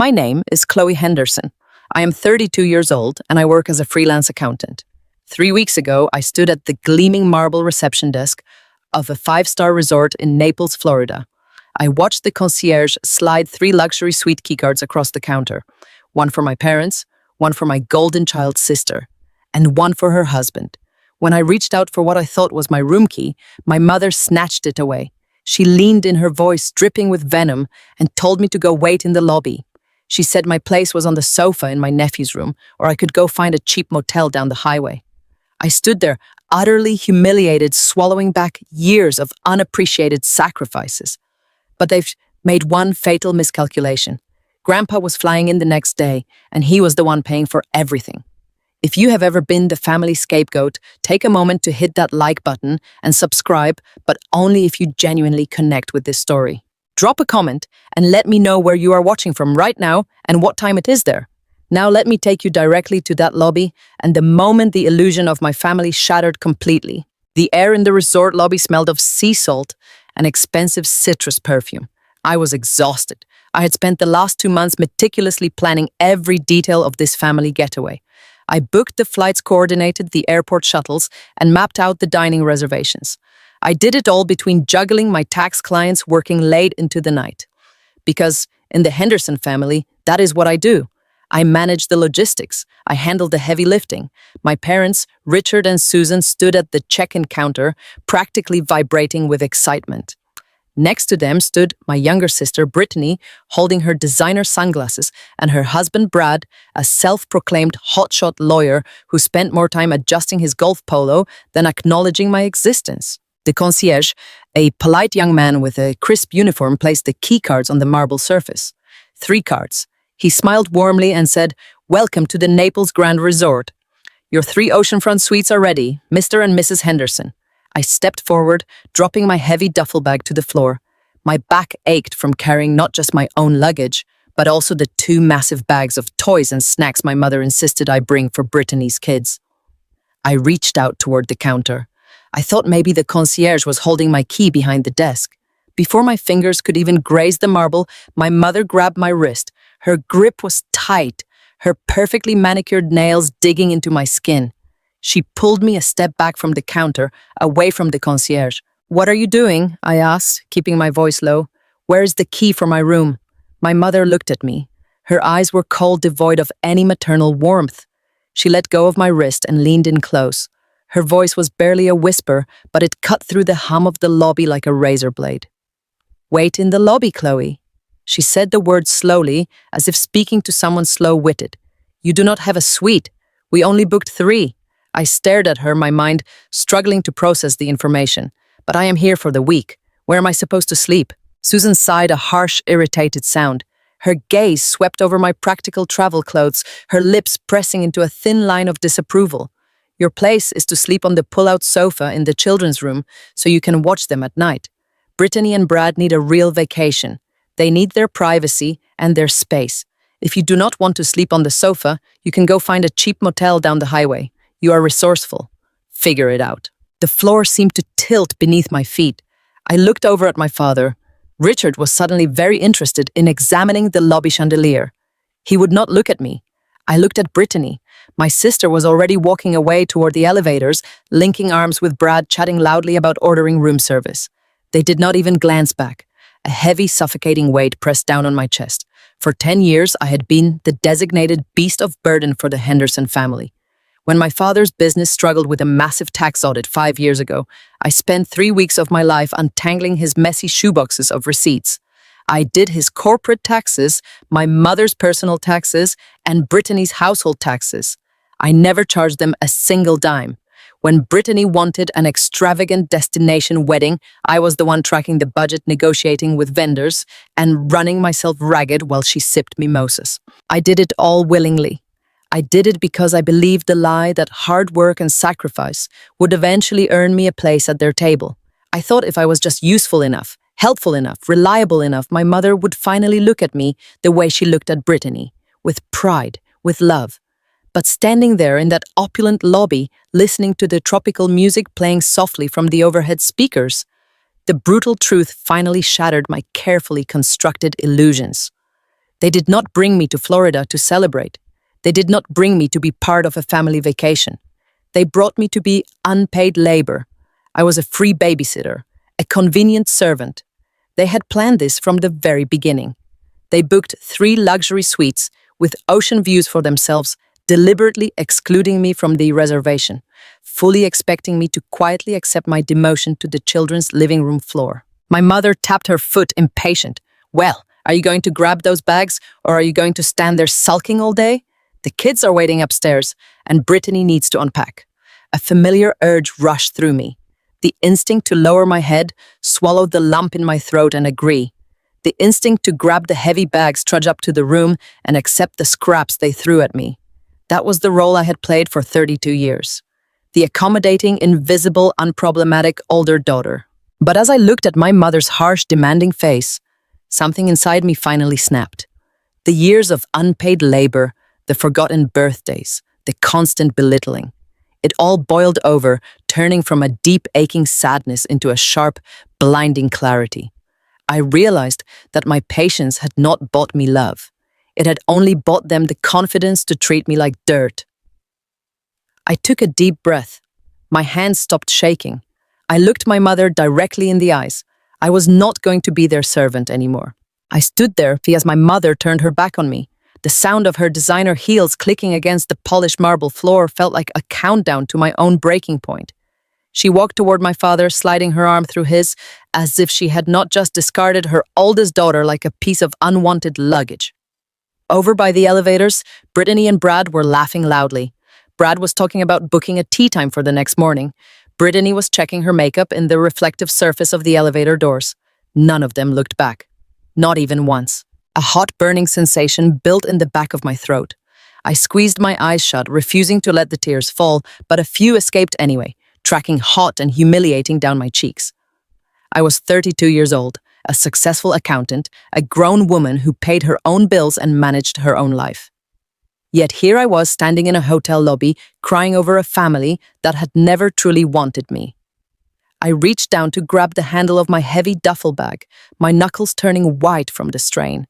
My name is Chloe Henderson. I am 32 years old and I work as a freelance accountant. 3 weeks ago, I stood at the gleaming marble reception desk of a five-star resort in Naples, Florida. I watched the concierge slide 3 luxury suite keycards across the counter. One for my parents, one for my golden child sister, and one for her husband. When I reached out for what I thought was my room key, my mother snatched it away. She leaned in, her voice dripping with venom, and told me to go wait in the lobby. She said my place was on the sofa in my nephew's room, or I could go find a cheap motel down the highway. I stood there, utterly humiliated, swallowing back years of unappreciated sacrifices. But they've made one fatal miscalculation. Grandpa was flying in the next day, and he was the one paying for everything. If you have ever been the family scapegoat, take a moment to hit that like button and subscribe, but only if you genuinely connect with this story. Drop a comment and let me know where you are watching from right now and what time it is there. Now let me take you directly to that lobby, and the moment the illusion of my family shattered completely. The air in the resort lobby smelled of sea salt and expensive citrus perfume. I was exhausted. I had spent the last 2 months meticulously planning every detail of this family getaway. I booked the flights, coordinated the airport shuttles, and mapped out the dining reservations. I did it all between juggling my tax clients, working late into the night. Because in the Henderson family, that is what I do. I manage the logistics. I handle the heavy lifting. My parents, Richard and Susan, stood at the check-in counter, practically vibrating with excitement. Next to them stood my younger sister, Brittany, holding her designer sunglasses, and her husband, Brad, a self-proclaimed hotshot lawyer who spent more time adjusting his golf polo than acknowledging my existence. The concierge, a polite young man with a crisp uniform, placed the key cards on the marble surface. 3 cards. He smiled warmly and said, "Welcome to the Naples Grand Resort. Your 3 oceanfront suites are ready, Mr. and Mrs. Henderson." I stepped forward, dropping my heavy duffel bag to the floor. My back ached from carrying not just my own luggage, but also the 2 massive bags of toys and snacks my mother insisted I bring for Brittany's kids. I reached out toward the counter. I thought maybe the concierge was holding my key behind the desk. Before my fingers could even graze the marble, my mother grabbed my wrist. Her grip was tight, her perfectly manicured nails digging into my skin. She pulled me a step back from the counter, away from the concierge. "What are you doing?" I asked, keeping my voice low. "Where is the key for my room?" My mother looked at me. Her eyes were cold, devoid of any maternal warmth. She let go of my wrist and leaned in close. Her voice was barely a whisper, but it cut through the hum of the lobby like a razor blade. "Wait in the lobby, Chloe." She said the words slowly, as if speaking to someone slow-witted. "You do not have a suite. We only booked 3. I stared at her, my mind struggling to process the information. "But I am here for the week. Where am I supposed to sleep?" Susan sighed a harsh, irritated sound. Her gaze swept over my practical travel clothes, her lips pressing into a thin line of disapproval. "Your place is to sleep on the pull-out sofa in the children's room so you can watch them at night. Brittany and Brad need a real vacation. They need their privacy and their space. If you do not want to sleep on the sofa, you can go find a cheap motel down the highway. You are resourceful. Figure it out." The floor seemed to tilt beneath my feet. I looked over at my father. Richard was suddenly very interested in examining the lobby chandelier. He would not look at me. I looked at Brittany. My sister was already walking away toward the elevators, linking arms with Brad, chatting loudly about ordering room service. They did not even glance back. A heavy, suffocating weight pressed down on my chest. For 10 years, I had been the designated beast of burden for the Henderson family. When my father's business struggled with a massive tax audit 5 years ago, I spent 3 weeks of my life untangling his messy shoeboxes of receipts. I did his corporate taxes, my mother's personal taxes, and Brittany's household taxes. I never charged them a single dime. When Brittany wanted an extravagant destination wedding, I was the one tracking the budget, negotiating with vendors, and running myself ragged while she sipped mimosas. I did it all willingly. I did it because I believed the lie that hard work and sacrifice would eventually earn me a place at their table. I thought if I was just useful enough, helpful enough, reliable enough, my mother would finally look at me the way she looked at Brittany, with pride, with love. But standing there in that opulent lobby, listening to the tropical music playing softly from the overhead speakers, the brutal truth finally shattered my carefully constructed illusions. They did not bring me to Florida to celebrate. They did not bring me to be part of a family vacation. They brought me to be unpaid labor. I was a free babysitter, a convenient servant. They had planned this from the very beginning. They booked 3 luxury suites with ocean views for themselves, deliberately excluding me from the reservation, fully expecting me to quietly accept my demotion to the children's living room floor. My mother tapped her foot, impatient. Well, are you going to grab those bags, or are you going to stand there sulking all day? The kids are waiting upstairs, and Brittany needs to unpack. A familiar urge rushed through me. The instinct to lower my head, swallow the lump in my throat and agree. The instinct to grab the heavy bags, trudge up to the room, and accept the scraps they threw at me. That was the role I had played for 32 years. The accommodating, invisible, unproblematic older daughter. But as I looked at my mother's harsh, demanding face, something inside me finally snapped. The years of unpaid labor, the forgotten birthdays, the constant belittling. It all boiled over, turning from a deep, aching sadness into a sharp, blinding clarity. I realized that my patience had not bought me love. It had only bought them the confidence to treat me like dirt. I took a deep breath. My hands stopped shaking. I looked my mother directly in the eyes. I was not going to be their servant anymore. I stood there as my mother turned her back on me. The sound of her designer heels clicking against the polished marble floor felt like a countdown to my own breaking point. She walked toward my father, sliding her arm through his, as if she had not just discarded her oldest daughter like a piece of unwanted luggage. Over by the elevators, Brittany and Brad were laughing loudly. Brad was talking about booking a tea time for the next morning. Brittany was checking her makeup in the reflective surface of the elevator doors. None of them looked back. Not even once. A hot burning sensation built in the back of my throat. I squeezed my eyes shut, refusing to let the tears fall, but a few escaped anyway, tracking hot and humiliating down my cheeks. I was 32 years old, a successful accountant, a grown woman who paid her own bills and managed her own life. Yet here I was standing in a hotel lobby, crying over a family that had never truly wanted me. I reached down to grab the handle of my heavy duffel bag, my knuckles turning white from the strain.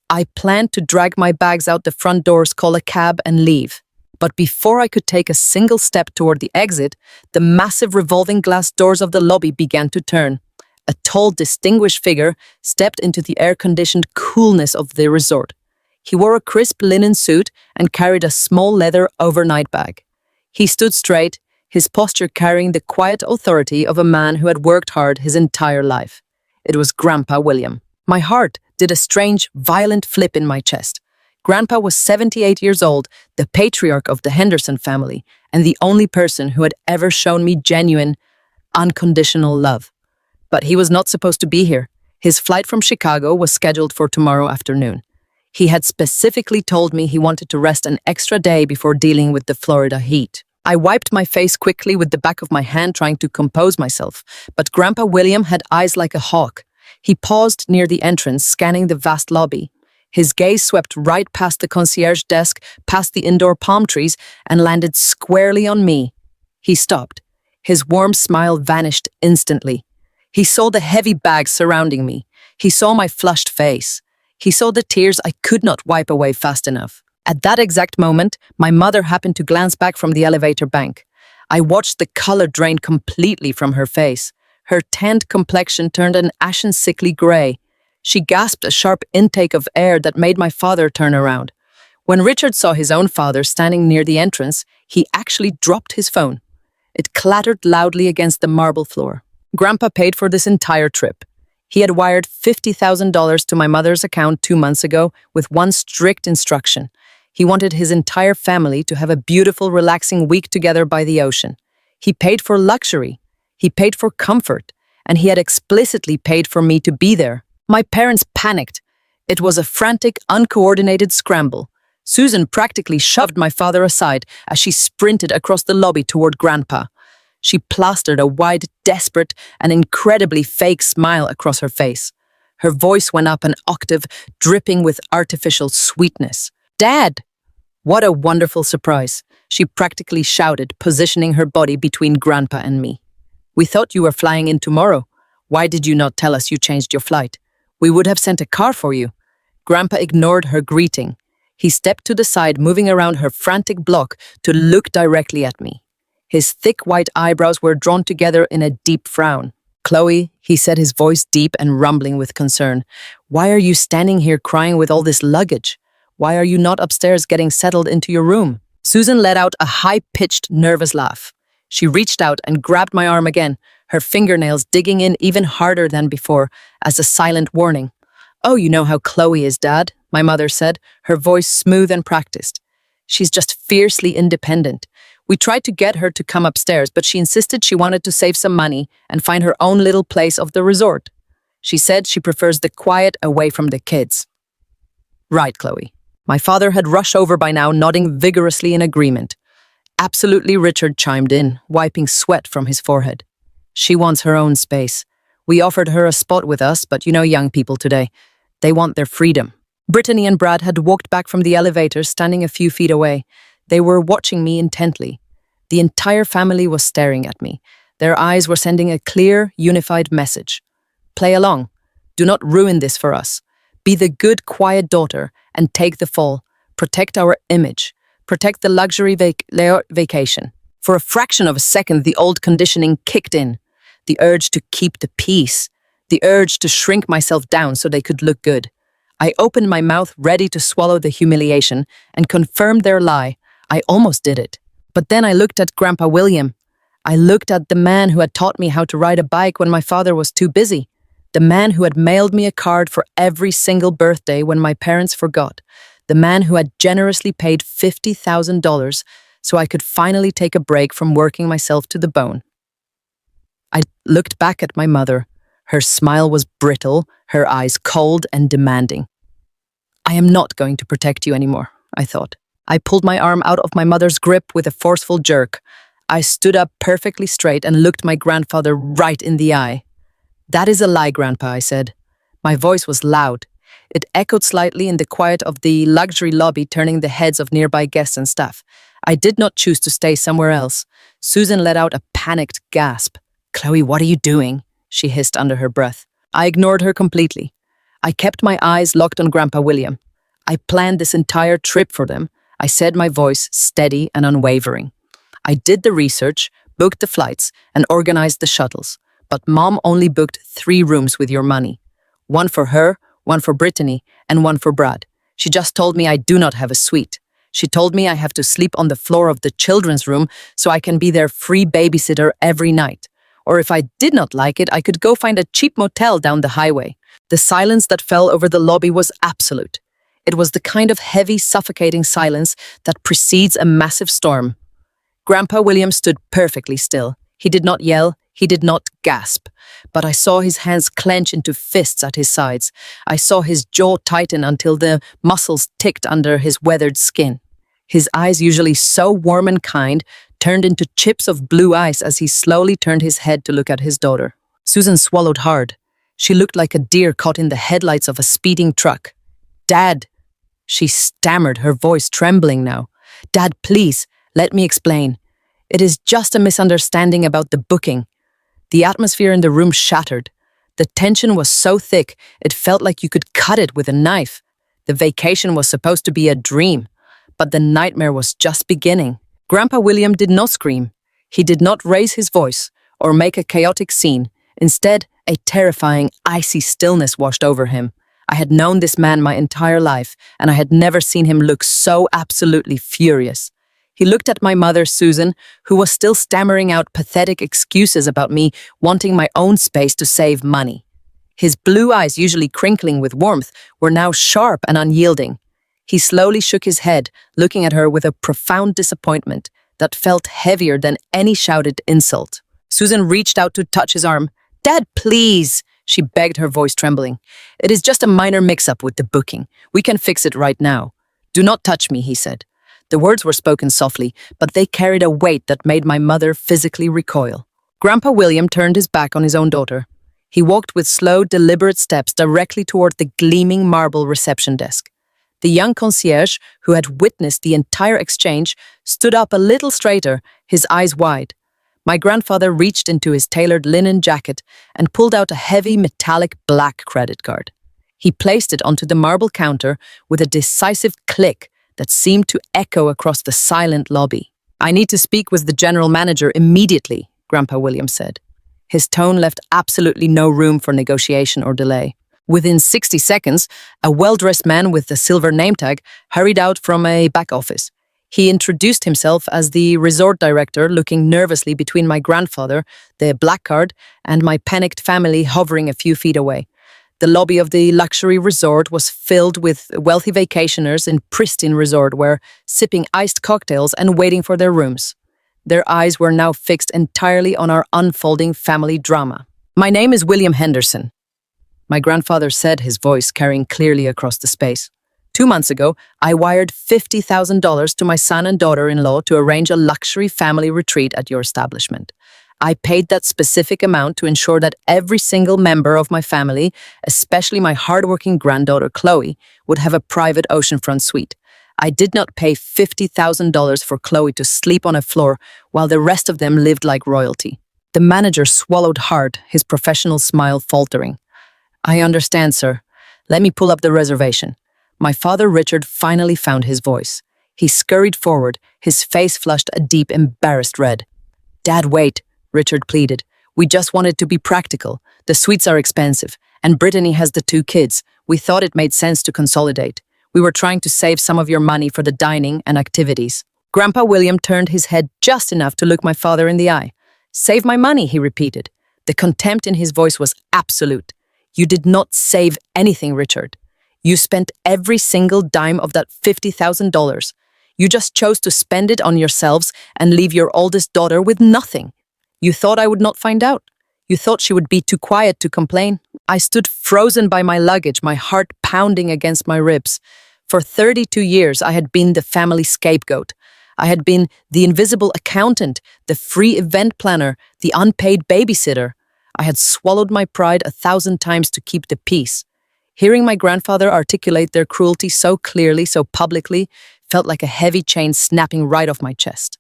I planned to drag my bags out the front doors, call a cab, and leave. But before I could take a single step toward the exit, the massive revolving glass doors of the lobby began to turn. A tall, distinguished figure stepped into the air-conditioned coolness of the resort. He wore a crisp linen suit and carried a small leather overnight bag. He stood straight, his posture carrying the quiet authority of a man who had worked hard his entire life. It was Grandpa William. My heart did a strange, violent flip in my chest. Grandpa was 78 years old, the patriarch of the Henderson family, and the only person who had ever shown me genuine, unconditional love. But he was not supposed to be here. His flight from Chicago was scheduled for tomorrow afternoon. He had specifically told me he wanted to rest an extra day before dealing with the Florida heat. I wiped my face quickly with the back of my hand, trying to compose myself, but Grandpa William had eyes like a hawk. He paused near the entrance, scanning the vast lobby. His gaze swept right past the concierge desk, past the indoor palm trees, and landed squarely on me. He stopped. His warm smile vanished instantly. He saw the heavy bags surrounding me. He saw my flushed face. He saw the tears I could not wipe away fast enough. At that exact moment, my mother happened to glance back from the elevator bank. I watched the color drain completely from her face. Her tanned complexion turned an ashen, sickly gray. She gasped a sharp intake of air that made my father turn around. When Richard saw his own father standing near the entrance, he actually dropped his phone. It clattered loudly against the marble floor. Grandpa paid for this entire trip. He had wired $50,000 to my mother's account 2 months ago with one strict instruction. He wanted his entire family to have a beautiful, relaxing week together by the ocean. He paid for luxury. He paid for comfort. And he had explicitly paid for me to be there. My parents panicked. It was a frantic, uncoordinated scramble. Susan practically shoved my father aside as she sprinted across the lobby toward Grandpa. She plastered a wide, desperate, and incredibly fake smile across her face. Her voice went up an octave, dripping with artificial sweetness. "Dad!" What a wonderful surprise, she practically shouted, positioning her body between Grandpa and me. "We thought you were flying in tomorrow. Why did you not tell us you changed your flight? We would have sent a car for you." Grandpa ignored her greeting. He stepped to the side, moving around her frantic block to look directly at me. His thick white eyebrows were drawn together in a deep frown. "Chloe," he said, his voice deep and rumbling with concern, "why are you standing here crying with all this luggage? Why are you not upstairs getting settled into your room?" Susan let out a high-pitched, nervous laugh. She reached out and grabbed my arm again, her fingernails digging in even harder than before, as a silent warning. "Oh, you know how Chloe is, Dad," my mother said, her voice smooth and practiced. "She's just fiercely independent. We tried to get her to come upstairs, but she insisted she wanted to save some money and find her own little place of the resort. She said she prefers the quiet away from the kids." "Right, Chloe." My father had rushed over by now, nodding vigorously in agreement. "Absolutely," Richard chimed in, wiping sweat from his forehead. "She wants her own space. We offered her a spot with us, but you know young people today. They want their freedom." Brittany and Brad had walked back from the elevator, standing a few feet away. They were watching me intently. The entire family was staring at me. Their eyes were sending a clear, unified message. "Play along. Do not ruin this for us. Be the good, quiet daughter and take the fall. Protect our image. Protect the luxury vacation." For a fraction of a second, the old conditioning kicked in. The urge to keep the peace. The urge to shrink myself down so they could look good. I opened my mouth, ready to swallow the humiliation, and confirmed their lie. I almost did it. But then I looked at Grandpa William. I looked at the man who had taught me how to ride a bike when my father was too busy. The man who had mailed me a card for every single birthday when my parents forgot. The man who had generously paid $50,000 so I could finally take a break from working myself to the bone. I looked back at my mother. Her smile was brittle, her eyes cold and demanding. "I am not going to protect you anymore," I thought. I pulled my arm out of my mother's grip with a forceful jerk. I stood up perfectly straight and looked my grandfather right in the eye. "That is a lie, Grandpa," I said. My voice was loud. It echoed slightly in the quiet of the luxury lobby, turning the heads of nearby guests and staff. I did not choose to stay somewhere else. Susan let out a panicked gasp. "Chloe, what are you doing?" she hissed under her breath. I ignored her completely. I kept my eyes locked on Grandpa William. "I planned this entire trip for them," I said, my voice steady and unwavering. "I did the research, booked the flights, and organized the shuttles. But Mom only booked 3 rooms with your money. 1 for her, 1 for Brittany, and 1 for Brad. She just told me I do not have a suite. She told me I have to sleep on the floor of the children's room so I can be their free babysitter every night. Or if I did not like it, I could go find a cheap motel down the highway." The silence that fell over the lobby was absolute. It was the kind of heavy, suffocating silence that precedes a massive storm. Grandpa William stood perfectly still. He did not yell, he did not gasp. But I saw his hands clench into fists at his sides. I saw his jaw tighten until the muscles ticked under his weathered skin. His eyes, usually so warm and kind, turned into chips of blue ice as he slowly turned his head to look at his daughter. Susan swallowed hard. She looked like a deer caught in the headlights of a speeding truck. "Dad," she stammered, her voice trembling now. "Dad, please, let me explain. It is just a misunderstanding about the booking." The atmosphere in the room shattered. The tension was so thick, it felt like you could cut it with a knife. The vacation was supposed to be a dream, but the nightmare was just beginning. Grandpa William did not scream. He did not raise his voice or make a chaotic scene. Instead, a terrifying, icy stillness washed over him. I had known this man my entire life, and I had never seen him look so absolutely furious. He looked at my mother, Susan, who was still stammering out pathetic excuses about me wanting my own space to save money. His blue eyes, usually crinkling with warmth, were now sharp and unyielding. He slowly shook his head, looking at her with a profound disappointment that felt heavier than any shouted insult. Susan reached out to touch his arm. "Dad, please," she begged, her voice trembling. "It is just a minor mix-up with the booking. We can fix it right now." "Do not touch me," he said. The words were spoken softly, but they carried a weight that made my mother physically recoil. Grandpa William turned his back on his own daughter. He walked with slow, deliberate steps directly toward the gleaming marble reception desk. The young concierge, who had witnessed the entire exchange, stood up a little straighter, his eyes wide. My grandfather reached into his tailored linen jacket and pulled out a heavy metallic black credit card. He placed it onto the marble counter with a decisive click that seemed to echo across the silent lobby. "I need to speak with the general manager immediately," Grandpa William said. His tone left absolutely no room for negotiation or delay. Within 60 seconds, a well-dressed man with a silver name tag hurried out from a back office. He introduced himself as the resort director, looking nervously between my grandfather, the black card, and my panicked family hovering a few feet away. The lobby of the luxury resort was filled with wealthy vacationers in pristine resort wear, sipping iced cocktails and waiting for their rooms. Their eyes were now fixed entirely on our unfolding family drama. "My name is William Henderson," my grandfather said, his voice carrying clearly across the space. "2 months ago, I wired $50,000 to my son and daughter-in-law to arrange a luxury family retreat at your establishment. I paid that specific amount to ensure that every single member of my family, especially my hardworking granddaughter Chloe, would have a private oceanfront suite. I did not pay $50,000 for Chloe to sleep on a floor while the rest of them lived like royalty." The manager swallowed hard, his professional smile faltering. "I understand, sir. Let me pull up the reservation." My father Richard finally found his voice. He scurried forward, his face flushed a deep, embarrassed red. "Dad, wait," Richard pleaded. "We just wanted to be practical. The suites are expensive, and Brittany has the 2 kids. We thought it made sense to consolidate. We were trying to save some of your money for the dining and activities." Grandpa William turned his head just enough to look my father in the eye. "Save my money," he repeated. The contempt in his voice was absolute. "You did not save anything, Richard. You spent every single dime of that $50,000. You just chose to spend it on yourselves and leave your oldest daughter with nothing. You thought I would not find out. You thought she would be too quiet to complain." I stood frozen by my luggage, my heart pounding against my ribs. For 32 years, I had been the family scapegoat. I had been the invisible accountant, the free event planner, the unpaid babysitter. I had swallowed my pride 1,000 times to keep the peace. Hearing my grandfather articulate their cruelty so clearly, so publicly, felt like a heavy chain snapping right off my chest.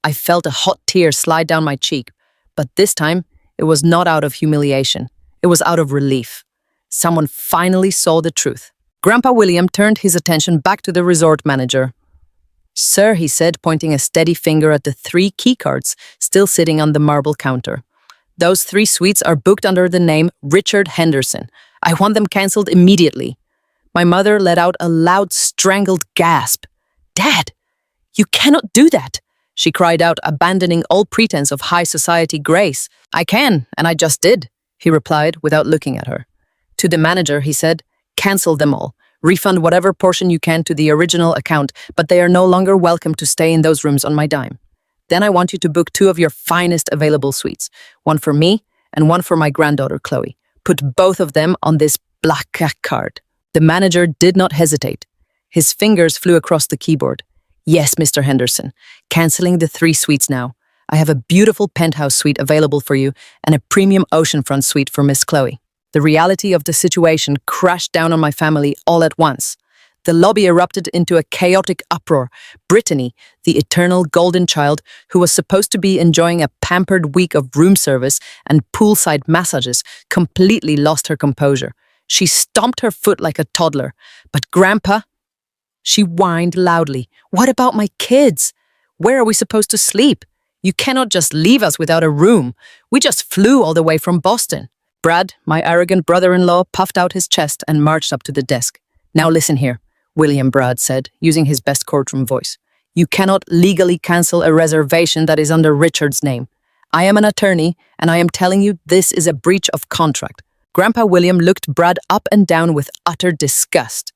I felt a hot tear slide down my cheek, but this time it was not out of humiliation. It was out of relief. Someone finally saw the truth. Grandpa William turned his attention back to the resort manager. "Sir," he said, pointing a steady finger at the 3 keycards still sitting on the marble counter. "Those 3 suites are booked under the name Richard Henderson. I want them cancelled immediately." My mother let out a loud, strangled gasp. "Dad, you cannot do that," she cried out, abandoning all pretense of high society grace. "I can, and I just did," he replied without looking at her. To the manager, he said, "Cancel them all. Refund whatever portion you can to the original account, but they are no longer welcome to stay in those rooms on my dime. Then I want you to book 2 of your finest available suites, one for me and one for my granddaughter Chloe. Put both of them on this black card." The manager did not hesitate. His fingers flew across the keyboard. "Yes, Mr. Henderson, canceling the 3 suites now. I have a beautiful penthouse suite available for you and a premium oceanfront suite for Miss Chloe." The reality of the situation crashed down on my family all at once. The lobby erupted into a chaotic uproar. Brittany, the eternal golden child who was supposed to be enjoying a pampered week of room service and poolside massages, completely lost her composure. She stomped her foot like a toddler. "But Grandpa," she whined loudly, "what about my kids? Where are we supposed to sleep? You cannot just leave us without a room. We just flew all the way from Boston." Brad, my arrogant brother-in-law, puffed out his chest and marched up to the desk. "Now listen here," William Brad said, using his best courtroom voice. "You cannot legally cancel a reservation that is under Richard's name. I am an attorney, and I am telling you this is a breach of contract." Grandpa William looked Brad up and down with utter disgust.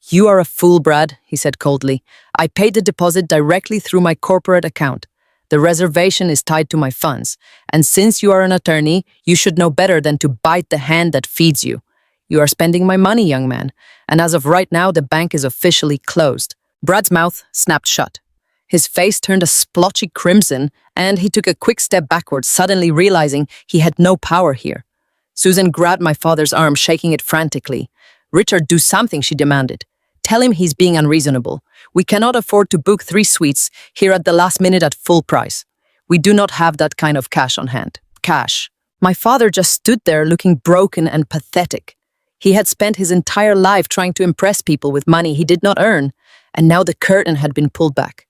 "You are a fool, Brad," he said coldly. "I paid the deposit directly through my corporate account. The reservation is tied to my funds, and since you are an attorney, you should know better than to bite the hand that feeds you. You are spending my money, young man, and as of right now, the bank is officially closed." Brad's mouth snapped shut. His face turned a splotchy crimson, and he took a quick step backwards, suddenly realizing he had no power here. Susan grabbed my father's arm, shaking it frantically. "Richard, do something," she demanded. "Tell him he's being unreasonable. We cannot afford to book 3 suites here at the last minute at full price. We do not have that kind of cash on hand." Cash. My father just stood there looking broken and pathetic. He had spent his entire life trying to impress people with money he did not earn, and now the curtain had been pulled back.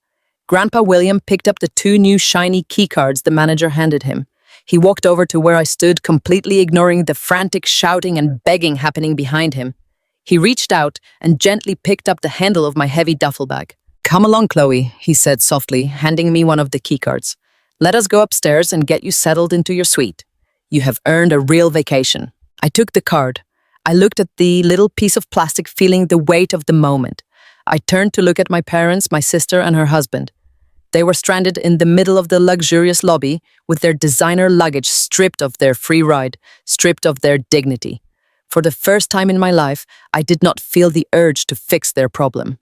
Grandpa William picked up the two new shiny keycards the manager handed him. He walked over to where I stood, completely ignoring the frantic shouting and begging happening behind him. He reached out and gently picked up the handle of my heavy duffel bag. "Come along, Chloe," he said softly, handing me one of the keycards. "Let us go upstairs and get you settled into your suite. You have earned a real vacation." I took the card. I looked at the little piece of plastic, feeling the weight of the moment. I turned to look at my parents, my sister, and her husband. They were stranded in the middle of the luxurious lobby with their designer luggage stripped of their free ride, stripped of their dignity. For the first time in my life, I did not feel the urge to fix their problem.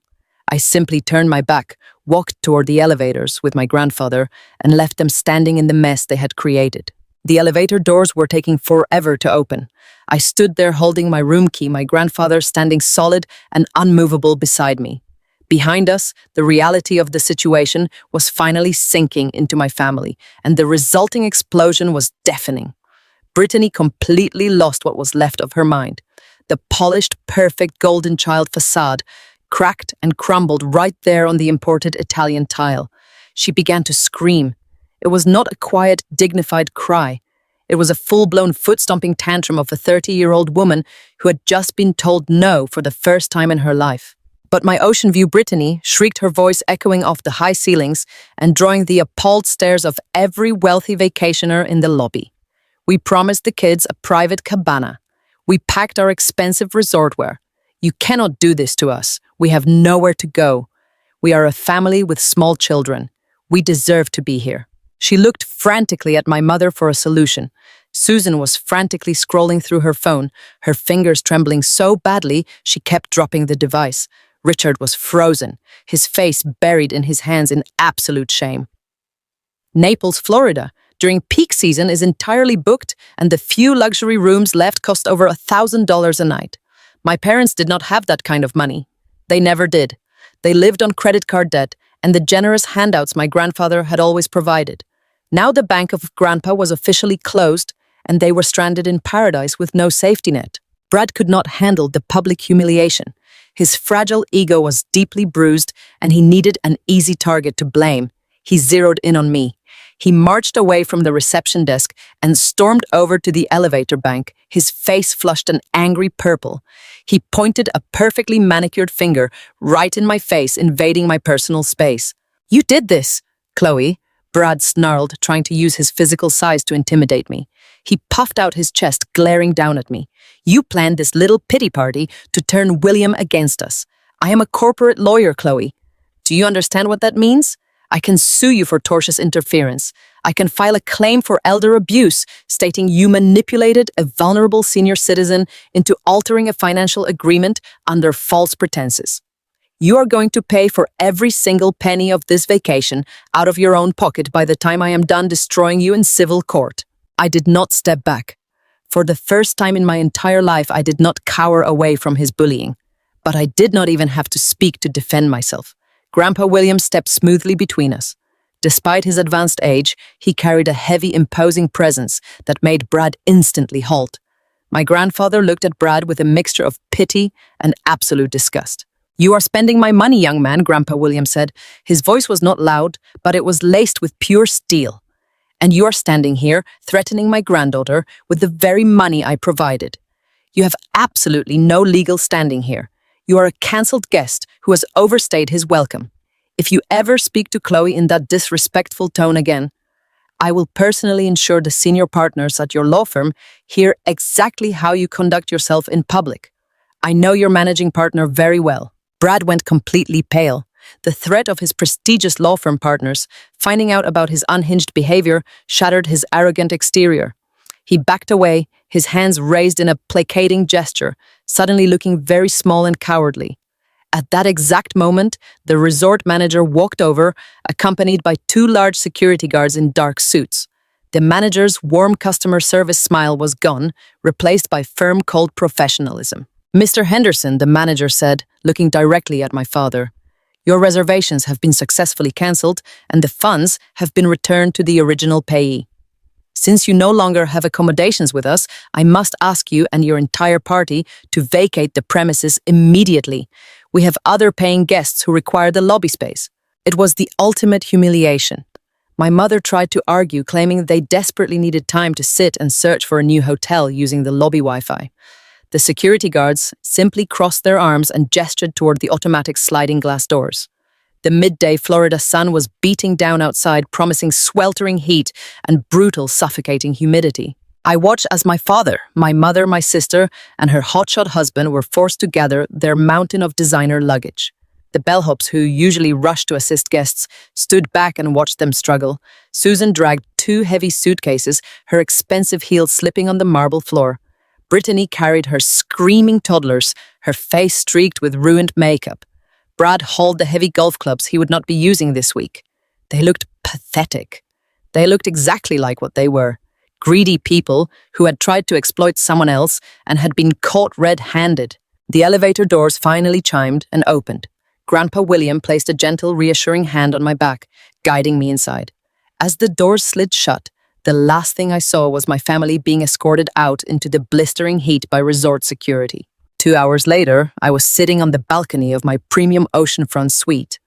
I simply turned my back, walked toward the elevators with my grandfather, and left them standing in the mess they had created. The elevator doors were taking forever to open. I stood there holding my room key, my grandfather standing solid and unmovable beside me. Behind us, the reality of the situation was finally sinking into my family, and the resulting explosion was deafening. Brittany completely lost what was left of her mind. The polished, perfect golden child facade cracked and crumbled right there on the imported Italian tile. She began to scream. It was not a quiet, dignified cry. It was a full-blown foot-stomping tantrum of a 30-year-old woman who had just been told no for the first time in her life. But my ocean view Brittany shrieked, her voice echoing off the high ceilings and drawing the appalled stares of every wealthy vacationer in the lobby. We promised the kids a private cabana. We packed our expensive resort wear. You cannot do this to us. We have nowhere to go. We are a family with small children. We deserve to be here. She looked frantically at my mother for a solution. Susan was frantically scrolling through her phone, her fingers trembling so badly she kept dropping the device. Richard was frozen, his face buried in his hands in absolute shame. Naples, Florida, during peak season is entirely booked, and the few luxury rooms left cost over $1,000 a night. My parents did not have that kind of money. They never did. They lived on credit card debt and the generous handouts my grandfather had always provided. Now the bank of Grandpa was officially closed, and they were stranded in paradise with no safety net. Brad could not handle the public humiliation. His fragile ego was deeply bruised, and he needed an easy target to blame. He zeroed in on me. He marched away from the reception desk and stormed over to the elevator bank, his face flushed an angry purple. He pointed a perfectly manicured finger right in my face, invading my personal space. "You did this, Chloe," Brad snarled, trying to use his physical size to intimidate me. He puffed out his chest, glaring down at me. "You planned this little pity party to turn William against us. I am a corporate lawyer, Chloe. Do you understand what that means? I can sue you for tortious interference. I can file a claim for elder abuse, stating you manipulated a vulnerable senior citizen into altering a financial agreement under false pretenses. You are going to pay for every single penny of this vacation out of your own pocket by the time I am done destroying you in civil court." I did not step back. For the first time in my entire life, I did not cower away from his bullying. But I did not even have to speak to defend myself. Grandpa William stepped smoothly between us. Despite his advanced age, he carried a heavy, imposing presence that made Brad instantly halt. My grandfather looked at Brad with a mixture of pity and absolute disgust. "You are spending my money, young man," Grandpa William said. His voice was not loud, but it was laced with pure steel. "And you are standing here, threatening my granddaughter with the very money I provided. You have absolutely no legal standing here. You are a cancelled guest who has overstayed his welcome. If you ever speak to Chloe in that disrespectful tone again, I will personally ensure the senior partners at your law firm hear exactly how you conduct yourself in public. I know your managing partner very well." Brad went completely pale. The threat of his prestigious law firm partners finding out about his unhinged behavior shattered his arrogant exterior. He backed away, his hands raised in a placating gesture, suddenly looking very small and cowardly. At that exact moment, the resort manager walked over, accompanied by two large security guards in dark suits. The manager's warm customer service smile was gone, replaced by firm, cold professionalism. "Mr. Henderson," the manager said, looking directly at my father, "your reservations have been successfully cancelled, and the funds have been returned to the original payee." Since you no longer have accommodations with us, I must ask you and your entire party to vacate the premises immediately. We have other paying guests who require the lobby space." It was the ultimate humiliation. My mother tried to argue, claiming they desperately needed time to sit and search for a new hotel using the lobby Wi-Fi. The security guards simply crossed their arms and gestured toward the automatic sliding glass doors. The midday Florida sun was beating down outside, promising sweltering heat and brutal, suffocating humidity. I watched as my father, my mother, my sister, and her hotshot husband were forced to gather their mountain of designer luggage. The bellhops, who usually rushed to assist guests, stood back and watched them struggle. Susan dragged 2 heavy suitcases, her expensive heels slipping on the marble floor. Brittany carried her screaming toddlers, her face streaked with ruined makeup. Brad hauled the heavy golf clubs he would not be using this week. They looked pathetic. They looked exactly like what they were: greedy people who had tried to exploit someone else and had been caught red-handed. The elevator doors finally chimed and opened. Grandpa William placed a gentle, reassuring hand on my back, guiding me inside. As the doors slid shut, the last thing I saw was my family being escorted out into the blistering heat by resort security. 2 hours later, I was sitting on the balcony of my premium oceanfront suite.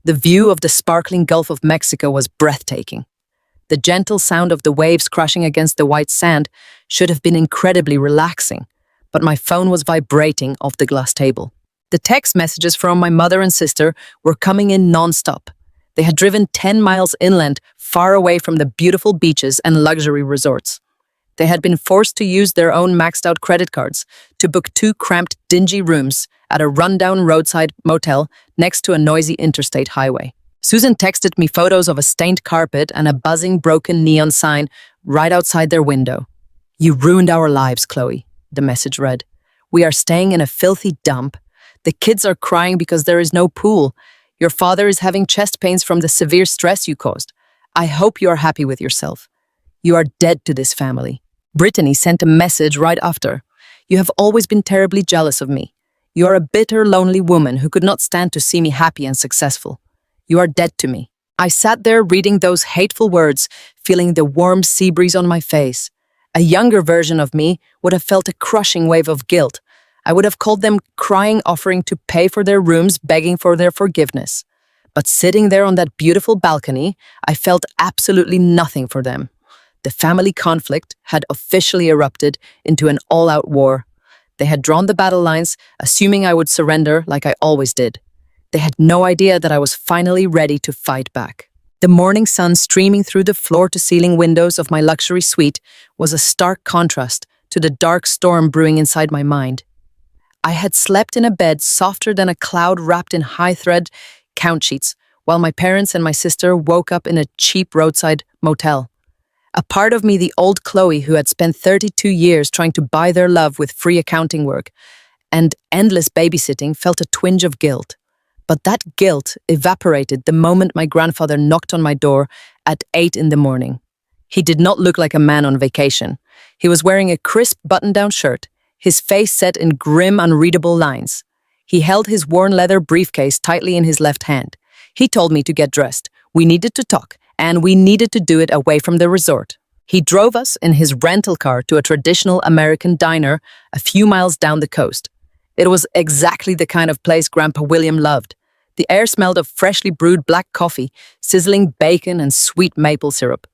The view of the sparkling Gulf of Mexico was breathtaking. The gentle sound of the waves crashing against the white sand should have been incredibly relaxing, but my phone was vibrating off the glass table. The text messages from my mother and sister were coming in non-stop. They had driven 10 miles inland, far away from the beautiful beaches and luxury resorts. They had been forced to use their own maxed-out credit cards to book 2 cramped, dingy rooms at a rundown roadside motel next to a noisy interstate highway. Susan texted me photos of a stained carpet and a buzzing, broken neon sign right outside their window. "You ruined our lives, Chloe," the message read. "We are staying in a filthy dump. The kids are crying because there is no pool. Your father is having chest pains from the severe stress you caused. I hope you are happy with yourself. You are dead to this family." Brittany sent a message right after. "You have always been terribly jealous of me. You are a bitter, lonely woman who could not stand to see me happy and successful. You are dead to me." I sat there reading those hateful words, feeling the warm sea breeze on my face. A younger version of me would have felt a crushing wave of guilt. I would have called them crying, offering to pay for their rooms, begging for their forgiveness. But sitting there on that beautiful balcony, I felt absolutely nothing for them. The family conflict had officially erupted into an all-out war. They had drawn the battle lines, assuming I would surrender like I always did. They had no idea that I was finally ready to fight back. The morning sun streaming through the floor-to-ceiling windows of my luxury suite was a stark contrast to the dark storm brewing inside my mind. I had slept in a bed softer than a cloud wrapped in high-thread couch sheets, while my parents and my sister woke up in a cheap roadside motel. A part of me, the old Chloe who had spent 32 years trying to buy their love with free accounting work and endless babysitting, felt a twinge of guilt. But that guilt evaporated the moment my grandfather knocked on my door at 8 in the morning. He did not look like a man on vacation. He was wearing a crisp button-down shirt, his face set in grim, unreadable lines. He held his worn leather briefcase tightly in his left hand. He told me to get dressed. We needed to talk, and we needed to do it away from the resort. He drove us in his rental car to a traditional American diner a few miles down the coast. It was exactly the kind of place Grandpa William loved. The air smelled of freshly brewed black coffee, sizzling bacon, and sweet maple syrup.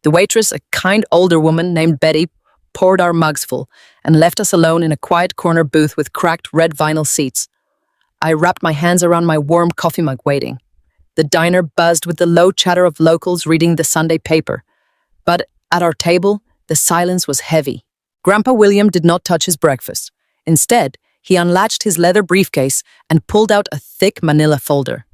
The waitress, a kind older woman named Betty, poured our mugs full and left us alone in a quiet corner booth with cracked red vinyl seats. I wrapped my hands around my warm coffee mug, waiting. The diner buzzed with the low chatter of locals reading the Sunday paper. But at our table, the silence was heavy. Grandpa William did not touch his breakfast. Instead, he unlatched his leather briefcase and pulled out a thick manila folder.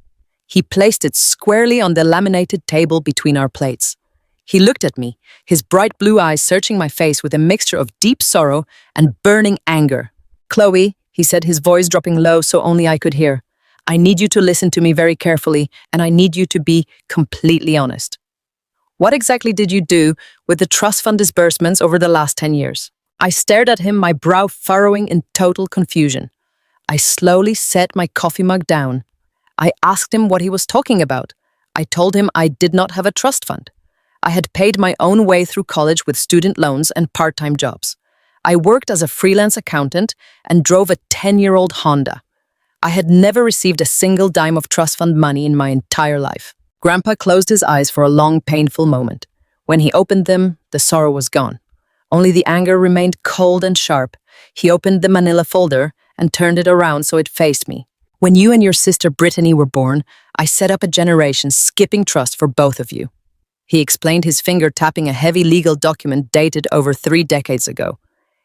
He placed it squarely on the laminated table between our plates. He looked at me, his bright blue eyes searching my face with a mixture of deep sorrow and burning anger. "Chloe," he said, his voice dropping low so only I could hear, "I need you to listen to me very carefully, and I need you to be completely honest. What exactly did you do with the trust fund disbursements over the last 10 years?" I stared at him, my brow furrowing in total confusion. I slowly set my coffee mug down. I asked him what he was talking about. I told him I did not have a trust fund. I had paid my own way through college with student loans and part-time jobs. I worked as a freelance accountant and drove a 10-year-old Honda. I had never received a single dime of trust fund money in my entire life. Grandpa closed his eyes for a long, painful moment. When he opened them, the sorrow was gone. Only the anger remained cold and sharp. He opened the manila folder and turned it around so it faced me. When you and your sister Brittany were born, I set up a generation skipping trust for both of you. He explained, his finger tapping a heavy legal document dated over 3 decades ago.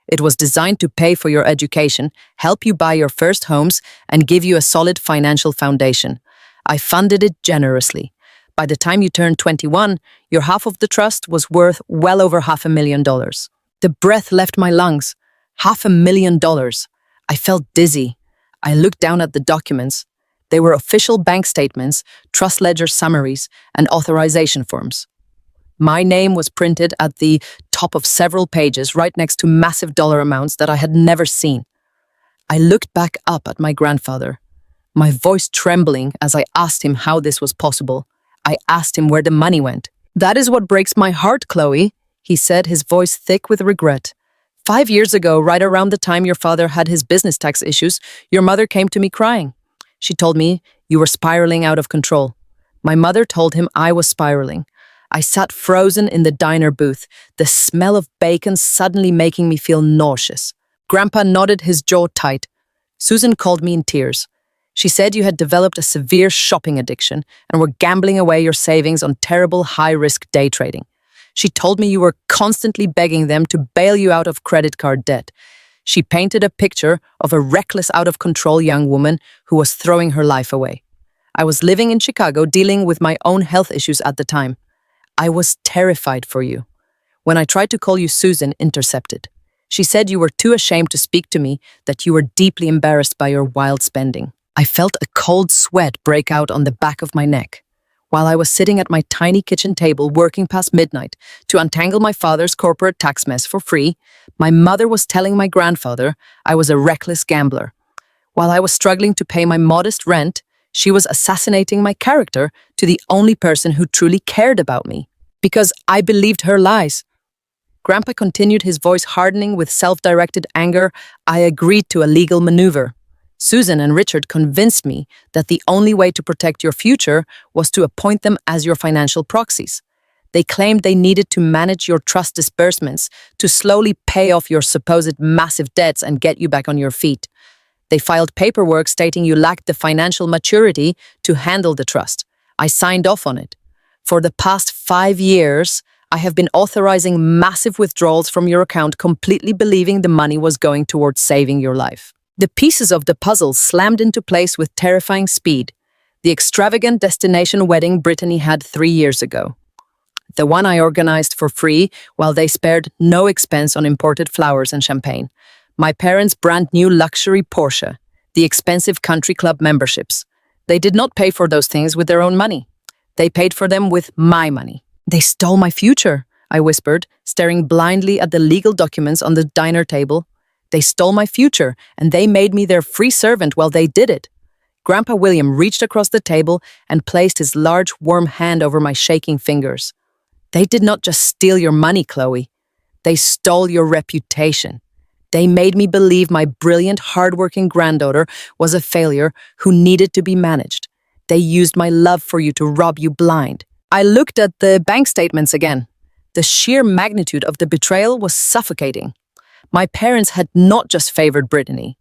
It was designed to pay for your education, help you buy your first homes, and give you a solid financial foundation. I funded it generously. By the time you turned 21, your half of the trust was worth well over $500,000. The breath left my lungs. $500,000. I felt dizzy. I looked down at the documents. They were official bank statements, trust ledger summaries, and authorization forms. My name was printed at the top of several pages, right next to massive dollar amounts that I had never seen. I looked back up at my grandfather, my voice trembling as I asked him how this was possible. I asked him where the money went. "That is what breaks my heart, Chloe," he said, his voice thick with regret. 5 years ago, right around the time your father had his business tax issues, your mother came to me crying. She told me you were spiraling out of control. My mother told him I was spiraling. I sat frozen in the diner booth, the smell of bacon suddenly making me feel nauseous. Grandpa nodded, his jaw tight. Susan called me in tears. She said you had developed a severe shopping addiction and were gambling away your savings on terrible high-risk day trading. She told me you were constantly begging them to bail you out of credit card debt. She painted a picture of a reckless, out-of-control young woman who was throwing her life away. I was living in Chicago, dealing with my own health issues at the time. I was terrified for you. When I tried to call you, Susan intercepted. She said you were too ashamed to speak to me, that you were deeply embarrassed by your wild spending. I felt a cold sweat break out on the back of my neck. While I was sitting at my tiny kitchen table working past midnight to untangle my father's corporate tax mess for free, my mother was telling my grandfather I was a reckless gambler. While I was struggling to pay my modest rent, she was assassinating my character to the only person who truly cared about me, because I believed her lies. Grandpa continued, his voice hardening with self-directed anger. I agreed to a legal maneuver. Susan and Richard convinced me that the only way to protect your future was to appoint them as your financial proxies. They claimed they needed to manage your trust disbursements to slowly pay off your supposed massive debts and get you back on your feet. They filed paperwork stating you lacked the financial maturity to handle the trust. I signed off on it. For the past 5 years, I have been authorizing massive withdrawals from your account, completely believing the money was going towards saving your life. The pieces of the puzzle slammed into place with terrifying speed. The extravagant destination wedding Brittany had 3 years ago. The one I organized for free, while they spared no expense on imported flowers and champagne. My parents' brand new luxury Porsche, the expensive country club memberships. They did not pay for those things with their own money. They paid for them with my money. They stole my future, I whispered, staring blindly at the legal documents on the diner table. They stole my future, and they made me their free servant while they did it. Grandpa William reached across the table and placed his large, warm hand over my shaking fingers. They did not just steal your money, Chloe. They stole your reputation. They made me believe my brilliant, hardworking granddaughter was a failure who needed to be managed. They used my love for you to rob you blind. I looked at the bank statements again. The sheer magnitude of the betrayal was suffocating. My parents had not just favored Brittany.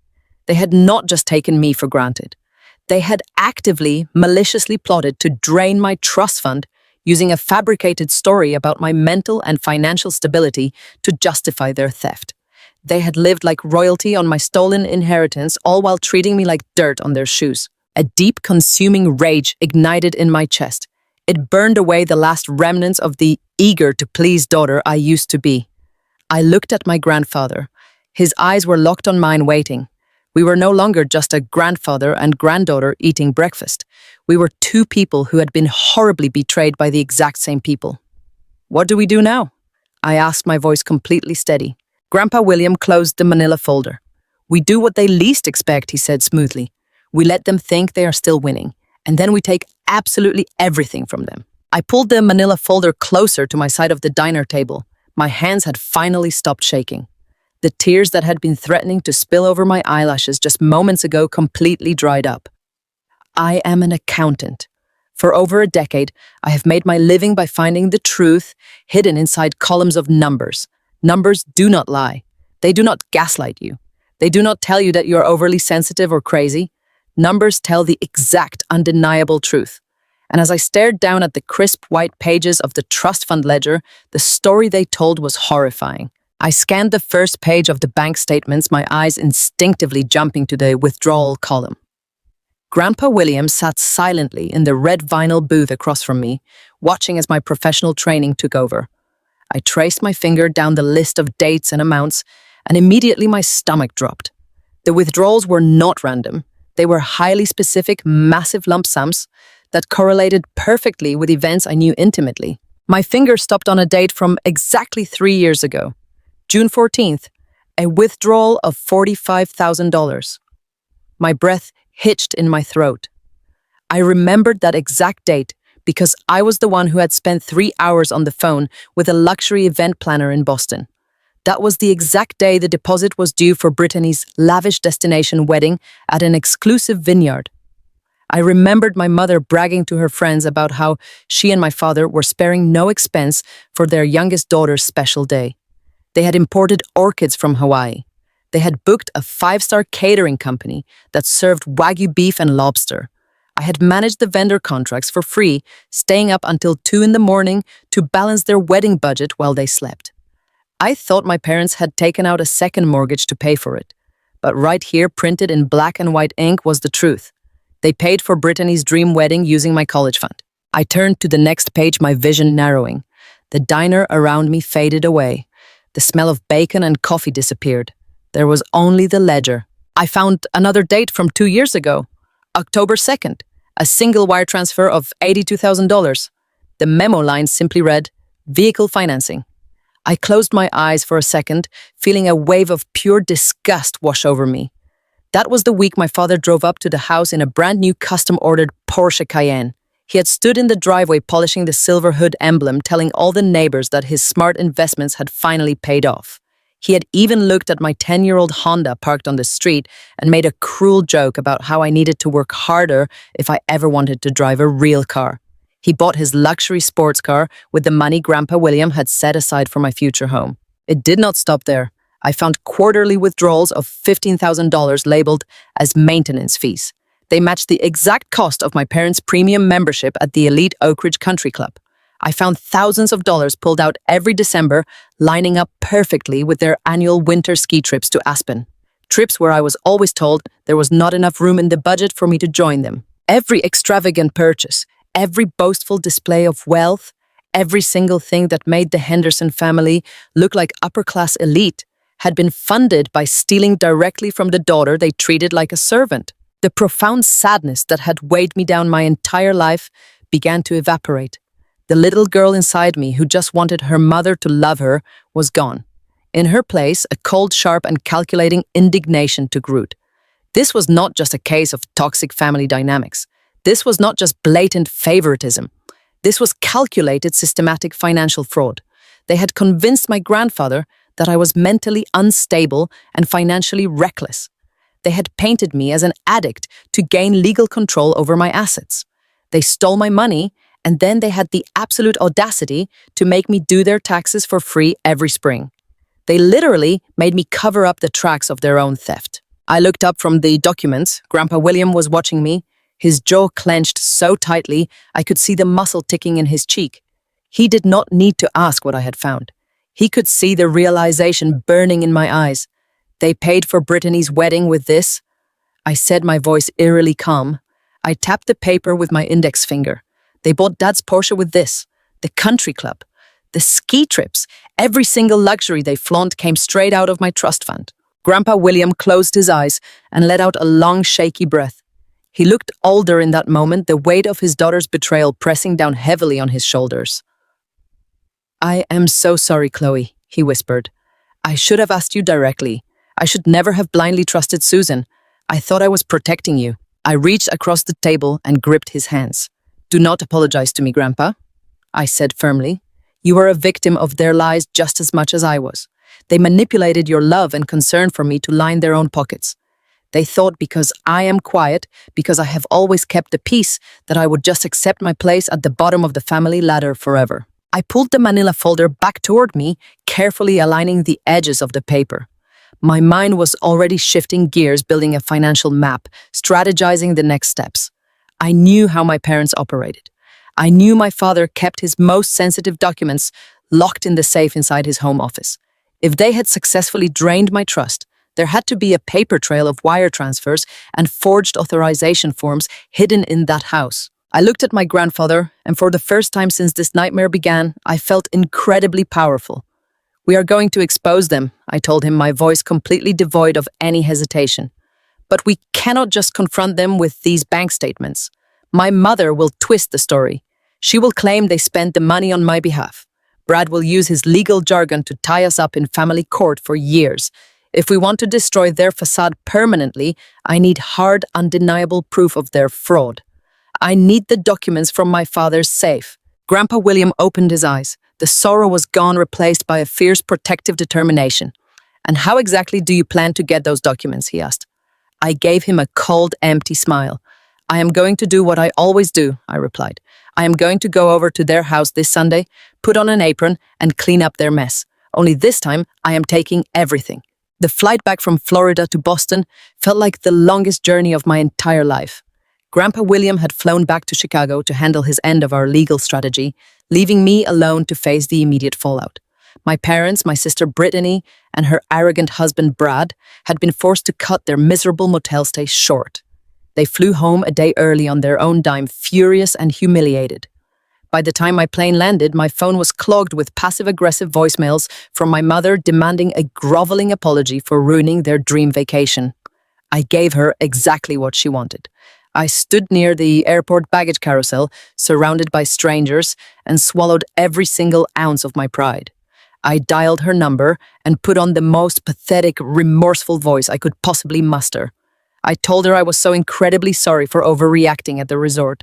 They had not just taken me for granted. They had actively, maliciously plotted to drain my trust fund using a fabricated story about my mental and financial stability to justify their theft. They had lived like royalty on my stolen inheritance, all while treating me like dirt on their shoes. A deep, consuming rage ignited in my chest. It burned away the last remnants of the eager-to-please daughter I used to be. I looked at my grandfather. His eyes were locked on mine, waiting. We were no longer just a grandfather and granddaughter eating breakfast. We were two people who had been horribly betrayed by the exact same people. What do we do now? I asked, my voice completely steady. Grandpa William closed the manila folder. We do what they least expect, he said smoothly. We let them think they are still winning, and then we take absolutely everything from them. I pulled the manila folder closer to my side of the diner table. My hands had finally stopped shaking. The tears that had been threatening to spill over my eyelashes just moments ago completely dried up. I am an accountant. For over a decade, I have made my living by finding the truth hidden inside columns of numbers. Numbers do not lie. They do not gaslight you. They do not tell you that you are overly sensitive or crazy. Numbers tell the exact, undeniable truth. And as I stared down at the crisp white pages of the trust fund ledger, the story they told was horrifying. I scanned the first page of the bank statements, my eyes instinctively jumping to the withdrawal column. Grandpa William sat silently in the red vinyl booth across from me, watching as my professional training took over. I traced my finger down the list of dates and amounts, and immediately my stomach dropped. The withdrawals were not random. They were highly specific, massive lump sums that correlated perfectly with events I knew intimately. My finger stopped on a date from exactly 3 years ago, June 14th, a withdrawal of $45,000. My breath hitched in my throat. I remembered that exact date because I was the one who had spent 3 hours on the phone with a luxury event planner in Boston. That was the exact day the deposit was due for Brittany's lavish destination wedding at an exclusive vineyard. I remembered my mother bragging to her friends about how she and my father were sparing no expense for their youngest daughter's special day. They had imported orchids from Hawaii. They had booked a 5-star catering company that served Wagyu beef and lobster. I had managed the vendor contracts for free, staying up until 2 in the morning to balance their wedding budget while they slept. I thought my parents had taken out a second mortgage to pay for it. But right here, printed in black and white ink, was the truth. They paid for Brittany's dream wedding using my college fund. I turned to the next page, my vision narrowing. The diner around me faded away. The smell of bacon and coffee disappeared. There was only the ledger. I found another date from 2 years ago, October 2nd, a single wire transfer of $82,000. The memo line simply read, "Vehicle financing." I closed my eyes for a second, feeling a wave of pure disgust wash over me. That was the week my father drove up to the house in a brand new custom-ordered Porsche Cayenne. He had stood in the driveway polishing the silver hood emblem, telling all the neighbors that his smart investments had finally paid off. He had even looked at my 10-year-old Honda parked on the street and made a cruel joke about how I needed to work harder if I ever wanted to drive a real car. He bought his luxury sports car with the money Grandpa William had set aside for my future home. It did not stop there. I found quarterly withdrawals of $15,000 labeled as maintenance fees. They matched the exact cost of my parents' premium membership at the elite Oak Ridge Country Club. I found thousands of dollars pulled out every December, lining up perfectly with their annual winter ski trips to Aspen. Trips where I was always told there was not enough room in the budget for me to join them. Every extravagant purchase, every boastful display of wealth, every single thing that made the Henderson family look like upper-class elite had been funded by stealing directly from the daughter they treated like a servant. The profound sadness that had weighed me down my entire life began to evaporate. The little girl inside me who just wanted her mother to love her was gone. In her place, a cold, sharp, and calculating indignation took root. This was not just a case of toxic family dynamics. This was not just blatant favoritism. This was calculated, systematic financial fraud. They had convinced my grandfather that I was mentally unstable and financially reckless. They had painted me as an addict to gain legal control over my assets. They stole my money, and then they had the absolute audacity to make me do their taxes for free every spring. They literally made me cover up the tracks of their own theft. I looked up from the documents. Grandpa William was watching me, his jaw clenched so tightly I could see the muscle ticking in his cheek. He did not need to ask what I had found. He could see the realization burning in my eyes. They paid for Brittany's wedding with this? I said, my voice eerily calm. I tapped the paper with my index finger. They bought Dad's Porsche with this. The country club. The ski trips. Every single luxury they flaunt came straight out of my trust fund. Grandpa William closed his eyes and let out a long, shaky breath. He looked older in that moment, the weight of his daughter's betrayal pressing down heavily on his shoulders. "I am so sorry, Chloe," he whispered. "I should have asked you directly. I should never have blindly trusted Susan. I thought I was protecting you." I reached across the table and gripped his hands. "Do not apologize to me, Grandpa. I said firmly. You are a victim of their lies just as much as I was. They manipulated your love and concern for me to line their own pockets. They thought because I am quiet, because I have always kept the peace, that I would just accept my place at the bottom of the family ladder forever. I pulled the manila folder back toward me, carefully aligning the edges of the paper. My mind was already shifting gears, building a financial map, strategizing the next steps. I knew how my parents operated. I knew my father kept his most sensitive documents locked in the safe inside his home office. If they had successfully drained my trust, there had to be a paper trail of wire transfers and forged authorization forms hidden in that house. I looked at my grandfather, and for the first time since this nightmare began, I felt incredibly powerful. We are going to expose them, I told him, my voice completely devoid of any hesitation. But we cannot just confront them with these bank statements. My mother will twist the story. She will claim they spent the money on my behalf. Brad will use his legal jargon to tie us up in family court for years. If we want to destroy their facade permanently, I need hard, undeniable proof of their fraud. I need the documents from my father's safe. Grandpa William opened his eyes. The sorrow was gone, replaced by a fierce protective determination. And how exactly do you plan to get those documents, he asked. I gave him a cold, empty smile. I am going to do what I always do, I replied. I am going to go over to their house this Sunday, put on an apron, and clean up their mess. Only this time, I am taking everything. The flight back from Florida to Boston felt like the longest journey of my entire life. Grandpa William had flown back to Chicago to handle his end of our legal strategy, leaving me alone to face the immediate fallout. My parents, my sister Brittany, and her arrogant husband Brad had been forced to cut their miserable motel stay short. They flew home a day early on their own dime, furious and humiliated. By the time my plane landed, my phone was clogged with passive-aggressive voicemails from my mother demanding a groveling apology for ruining their dream vacation. I gave her exactly what she wanted. I stood near the airport baggage carousel, surrounded by strangers, and swallowed every single ounce of my pride. I dialed her number and put on the most pathetic, remorseful voice I could possibly muster. I told her I was so incredibly sorry for overreacting at the resort.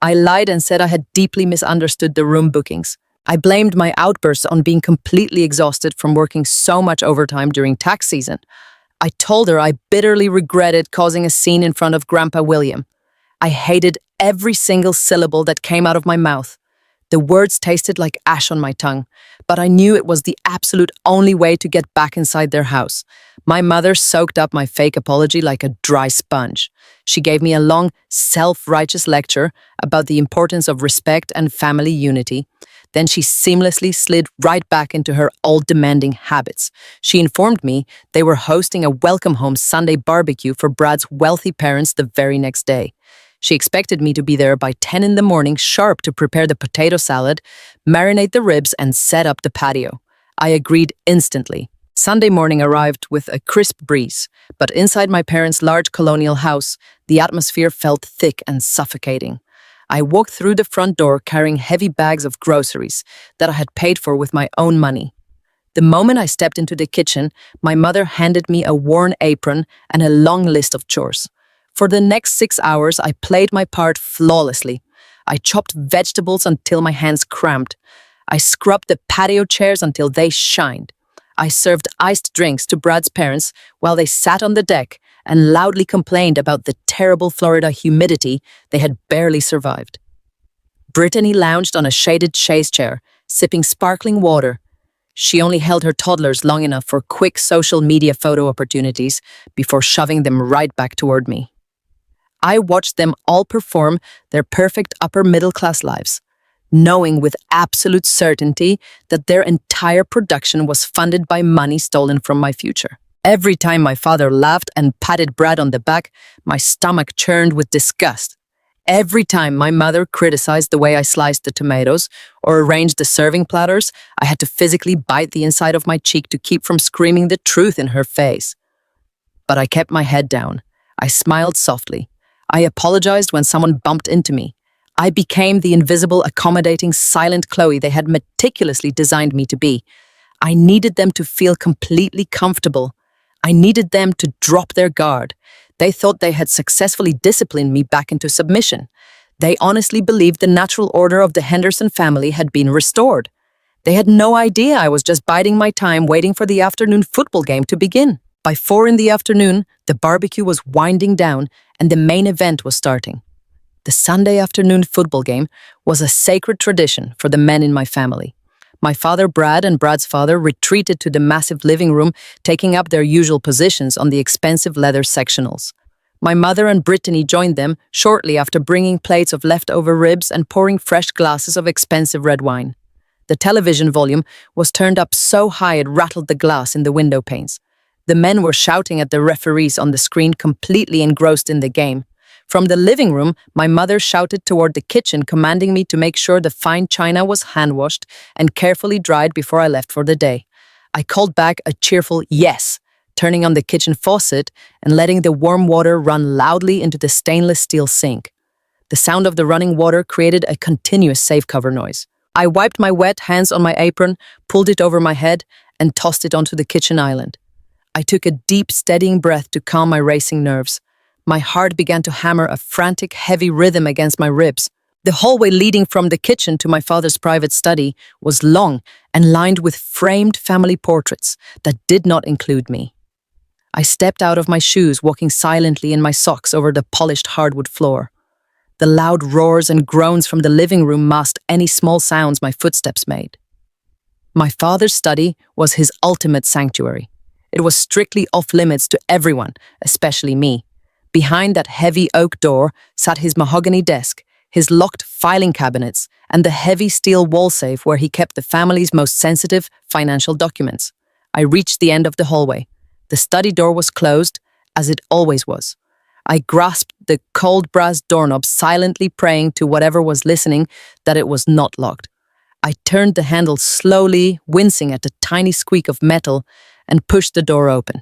I lied and said I had deeply misunderstood the room bookings. I blamed my outbursts on being completely exhausted from working so much overtime during tax season. I told her I bitterly regretted causing a scene in front of Grandpa William. I hated every single syllable that came out of my mouth. The words tasted like ash on my tongue, but I knew it was the absolute only way to get back inside their house. My mother soaked up my fake apology like a dry sponge. She gave me a long, self-righteous lecture about the importance of respect and family unity. Then she seamlessly slid right back into her old demanding habits. She informed me they were hosting a welcome home Sunday barbecue for Brad's wealthy parents the very next day. She expected me to be there by 10 in the morning sharp to prepare the potato salad, marinate the ribs, and set up the patio. I agreed instantly. Sunday morning arrived with a crisp breeze, but inside my parents' large colonial house, the atmosphere felt thick and suffocating. I walked through the front door carrying heavy bags of groceries that I had paid for with my own money. The moment I stepped into the kitchen, my mother handed me a worn apron and a long list of chores. For the next 6 hours, I played my part flawlessly. I chopped vegetables until my hands cramped. I scrubbed the patio chairs until they shined. I served iced drinks to Brad's parents while they sat on the deck and loudly complained about the terrible Florida humidity they had barely survived. Brittany lounged on a shaded chaise chair, sipping sparkling water. She only held her toddlers long enough for quick social media photo opportunities before shoving them right back toward me. I watched them all perform their perfect upper-middle-class lives, knowing with absolute certainty that their entire production was funded by money stolen from my future. Every time my father laughed and patted Brad on the back, my stomach churned with disgust. Every time my mother criticized the way I sliced the tomatoes or arranged the serving platters, I had to physically bite the inside of my cheek to keep from screaming the truth in her face. But I kept my head down. I smiled softly. I apologized when someone bumped into me. I became the invisible, accommodating, silent Chloe they had meticulously designed me to be. I needed them to feel completely comfortable. I needed them to drop their guard. They thought they had successfully disciplined me back into submission. They honestly believed the natural order of the Henderson family had been restored. They had no idea I was just biding my time waiting for the afternoon football game to begin. By 4 in the afternoon, the barbecue was winding down and the main event was starting. The Sunday afternoon football game was a sacred tradition for the men in my family. My father Brad and Brad's father retreated to the massive living room, taking up their usual positions on the expensive leather sectionals. My mother and Brittany joined them shortly after bringing plates of leftover ribs and pouring fresh glasses of expensive red wine. The television volume was turned up so high it rattled the glass in the window panes. The men were shouting at the referees on the screen, completely engrossed in the game. From the living room, my mother shouted toward the kitchen, commanding me to make sure the fine china was hand-washed and carefully dried before I left for the day. I called back a cheerful yes, turning on the kitchen faucet and letting the warm water run loudly into the stainless steel sink. The sound of the running water created a continuous safe cover noise. I wiped my wet hands on my apron, pulled it over my head, and tossed it onto the kitchen island. I took a deep, steadying breath to calm my racing nerves. My heart began to hammer a frantic, heavy rhythm against my ribs. The hallway leading from the kitchen to my father's private study was long and lined with framed family portraits that did not include me. I stepped out of my shoes, walking silently in my socks over the polished hardwood floor. The loud roars and groans from the living room masked any small sounds my footsteps made. My father's study was his ultimate sanctuary. It was strictly off-limits to everyone, especially me. Behind that heavy oak door sat his mahogany desk, his locked filing cabinets, and the heavy steel wall safe where he kept the family's most sensitive financial documents. I reached the end of the hallway. The study door was closed, as it always was. I grasped the cold brass doorknob, silently praying to whatever was listening that it was not locked. I turned the handle slowly, wincing at the tiny squeak of metal, and pushed the door open.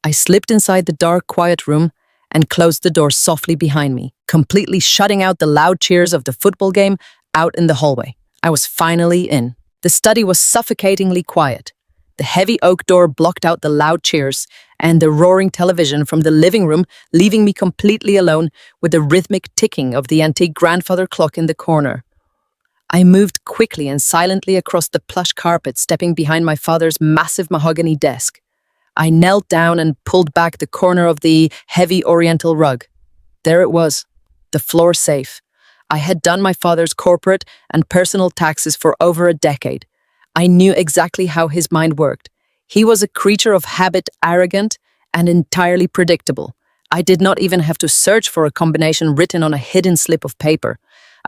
I slipped inside the dark, quiet room and closed the door softly behind me, completely shutting out the loud cheers of the football game out in the hallway. I was finally in. The study was suffocatingly quiet. The heavy oak door blocked out the loud cheers and the roaring television from the living room, leaving me completely alone with the rhythmic ticking of the antique grandfather clock in the corner. I moved quickly and silently across the plush carpet, stepping behind my father's massive mahogany desk. I knelt down and pulled back the corner of the heavy oriental rug. There it was, the floor safe. I had done my father's corporate and personal taxes for over a decade. I knew exactly how his mind worked. He was a creature of habit, arrogant and entirely predictable. I did not even have to search for a combination written on a hidden slip of paper.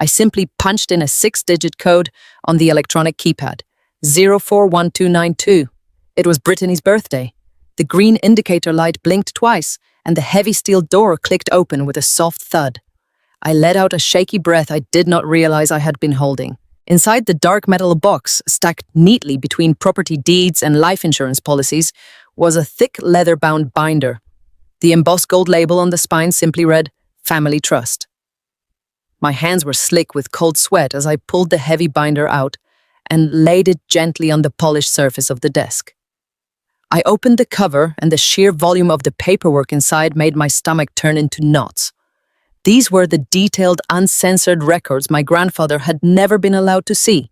I simply punched in a 6-digit code on the electronic keypad, 041292. It was Brittany's birthday. The green indicator light blinked twice, and the heavy steel door clicked open with a soft thud. I let out a shaky breath I did not realize I had been holding. Inside the dark metal box, stacked neatly between property deeds and life insurance policies, was a thick leather-bound binder. The embossed gold label on the spine simply read, Family Trust. My hands were slick with cold sweat as I pulled the heavy binder out and laid it gently on the polished surface of the desk. I opened the cover, and the sheer volume of the paperwork inside made my stomach turn into knots. These were the detailed, uncensored records my grandfather had never been allowed to see.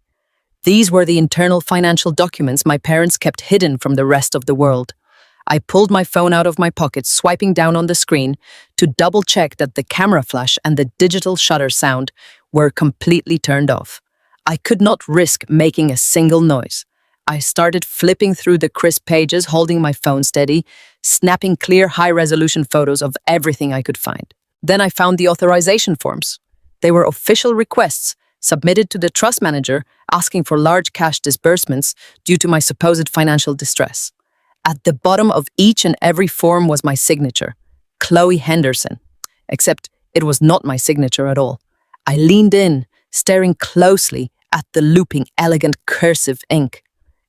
These were the internal financial documents my parents kept hidden from the rest of the world. I pulled my phone out of my pocket, swiping down on the screen to double-check that the camera flash and the digital shutter sound were completely turned off. I could not risk making a single noise. I started flipping through the crisp pages, holding my phone steady, snapping clear, high-resolution photos of everything I could find. Then I found the authorization forms. They were official requests submitted to the trust manager asking for large cash disbursements due to my supposed financial distress. At the bottom of each and every form was my signature, Chloe Henderson, except it was not my signature at all. I leaned in, staring closely at the looping, elegant cursive ink.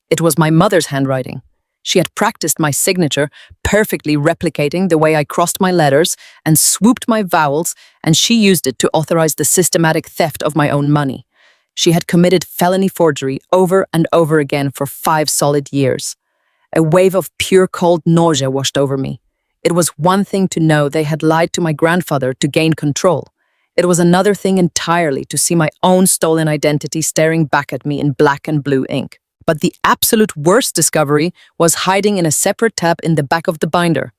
It was my mother's handwriting. She had practiced my signature, perfectly replicating the way I crossed my letters and swooped my vowels, and she used it to authorize the systematic theft of my own money. She had committed felony forgery over and over again for 5 solid years. A wave of pure cold nausea washed over me. It was one thing to know they had lied to my grandfather to gain control. It was another thing entirely to see my own stolen identity staring back at me in black and blue ink. But the absolute worst discovery was hiding in a separate tab in the back of the binder.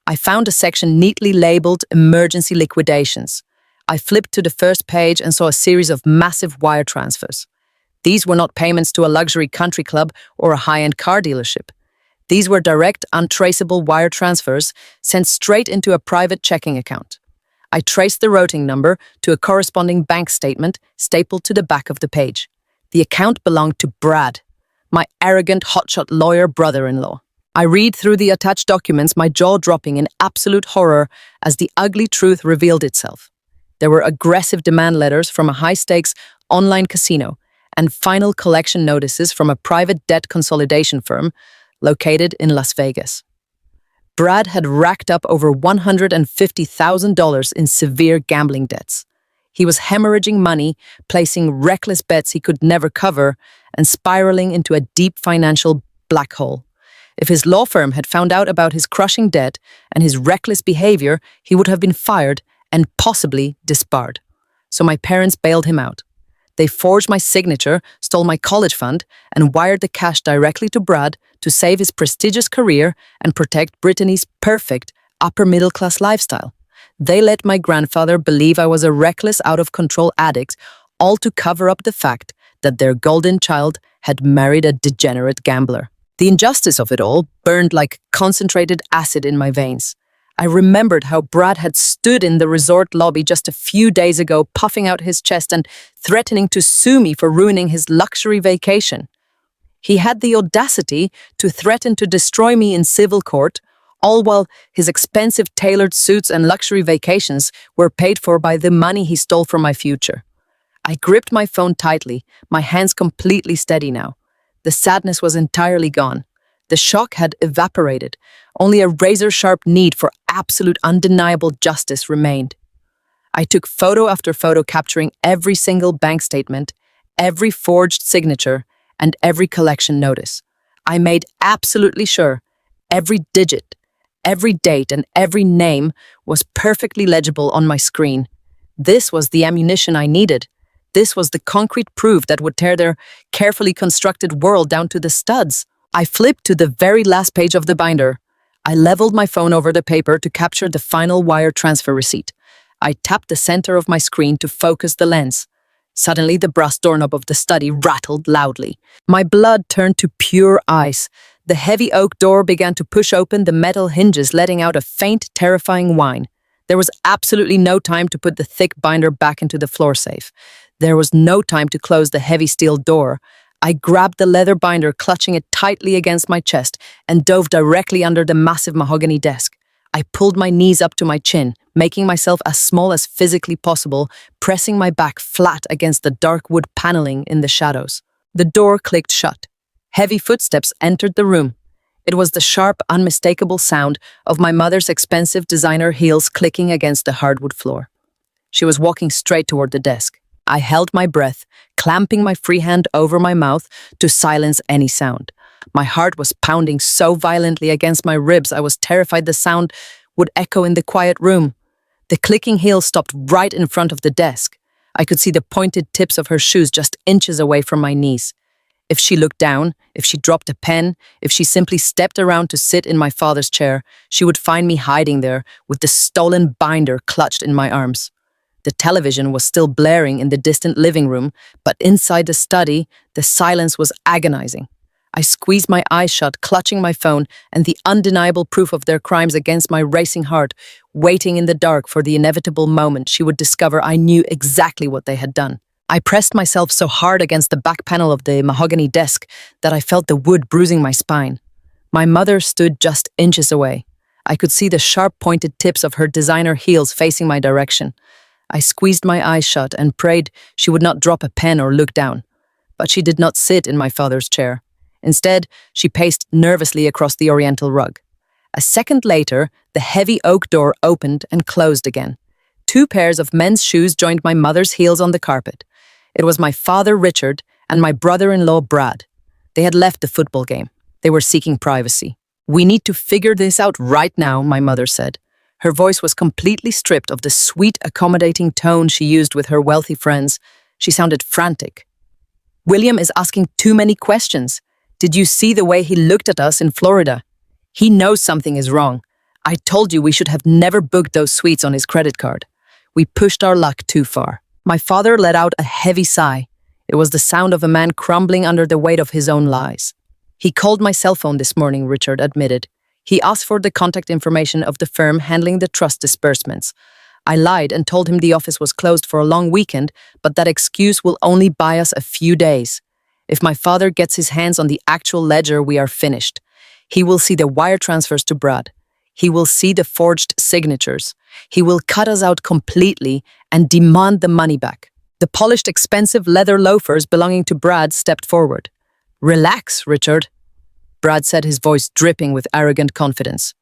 I found a section neatly labeled Emergency Liquidations. I flipped to the first page and saw a series of massive wire transfers. These were not payments to a luxury country club or a high-end car dealership. These were direct, untraceable wire transfers sent straight into a private checking account. I traced the routing number to a corresponding bank statement stapled to the back of the page. The account belonged to Brad, my arrogant hotshot lawyer brother-in-law. I read through the attached documents, my jaw dropping in absolute horror as the ugly truth revealed itself. There were aggressive demand letters from a high-stakes online casino and final collection notices from a private debt consolidation firm located in Las Vegas. Brad had racked up over $150,000 in severe gambling debts. He was hemorrhaging money, placing reckless bets he could never cover, and spiraling into a deep financial black hole. If his law firm had found out about his crushing debt and his reckless behavior, he would have been fired and possibly disbarred. So my parents bailed him out. They forged my signature, stole my college fund, and wired the cash directly to Brad to save his prestigious career and protect Brittany's perfect upper-middle-class lifestyle. They let my grandfather believe I was a reckless, out-of-control addict, all to cover up the fact that their golden child had married a degenerate gambler. The injustice of it all burned like concentrated acid in my veins. I remembered how Brad had stood in the resort lobby just a few days ago, puffing out his chest and threatening to sue me for ruining his luxury vacation. He had the audacity to threaten to destroy me in civil court, all while his expensive tailored suits and luxury vacations were paid for by the money he stole from my future. I gripped my phone tightly, my hands completely steady now. The sadness was entirely gone. The shock had evaporated. Only a razor-sharp need for absolute undeniable justice remained. I took photo after photo capturing every single bank statement, every forged signature, and every collection notice. I made absolutely sure every digit, every date, and every name was perfectly legible on my screen. This was the ammunition I needed. This was the concrete proof that would tear their carefully constructed world down to the studs. I flipped to the very last page of the binder. I leveled my phone over the paper to capture the final wire transfer receipt. I tapped the center of my screen to focus the lens. Suddenly, the brass doorknob of the study rattled loudly. My blood turned to pure ice. The heavy oak door began to push open the metal hinges, letting out a faint, terrifying whine. There was absolutely no time to put the thick binder back into the floor safe. There was no time to close the heavy steel door. I grabbed the leather binder, clutching it tightly against my chest, and dove directly under the massive mahogany desk. I pulled my knees up to my chin, making myself as small as physically possible, pressing my back flat against the dark wood paneling in the shadows. The door clicked shut. Heavy footsteps entered the room. It was the sharp, unmistakable sound of my mother's expensive designer heels clicking against the hardwood floor. She was walking straight toward the desk. I held my breath, clamping my free hand over my mouth to silence any sound. My heart was pounding so violently against my ribs I was terrified the sound would echo in the quiet room. The clicking heel stopped right in front of the desk. I could see the pointed tips of her shoes just inches away from my knees. If she looked down, if she dropped a pen, if she simply stepped around to sit in my father's chair, she would find me hiding there with the stolen binder clutched in my arms. The television was still blaring in the distant living room, but inside the study, the silence was agonizing. I squeezed my eyes shut, clutching my phone and the undeniable proof of their crimes against my racing heart, waiting in the dark for the inevitable moment she would discover I knew exactly what they had done. I pressed myself so hard against the back panel of the mahogany desk that I felt the wood bruising my spine. My mother stood just inches away. I could see the sharp pointed tips of her designer heels facing my direction. I squeezed my eyes shut and prayed she would not drop a pen or look down. But she did not sit in my father's chair. Instead, she paced nervously across the oriental rug. A second later, the heavy oak door opened and closed again. 2 pairs of men's shoes joined my mother's heels on the carpet. It was my father, Richard, and my brother-in-law, Brad. They had left the football game. They were seeking privacy. "We need to figure this out right now," my mother said. Her voice was completely stripped of the sweet, accommodating tone she used with her wealthy friends. She sounded frantic. William is asking too many questions. Did you see the way he looked at us in Florida? He knows something is wrong. I told you we should have never booked those suites on his credit card. We pushed our luck too far. My father let out a heavy sigh. It was the sound of a man crumbling under the weight of his own lies. He called my cell phone this morning, Richard admitted. He asked for the contact information of the firm handling the trust disbursements. I lied and told him the office was closed for a long weekend, but that excuse will only buy us a few days. If my father gets his hands on the actual ledger, we are finished. He will see the wire transfers to Brad. He will see the forged signatures. He will cut us out completely and demand the money back. The polished, expensive leather loafers belonging to Brad stepped forward. Relax, Richard, Brad said, his voice dripping with arrogant confidence.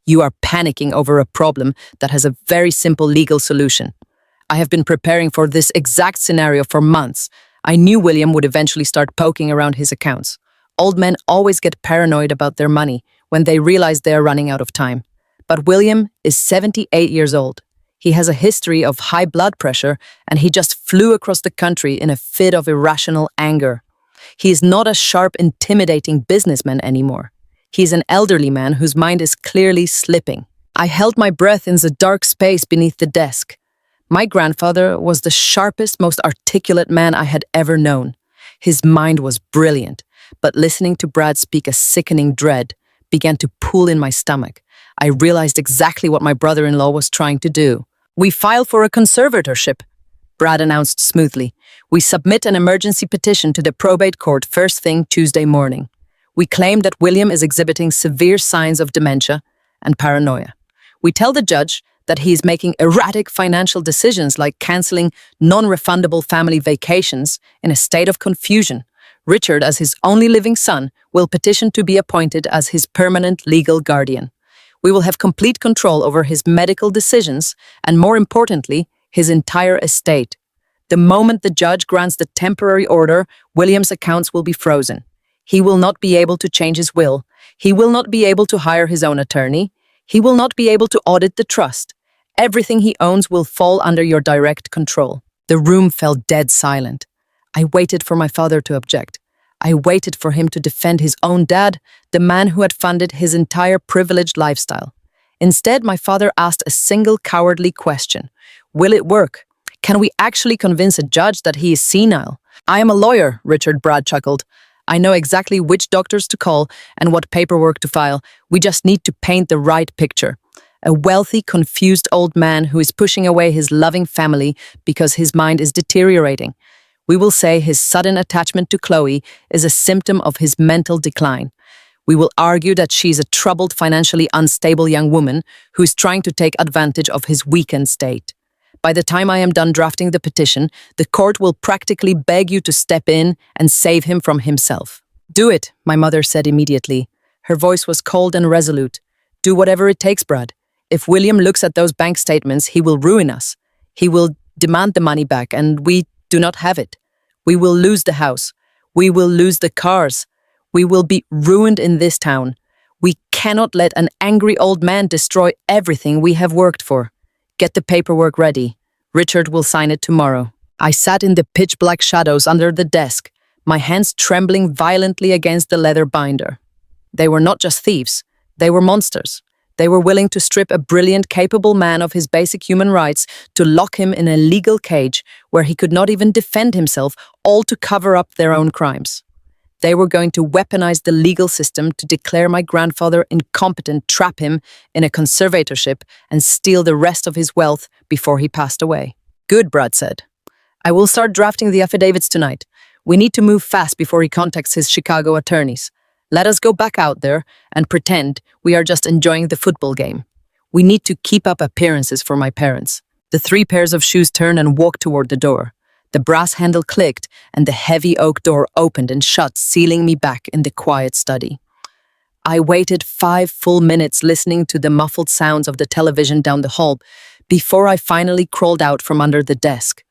You are panicking over a problem that has a very simple legal solution. I have been preparing for this exact scenario for months. I knew William would eventually start poking around his accounts. Old men always get paranoid about their money when they realize they are running out of time. But William is 78 years old. He has a history of high blood pressure, and he just flew across the country in a fit of irrational anger. He is not a sharp, intimidating businessman anymore. He is an elderly man whose mind is clearly slipping. I held my breath in the dark space beneath the desk. My grandfather was the sharpest, most articulate man I had ever known. His mind was brilliant, but listening to Brad speak, a sickening dread began to pool in my stomach. I realized exactly what my brother-in-law was trying to do. We file for a conservatorship, Brad announced smoothly. We submit an emergency petition to the probate court first thing Tuesday morning. We claim that William is exhibiting severe signs of dementia and paranoia. We tell the judge that he is making erratic financial decisions like canceling non-refundable family vacations in a state of confusion. Richard, as his only living son, will petition to be appointed as his permanent legal guardian. We will have complete control over his medical decisions and, more importantly, his entire estate. The moment the judge grants the temporary order, William's accounts will be frozen. He will not be able to change his will. He will not be able to hire his own attorney. He will not be able to audit the trust. Everything he owns will fall under your direct control. The room fell dead silent. I waited for my father to object. I waited for him to defend his own dad, the man who had funded his entire privileged lifestyle. Instead, my father asked a single cowardly question. Will it work? Can we actually convince a judge that he is senile? I am a lawyer, Brad chuckled. I know exactly which doctors to call and what paperwork to file. We just need to paint the right picture. A wealthy, confused old man who is pushing away his loving family because his mind is deteriorating. We will say his sudden attachment to Chloe is a symptom of his mental decline. We will argue that she's a troubled, financially unstable young woman who is trying to take advantage of his weakened state. By the time I am done drafting the petition, the court will practically beg you to step in and save him from himself. Do it, my mother said immediately. Her voice was cold and resolute. Do whatever it takes, Brad. If William looks at those bank statements, he will ruin us. He will demand the money back, and we do not have it. We will lose the house. We will lose the cars. We will be ruined in this town. We cannot let an angry old man destroy everything we have worked for. Get the paperwork ready. Richard will sign it tomorrow. I sat in the pitch-black shadows under the desk, my hands trembling violently against the leather binder. They were not just thieves. They were monsters. They were willing to strip a brilliant, capable man of his basic human rights, to lock him in a legal cage where he could not even defend himself, all to cover up their own crimes. They were going to weaponize the legal system to declare my grandfather incompetent, trap him in a conservatorship, and steal the rest of his wealth before he passed away. Good, Brad said. I will start drafting the affidavits tonight. We need to move fast before he contacts his Chicago attorneys. Let us go back out there and pretend we are just enjoying the football game. We need to keep up appearances for my parents. The 3 pairs of shoes turned and walked toward the door. The brass handle clicked, and the heavy oak door opened and shut, sealing me back in the quiet study. I waited 5 full minutes listening to the muffled sounds of the television down the hall before I finally crawled out from under the desk.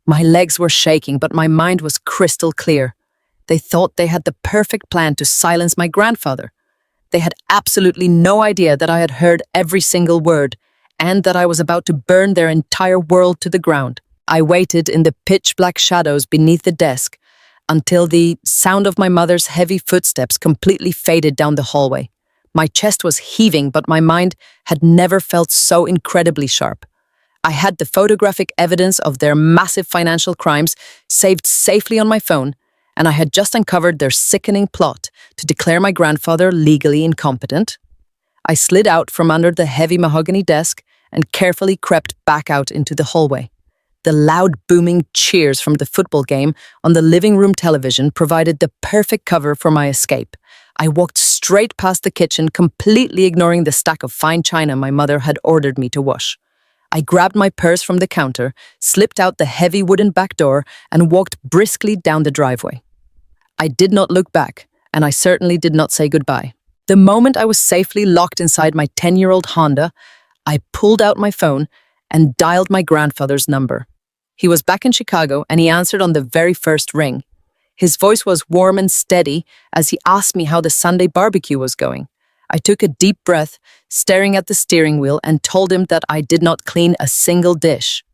My legs were shaking, but my mind was crystal clear. They thought they had the perfect plan to silence my grandfather. They had absolutely no idea that I had heard every single word, and that I was about to burn their entire world to the ground. I waited in the pitch-black shadows beneath the desk until the sound of my mother's heavy footsteps completely faded down the hallway. My chest was heaving, but my mind had never felt so incredibly sharp. I had the photographic evidence of their massive financial crimes saved safely on my phone, and I had just uncovered their sickening plot to declare my grandfather legally incompetent. I slid out from under the heavy mahogany desk and carefully crept back out into the hallway. The loud booming cheers from the football game on the living room television provided the perfect cover for my escape. I walked straight past the kitchen, completely ignoring the stack of fine china my mother had ordered me to wash. I grabbed my purse from the counter, slipped out the heavy wooden back door, and walked briskly down the driveway. I did not look back, and I certainly did not say goodbye. The moment I was safely locked inside my 10-year-old Honda, I pulled out my phone and dialed my grandfather's number. He was back in Chicago, and he answered on the very first ring. His voice was warm and steady as he asked me how the Sunday barbecue was going. I took a deep breath, staring at the steering wheel, and told him that I did not clean a single dish.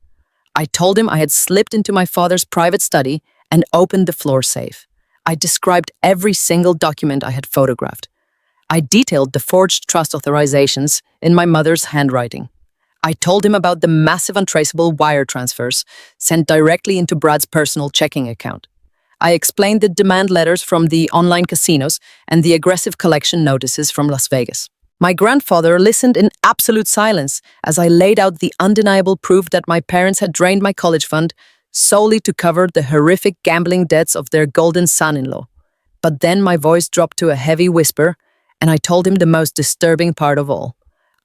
I told him I had slipped into my father's private study and opened the floor safe. I described every single document I had photographed. I detailed the forged trust authorizations in my mother's handwriting. I told him about the massive untraceable wire transfers sent directly into Brad's personal checking account. I explained the demand letters from the online casinos and the aggressive collection notices from Las Vegas. My grandfather listened in absolute silence as I laid out the undeniable proof that my parents had drained my college fund solely to cover the horrific gambling debts of their golden son-in-law. But then my voice dropped to a heavy whisper, and I told him the most disturbing part of all.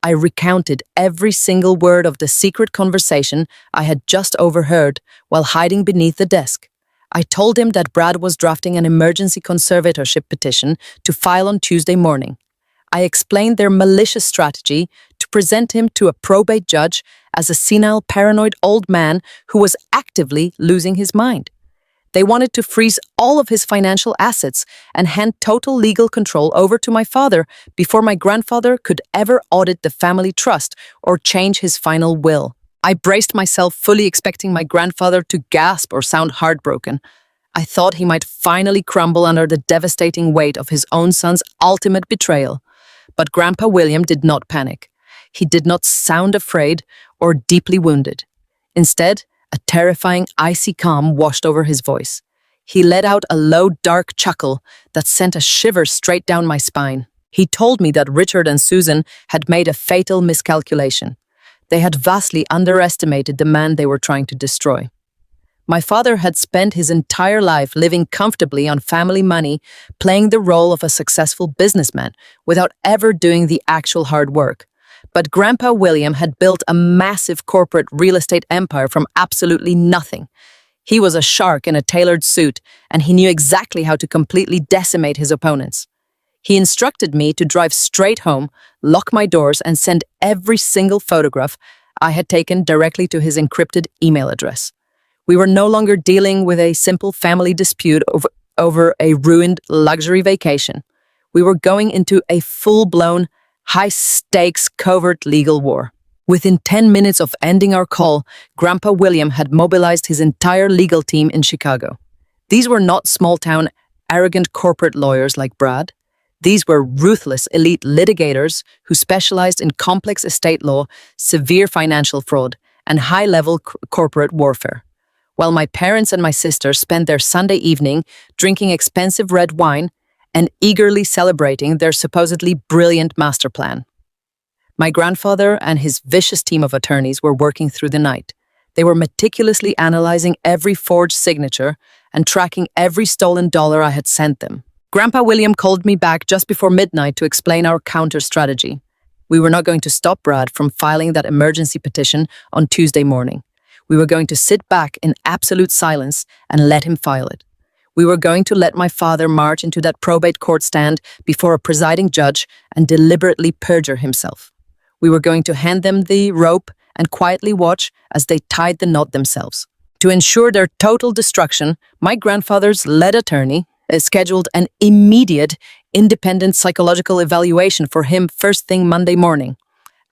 I recounted every single word of the secret conversation I had just overheard while hiding beneath the desk. I told him that Brad was drafting an emergency conservatorship petition to file on Tuesday morning. I explained their malicious strategy to present him to a probate judge as a senile, paranoid old man who was actively losing his mind. They wanted to freeze all of his financial assets and hand total legal control over to my father before my grandfather could ever audit the family trust or change his final will. I braced myself, fully expecting my grandfather to gasp or sound heartbroken. I thought he might finally crumble under the devastating weight of his own son's ultimate betrayal. But Grandpa William did not panic. He did not sound afraid or deeply wounded. Instead, a terrifying, icy calm washed over his voice. He let out a low, dark chuckle that sent a shiver straight down my spine. He told me that Richard and Susan had made a fatal miscalculation. They had vastly underestimated the man they were trying to destroy. My father had spent his entire life living comfortably on family money, playing the role of a successful businessman without ever doing the actual hard work. But Grandpa William had built a massive corporate real estate empire from absolutely nothing. He was a shark in a tailored suit, and he knew exactly how to completely decimate his opponents. He instructed me to drive straight home, lock my doors, and send every single photograph I had taken directly to his encrypted email address. We were no longer dealing with a simple family dispute over a ruined luxury vacation. We were going into a full-blown, high-stakes, covert legal war. Within 10 minutes of ending our call, Grandpa William had mobilized his entire legal team in Chicago. These were not small-town, arrogant corporate lawyers like Brad. These were ruthless elite litigators who specialized in complex estate law, severe financial fraud, and high-level corporate warfare. While my parents and my sister spent their Sunday evening drinking expensive red wine and eagerly celebrating their supposedly brilliant master plan. My grandfather and his vicious team of attorneys were working through the night. They were meticulously analyzing every forged signature and tracking every stolen dollar I had sent them. Grandpa William called me back just before midnight to explain our counter strategy. We were not going to stop Brad from filing that emergency petition on Tuesday morning. We were going to sit back in absolute silence and let him file it. We were going to let my father march into that probate court stand before a presiding judge and deliberately perjure himself. We were going to hand them the rope and quietly watch as they tied the knot themselves. To ensure their total destruction, my grandfather's lead attorney scheduled an immediate independent psychological evaluation for him first thing Monday morning.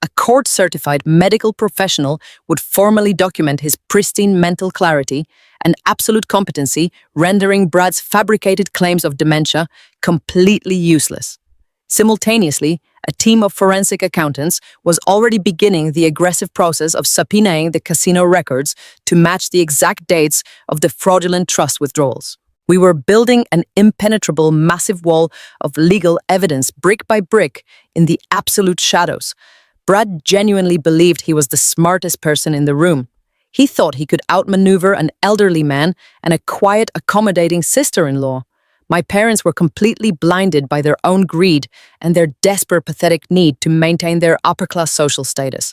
A court-certified medical professional would formally document his pristine mental clarity and absolute competency, rendering Brad's fabricated claims of dementia completely useless. Simultaneously, a team of forensic accountants was already beginning the aggressive process of subpoenaing the casino records to match the exact dates of the fraudulent trust withdrawals. We were building an impenetrable massive wall of legal evidence brick by brick in the absolute shadows. Brad genuinely believed he was the smartest person in the room. He thought he could outmaneuver an elderly man and a quiet, accommodating sister-in-law. My parents were completely blinded by their own greed and their desperate, pathetic need to maintain their upper-class social status.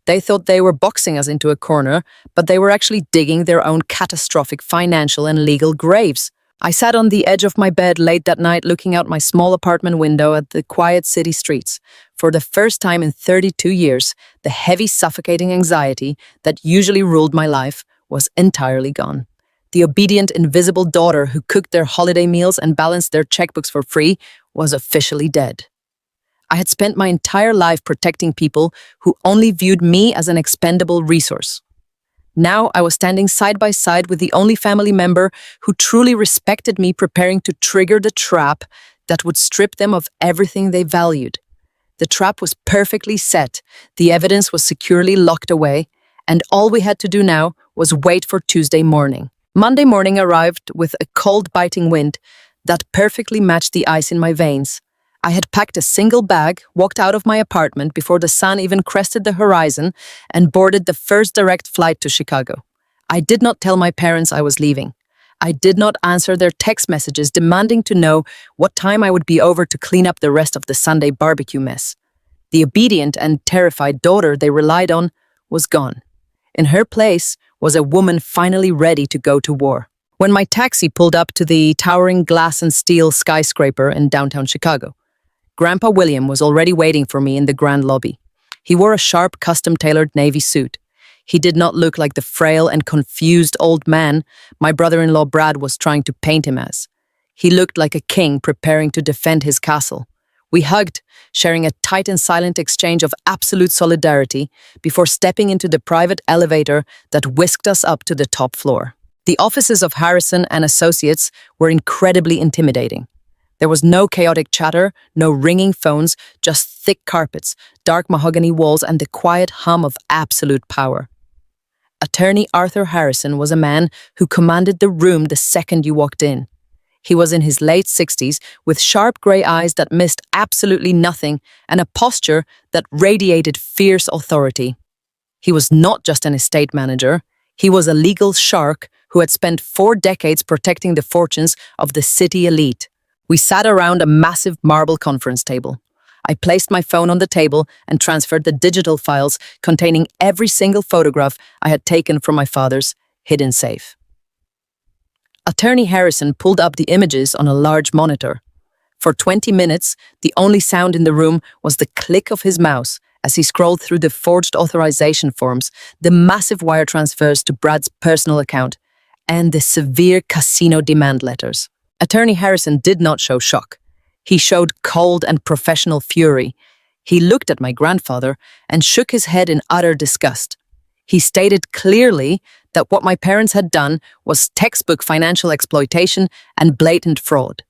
They thought they were boxing us into a corner, but they were actually digging their own catastrophic financial and legal graves. I sat on the edge of my bed late that night looking out my small apartment window at the quiet city streets. For the first time in 32 years, the heavy, suffocating anxiety that usually ruled my life was entirely gone. The obedient, invisible daughter who cooked their holiday meals and balanced their checkbooks for free was officially dead. I had spent my entire life protecting people who only viewed me as an expendable resource. Now I was standing side by side with the only family member who truly respected me, preparing to trigger the trap that would strip them of everything they valued. The trap was perfectly set, the evidence was securely locked away, and all we had to do now was wait for Tuesday morning. Monday morning arrived with a cold, biting wind that perfectly matched the ice in my veins. I had packed a single bag, walked out of my apartment before the sun even crested the horizon, and boarded the first direct flight to Chicago. I did not tell my parents I was leaving. I did not answer their text messages demanding to know what time I would be over to clean up the rest of the Sunday barbecue mess. The obedient and terrified daughter they relied on was gone. In her place was a woman finally ready to go to war. When my taxi pulled up to the towering glass and steel skyscraper in downtown Chicago, Grandpa William was already waiting for me in the grand lobby. He wore a sharp, custom-tailored navy suit. He did not look like the frail and confused old man my brother-in-law Brad was trying to paint him as. He looked like a king preparing to defend his castle. We hugged, sharing a tight and silent exchange of absolute solidarity before stepping into the private elevator that whisked us up to the top floor. The offices of Harrison and Associates were incredibly intimidating. There was no chaotic chatter, no ringing phones, just thick carpets, dark mahogany walls, and the quiet hum of absolute power. Attorney Arthur Harrison was a man who commanded the room the second you walked in. He was in his late 60s with sharp grey eyes that missed absolutely nothing and a posture that radiated fierce authority. He was not just an estate manager, he was a legal shark who had spent 4 decades protecting the fortunes of the city elite. We sat around a massive marble conference table. I placed my phone on the table and transferred the digital files containing every single photograph I had taken from my father's hidden safe. Attorney Harrison pulled up the images on a large monitor. For 20 minutes, the only sound in the room was the click of his mouse as he scrolled through the forged authorization forms, the massive wire transfers to Brad's personal account, and the severe casino demand letters. Attorney Harrison did not show shock. He showed cold and professional fury. He looked at my grandfather and shook his head in utter disgust. He stated clearly that what my parents had done was textbook financial exploitation and blatant fraud.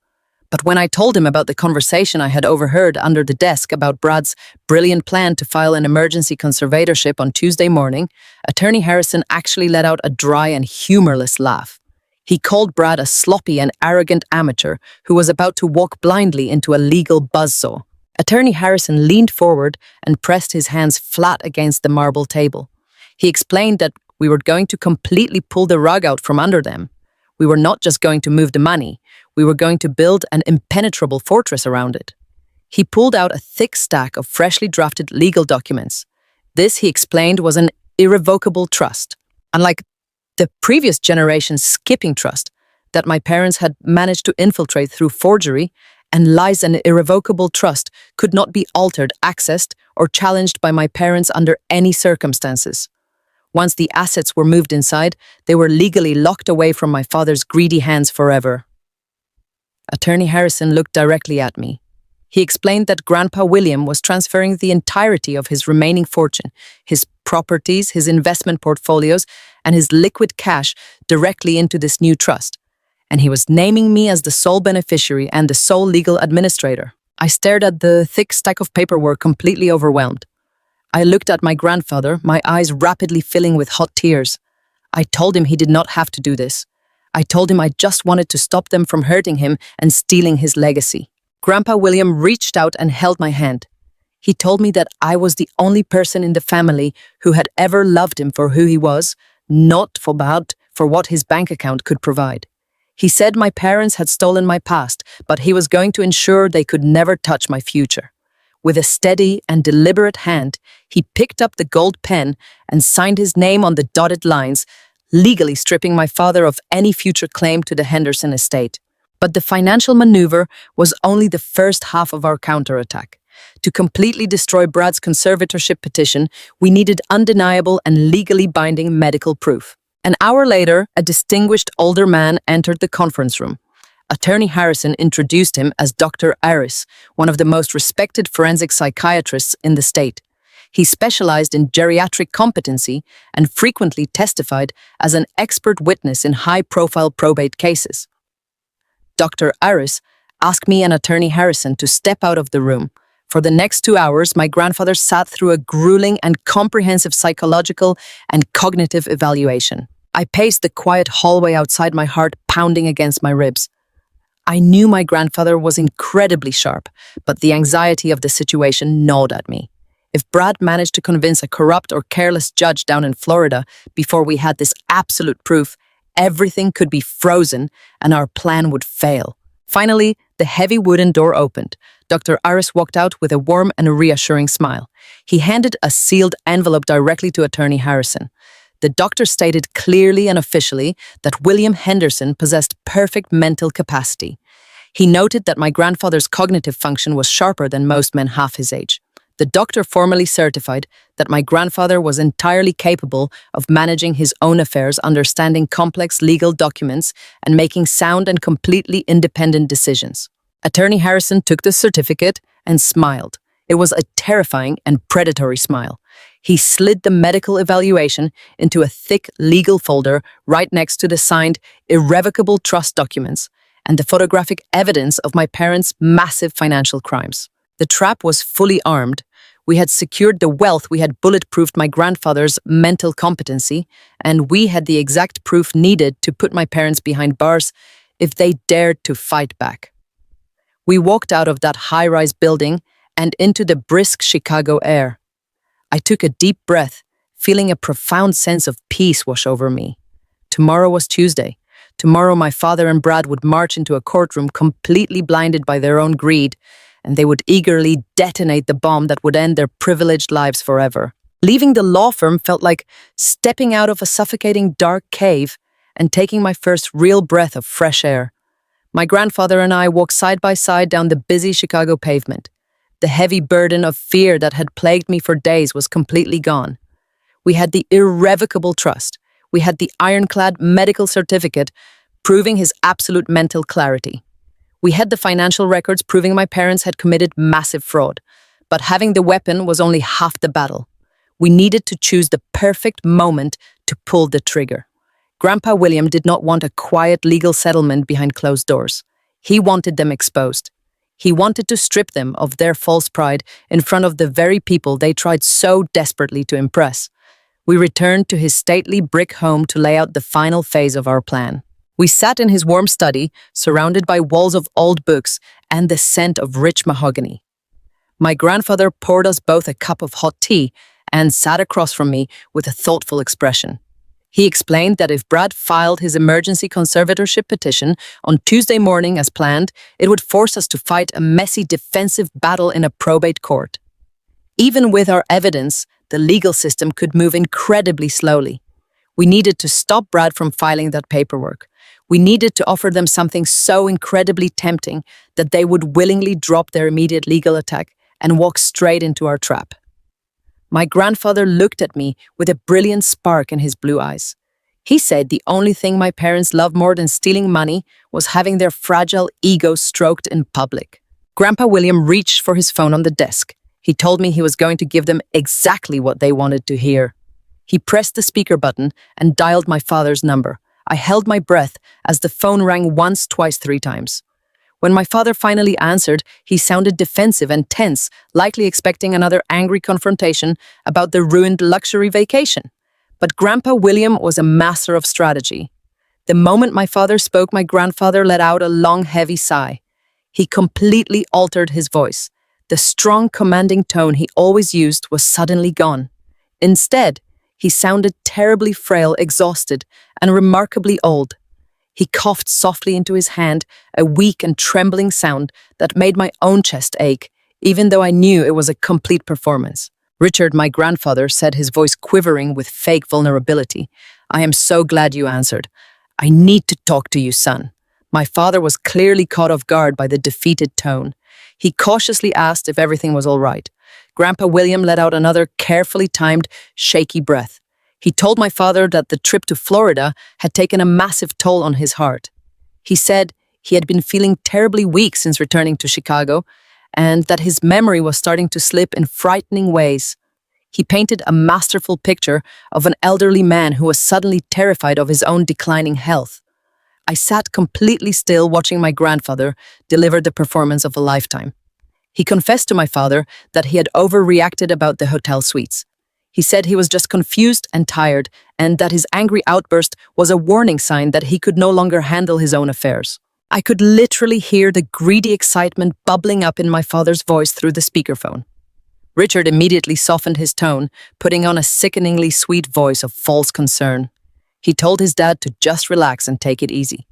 But when I told him about the conversation I had overheard under the desk about Brad's brilliant plan to file an emergency conservatorship on Tuesday morning, Attorney Harrison actually let out a dry and humorless laugh. He called Brad a sloppy and arrogant amateur who was about to walk blindly into a legal buzzsaw. Attorney Harrison leaned forward and pressed his hands flat against the marble table. He explained that we were going to completely pull the rug out from under them. We were not just going to move the money, we were going to build an impenetrable fortress around it. He pulled out a thick stack of freshly drafted legal documents. This, he explained, was an irrevocable trust. Unlike the previous generation's skipping trust that my parents had managed to infiltrate through forgery, and lies, an irrevocable trust could not be altered, accessed, or challenged by my parents under any circumstances. Once the assets were moved inside, they were legally locked away from my father's greedy hands forever. Attorney Harrison looked directly at me. He explained that Grandpa William was transferring the entirety of his remaining fortune, his properties, his investment portfolios, and his liquid cash directly into this new trust. And he was naming me as the sole beneficiary and the sole legal administrator. I stared at the thick stack of paperwork, completely overwhelmed. I looked at my grandfather, my eyes rapidly filling with hot tears. I told him he did not have to do this. I told him I just wanted to stop them from hurting him and stealing his legacy. Grandpa William reached out and held my hand. He told me that I was the only person in the family who had ever loved him for who he was, not for what his bank account could provide. He said my parents had stolen my past, but he was going to ensure they could never touch my future. With a steady and deliberate hand, he picked up the gold pen and signed his name on the dotted lines, legally stripping my father of any future claim to the Henderson estate. But the financial maneuver was only the first half of our counterattack. To completely destroy Brad's conservatorship petition, we needed undeniable and legally binding medical proof. An hour later, a distinguished older man entered the conference room. Attorney Harrison introduced him as Dr. Aris, one of the most respected forensic psychiatrists in the state. He specialized in geriatric competency and frequently testified as an expert witness in high-profile probate cases. Dr. Aris asked me and Attorney Harrison to step out of the room. For the next 2 hours, my grandfather sat through a grueling and comprehensive psychological and cognitive evaluation. I paced the quiet hallway outside, my heart pounding against my ribs. I knew my grandfather was incredibly sharp, but the anxiety of the situation gnawed at me. If Brad managed to convince a corrupt or careless judge down in Florida before we had this absolute proof, everything could be frozen and our plan would fail. Finally, the heavy wooden door opened. Dr. Aris walked out with a warm and a reassuring smile. He handed a sealed envelope directly to Attorney Harrison. The doctor stated clearly and officially that William Henderson possessed perfect mental capacity. He noted that my grandfather's cognitive function was sharper than most men half his age. The doctor formally certified that my grandfather was entirely capable of managing his own affairs, understanding complex legal documents, and making sound and completely independent decisions. Attorney Harrison took the certificate and smiled. It was a terrifying and predatory smile. He slid the medical evaluation into a thick legal folder right next to the signed, irrevocable trust documents and the photographic evidence of my parents' massive financial crimes. The trap was fully armed. We had secured the wealth, we had bulletproofed my grandfather's mental competency, and we had the exact proof needed to put my parents behind bars if they dared to fight back. We walked out of that high-rise building and into the brisk Chicago air. I took a deep breath, feeling a profound sense of peace wash over me. Tomorrow was Tuesday. Tomorrow my father and Brad would march into a courtroom completely blinded by their own greed, and they would eagerly detonate the bomb that would end their privileged lives forever. Leaving the law firm felt like stepping out of a suffocating dark cave and taking my first real breath of fresh air. My grandfather and I walked side by side down the busy Chicago pavement. The heavy burden of fear that had plagued me for days was completely gone. We had the irrevocable trust. We had the ironclad medical certificate proving his absolute mental clarity. We had the financial records proving my parents had committed massive fraud. But having the weapon was only half the battle. We needed to choose the perfect moment to pull the trigger. Grandpa William did not want a quiet legal settlement behind closed doors. He wanted them exposed. He wanted to strip them of their false pride in front of the very people they tried so desperately to impress. We returned to his stately brick home to lay out the final phase of our plan. We sat in his warm study, surrounded by walls of old books and the scent of rich mahogany. My grandfather poured us both a cup of hot tea and sat across from me with a thoughtful expression. He explained that if Brad filed his emergency conservatorship petition on Tuesday morning as planned, it would force us to fight a messy defensive battle in a probate court. Even with our evidence, the legal system could move incredibly slowly. We needed to stop Brad from filing that paperwork. We needed to offer them something so incredibly tempting that they would willingly drop their immediate legal attack and walk straight into our trap. My grandfather looked at me with a brilliant spark in his blue eyes. He said the only thing my parents loved more than stealing money was having their fragile ego stroked in public. Grandpa William reached for his phone on the desk. He told me he was going to give them exactly what they wanted to hear. He pressed the speaker button and dialed my father's number. I held my breath as the phone rang once, twice, 3 times. When my father finally answered, he sounded defensive and tense, likely expecting another angry confrontation about the ruined luxury vacation. But Grandpa William was a master of strategy. The moment my father spoke, my grandfather let out a long, heavy sigh. He completely altered his voice. The strong, commanding tone he always used was suddenly gone. Instead, he sounded terribly frail, exhausted, and remarkably old. He coughed softly into his hand, a weak and trembling sound that made my own chest ache, even though I knew it was a complete performance. Richard, my grandfather, said, his voice quivering with fake vulnerability. "I am so glad you answered. I need to talk to you, son." My father was clearly caught off guard by the defeated tone. He cautiously asked if everything was all right. Grandpa William let out another carefully timed, shaky breath. He told my father that the trip to Florida had taken a massive toll on his heart. He said he had been feeling terribly weak since returning to Chicago, and that his memory was starting to slip in frightening ways. He painted a masterful picture of an elderly man who was suddenly terrified of his own declining health. I sat completely still watching my grandfather deliver the performance of a lifetime. He confessed to my father that he had overreacted about the hotel suites. He said he was just confused and tired, and that his angry outburst was a warning sign that he could no longer handle his own affairs. I could literally hear the greedy excitement bubbling up in my father's voice through the speakerphone. Richard immediately softened his tone, putting on a sickeningly sweet voice of false concern. He told his dad to just relax and take it easy.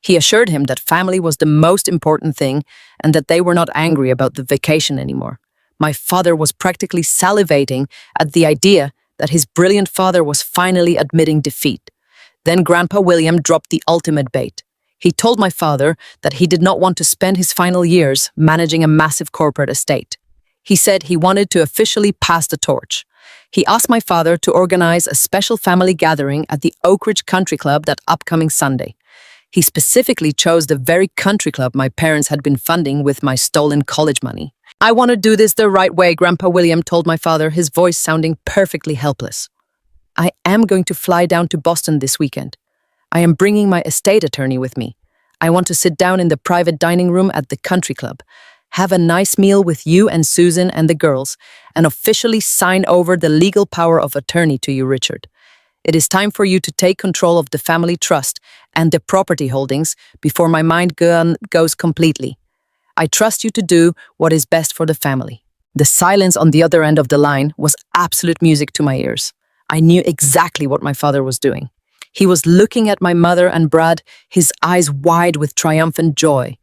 He assured him that family was the most important thing and that they were not angry about the vacation anymore. My father was practically salivating at the idea that his brilliant father was finally admitting defeat. Then Grandpa William dropped the ultimate bait. He told my father that he did not want to spend his final years managing a massive corporate estate. He said he wanted to officially pass the torch. He asked my father to organize a special family gathering at the Oak Ridge Country Club that upcoming Sunday. He specifically chose the very country club my parents had been funding with my stolen college money. "I want to do this the right way," Grandpa William told my father, his voice sounding perfectly helpless. "I am going to fly down to Boston this weekend. I am bringing my estate attorney with me. I want to sit down in the private dining room at the country club, have a nice meal with you and Susan and the girls, and officially sign over the legal power of attorney to you, Richard. It is time for you to take control of the family trust and the property holdings before my mind goes completely. I trust you to do what is best for the family." The silence on the other end of the line was absolute music to my ears. I knew exactly what my father was doing. He was looking at my mother and Brad, his eyes wide with triumphant joy.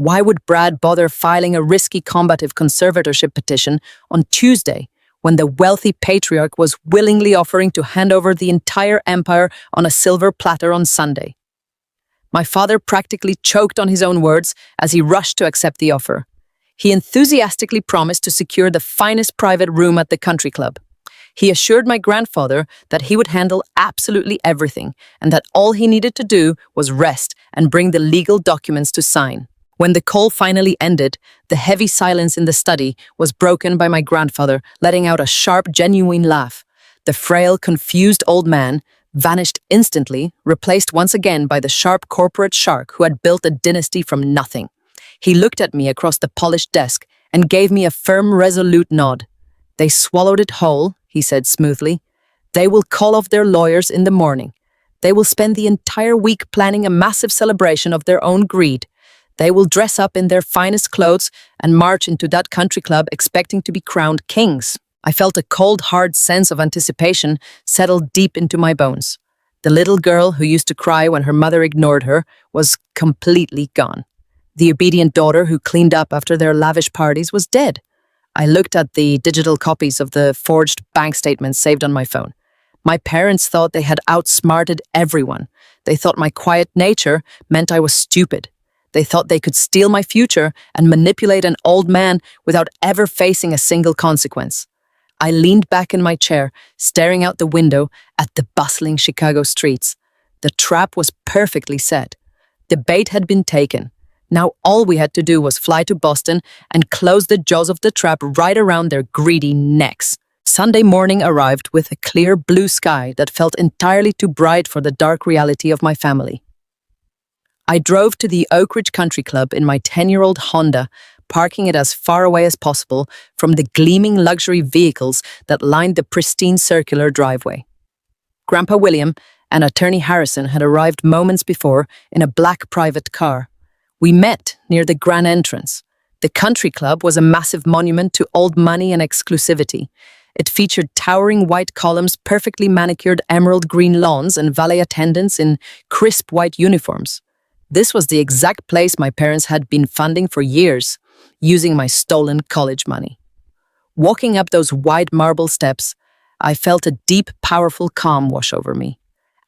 Why would Brad bother filing a risky combative conservatorship petition on Tuesday when the wealthy patriarch was willingly offering to hand over the entire empire on a silver platter on Sunday? My father practically choked on his own words as he rushed to accept the offer. He enthusiastically promised to secure the finest private room at the country club. He assured my grandfather that he would handle absolutely everything and that all he needed to do was rest and bring the legal documents to sign. When the call finally ended, the heavy silence in the study was broken by my grandfather letting out a sharp, genuine laugh. The frail, confused old man vanished instantly, replaced once again by the sharp corporate shark who had built a dynasty from nothing. He looked at me across the polished desk and gave me a firm, resolute nod. "They swallowed it whole," he said smoothly. "They will call off their lawyers in the morning. They will spend the entire week planning a massive celebration of their own greed. They will dress up in their finest clothes and march into that country club expecting to be crowned kings." I felt a cold, hard sense of anticipation settle deep into my bones. The little girl who used to cry when her mother ignored her was completely gone. The obedient daughter who cleaned up after their lavish parties was dead. I looked at the digital copies of the forged bank statements saved on my phone. My parents thought they had outsmarted everyone. They thought my quiet nature meant I was stupid. They thought they could steal my future and manipulate an old man without ever facing a single consequence. I leaned back in my chair, staring out the window at the bustling Chicago streets. The trap was perfectly set. The bait had been taken. Now all we had to do was fly to Boston and close the jaws of the trap right around their greedy necks. Sunday morning arrived with a clear blue sky that felt entirely too bright for the dark reality of my family. I drove to the Oak Ridge Country Club in my 10-year-old Honda, parking it as far away as possible from the gleaming luxury vehicles that lined the pristine circular driveway. Grandpa William and Attorney Harrison had arrived moments before in a black private car. We met near the grand entrance. The country club was a massive monument to old money and exclusivity. It featured towering white columns, perfectly manicured emerald green lawns, and valet attendants in crisp white uniforms. This was the exact place my parents had been funding for years, using my stolen college money. Walking up those wide marble steps, I felt a deep, powerful calm wash over me.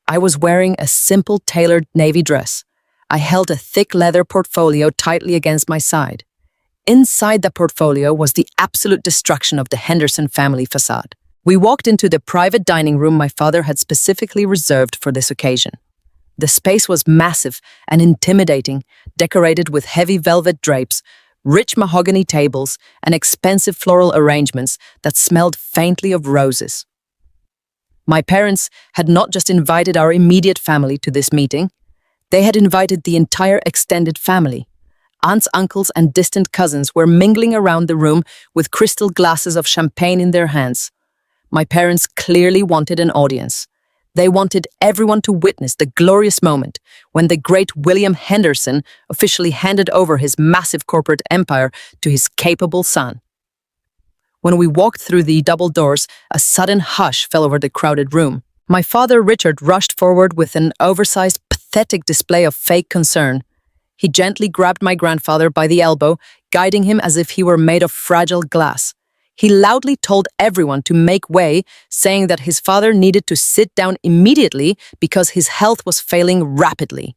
I was wearing a simple tailored navy dress. I held a thick leather portfolio tightly against my side. Inside the portfolio was the absolute destruction of the Henderson family facade. We walked into the private dining room my father had specifically reserved for this occasion. The space was massive and intimidating, decorated with heavy velvet drapes, rich mahogany tables, and expensive floral arrangements that smelled faintly of roses. My parents had not just invited our immediate family to this meeting, they had invited the entire extended family. Aunts, uncles, and distant cousins were mingling around the room with crystal glasses of champagne in their hands. My parents clearly wanted an audience. They wanted everyone to witness the glorious moment when the great William Henderson officially handed over his massive corporate empire to his capable son. When we walked through the double doors, a sudden hush fell over the crowded room. My father, Richard, rushed forward with an oversized, pathetic display of fake concern. He gently grabbed my grandfather by the elbow, guiding him as if he were made of fragile glass. He loudly told everyone to make way, saying that his father needed to sit down immediately because his health was failing rapidly.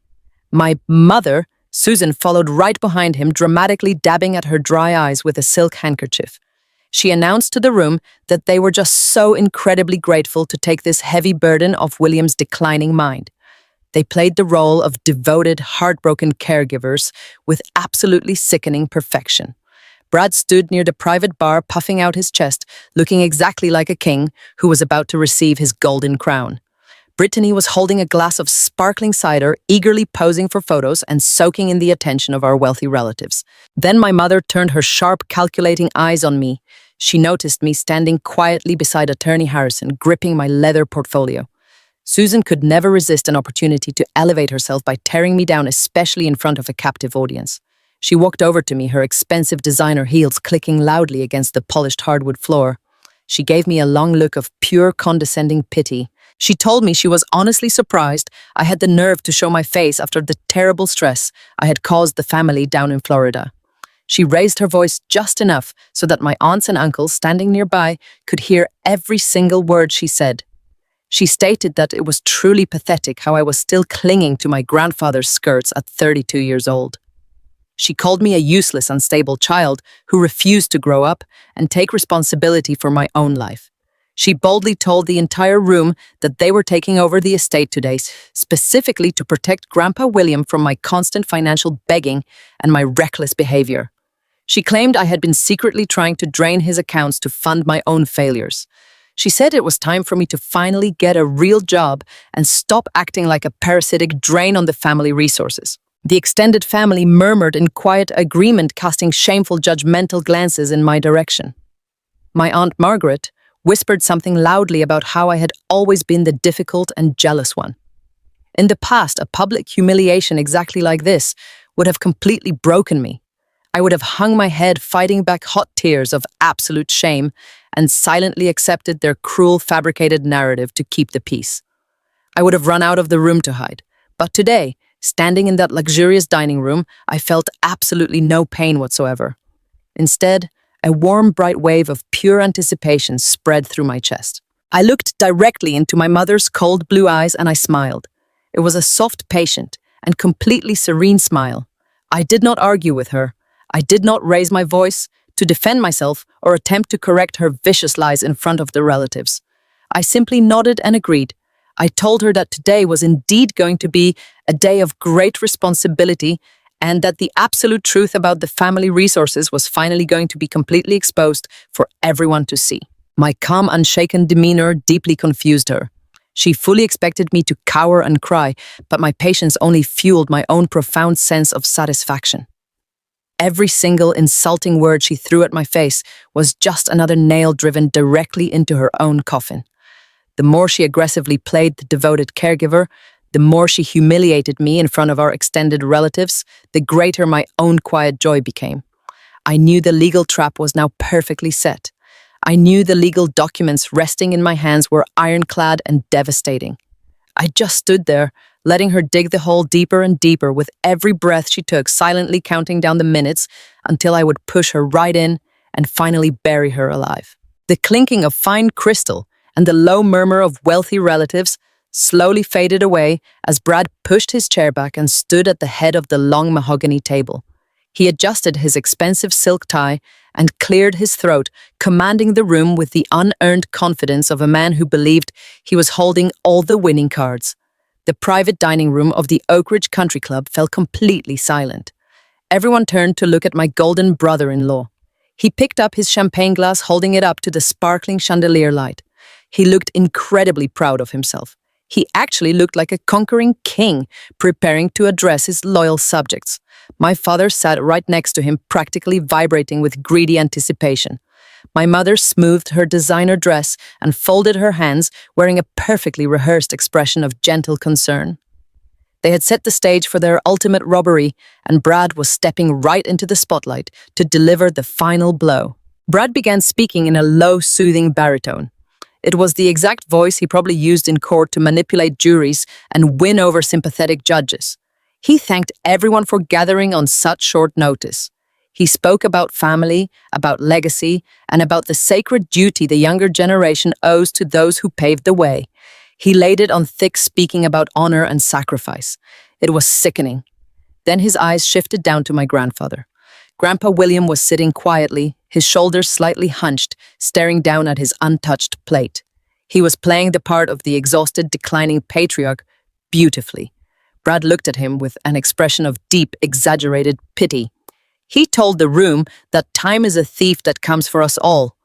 My mother, Susan, followed right behind him, dramatically dabbing at her dry eyes with a silk handkerchief. She announced to the room that they were just so incredibly grateful to take this heavy burden off William's declining mind. They played the role of devoted, heartbroken caregivers with absolutely sickening perfection. Brad stood near the private bar, puffing out his chest, looking exactly like a king who was about to receive his golden crown. Brittany was holding a glass of sparkling cider, eagerly posing for photos and soaking in the attention of our wealthy relatives. Then my mother turned her sharp, calculating eyes on me. She noticed me standing quietly beside Attorney Harrison, gripping my leather portfolio. Susan could never resist an opportunity to elevate herself by tearing me down, especially in front of a captive audience. She walked over to me, her expensive designer heels clicking loudly against the polished hardwood floor. She gave me a long look of pure condescending pity. She told me she was honestly surprised I had the nerve to show my face after the terrible stress I had caused the family down in Florida. She raised her voice just enough so that my aunts and uncles standing nearby could hear every single word she said. She stated that it was truly pathetic how I was still clinging to my grandfather's skirts at 32 years old. She called me a useless, unstable child who refused to grow up and take responsibility for my own life. She boldly told the entire room that they were taking over the estate today, specifically to protect Grandpa William from my constant financial begging and my reckless behavior. She claimed I had been secretly trying to drain his accounts to fund my own failures. She said it was time for me to finally get a real job and stop acting like a parasitic drain on the family resources. The extended family murmured in quiet agreement, casting shameful, judgmental glances in my direction. My Aunt Margaret whispered something loudly about how I had always been the difficult and jealous one. In the past, a public humiliation exactly like this would have completely broken me. I would have hung my head, fighting back hot tears of absolute shame, and silently accepted their cruel, fabricated narrative to keep the peace. I would have run out of the room to hide. But today, standing in that luxurious dining room, I felt absolutely no pain whatsoever. Instead, a warm, bright wave of pure anticipation spread through my chest. I looked directly into my mother's cold blue eyes and I smiled. It was a soft, patient, and completely serene smile. I did not argue with her. I did not raise my voice to defend myself or attempt to correct her vicious lies in front of the relatives. I simply nodded and agreed. I told her that today was indeed going to be a day of great responsibility and that the absolute truth about the family resources was finally going to be completely exposed for everyone to see. My calm, unshaken demeanor deeply confused her. She fully expected me to cower and cry, but my patience only fueled my own profound sense of satisfaction. Every single insulting word she threw at my face was just another nail driven directly into her own coffin. The more she aggressively played the devoted caregiver, the more she humiliated me in front of our extended relatives, the greater my own quiet joy became. I knew the legal trap was now perfectly set. I knew the legal documents resting in my hands were ironclad and devastating. I just stood there, letting her dig the hole deeper and deeper with every breath she took, silently counting down the minutes until I would push her right in and finally bury her alive. The clinking of fine crystal and the low murmur of wealthy relatives slowly faded away as Brad pushed his chair back and stood at the head of the long mahogany table. He adjusted his expensive silk tie and cleared his throat, commanding the room with the unearned confidence of a man who believed he was holding all the winning cards. The private dining room of the Oak Ridge Country Club fell completely silent. Everyone turned to look at my golden brother-in-law. He picked up his champagne glass, holding it up to the sparkling chandelier light. He looked incredibly proud of himself. He actually looked like a conquering king, preparing to address his loyal subjects. My father sat right next to him, practically vibrating with greedy anticipation. My mother smoothed her designer dress and folded her hands, wearing a perfectly rehearsed expression of gentle concern. They had set the stage for their ultimate robbery, and Brad was stepping right into the spotlight to deliver the final blow. Brad began speaking in a low, soothing baritone. It was the exact voice he probably used in court to manipulate juries and win over sympathetic judges. He thanked everyone for gathering on such short notice. He spoke about family, about legacy, and about the sacred duty the younger generation owes to those who paved the way. He laid it on thick, speaking about honor and sacrifice. It was sickening. Then his eyes shifted down to my grandfather. Grandpa William was sitting quietly, his shoulders slightly hunched, staring down at his untouched plate. He was playing the part of the exhausted, declining patriarch beautifully. Brad looked at him with an expression of deep, exaggerated pity. He told the room that time is a thief that comes for us all.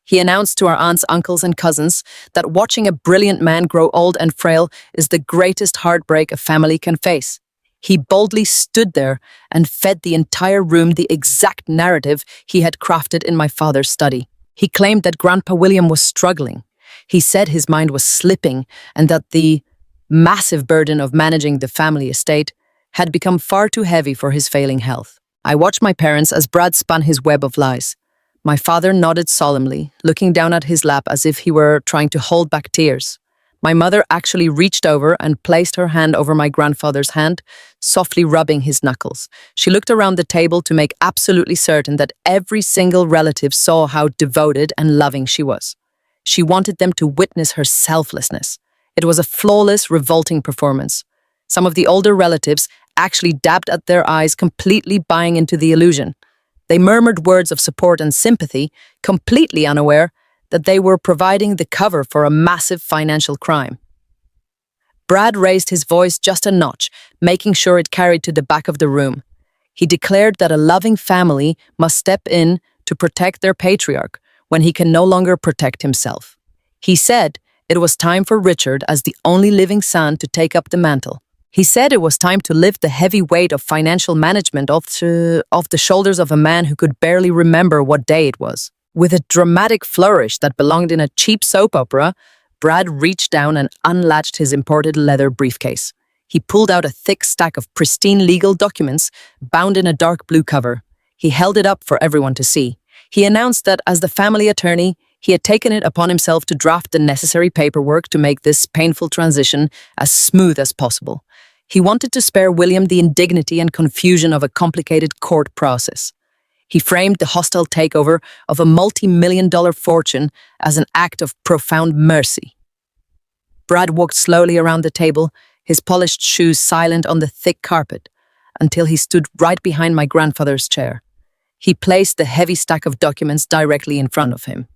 He announced to our aunts, uncles, and cousins that watching a brilliant man grow old and frail is the greatest heartbreak a family can face. He boldly stood there and fed the entire room the exact narrative he had crafted in my father's study. He claimed that Grandpa William was struggling. He said his mind was slipping and that the massive burden of managing the family estate had become far too heavy for his failing health. I watched my parents as Brad spun his web of lies. My father nodded solemnly, looking down at his lap as if he were trying to hold back tears. My mother actually reached over and placed her hand over my grandfather's hand, softly rubbing his knuckles. She looked around the table to make absolutely certain that every single relative saw how devoted and loving she was. She wanted them to witness her selflessness. It was a flawless, revolting performance. Some of the older relatives actually dabbed at their eyes, completely buying into the illusion. They murmured words of support and sympathy, completely unaware that they were providing the cover for a massive financial crime. Brad raised his voice just a notch, making sure it carried to the back of the room. He declared that a loving family must step in to protect their patriarch when he can no longer protect himself. He said it was time for Richard, as the only living son, to take up the mantle. He said it was time to lift the heavy weight of financial management off the shoulders of a man who could barely remember what day it was. With a dramatic flourish that belonged in a cheap soap opera, Brad reached down and unlatched his imported leather briefcase. He pulled out a thick stack of pristine legal documents, bound in a dark blue cover. He held it up for everyone to see. He announced that as the family attorney, he had taken it upon himself to draft the necessary paperwork to make this painful transition as smooth as possible. He wanted to spare William the indignity and confusion of a complicated court process. He framed the hostile takeover of a multi-million-dollar fortune as an act of profound mercy. Brad walked slowly around the table, his polished shoes silent on the thick carpet, until he stood right behind my grandfather's chair. He placed the heavy stack of documents directly in front of him.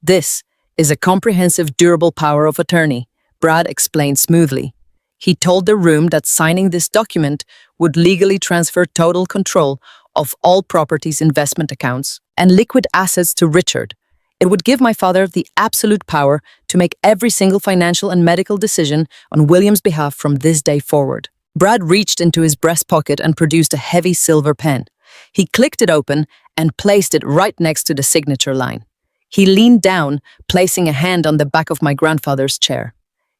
"This is a comprehensive, durable power of attorney," Brad explained smoothly. He told the room that signing this document would legally transfer total control of all property's investment accounts and liquid assets to Richard. It would give my father the absolute power to make every single financial and medical decision on William's behalf from this day forward. Brad reached into his breast pocket and produced a heavy silver pen. He clicked it open and placed it right next to the signature line. He leaned down, placing a hand on the back of my grandfather's chair.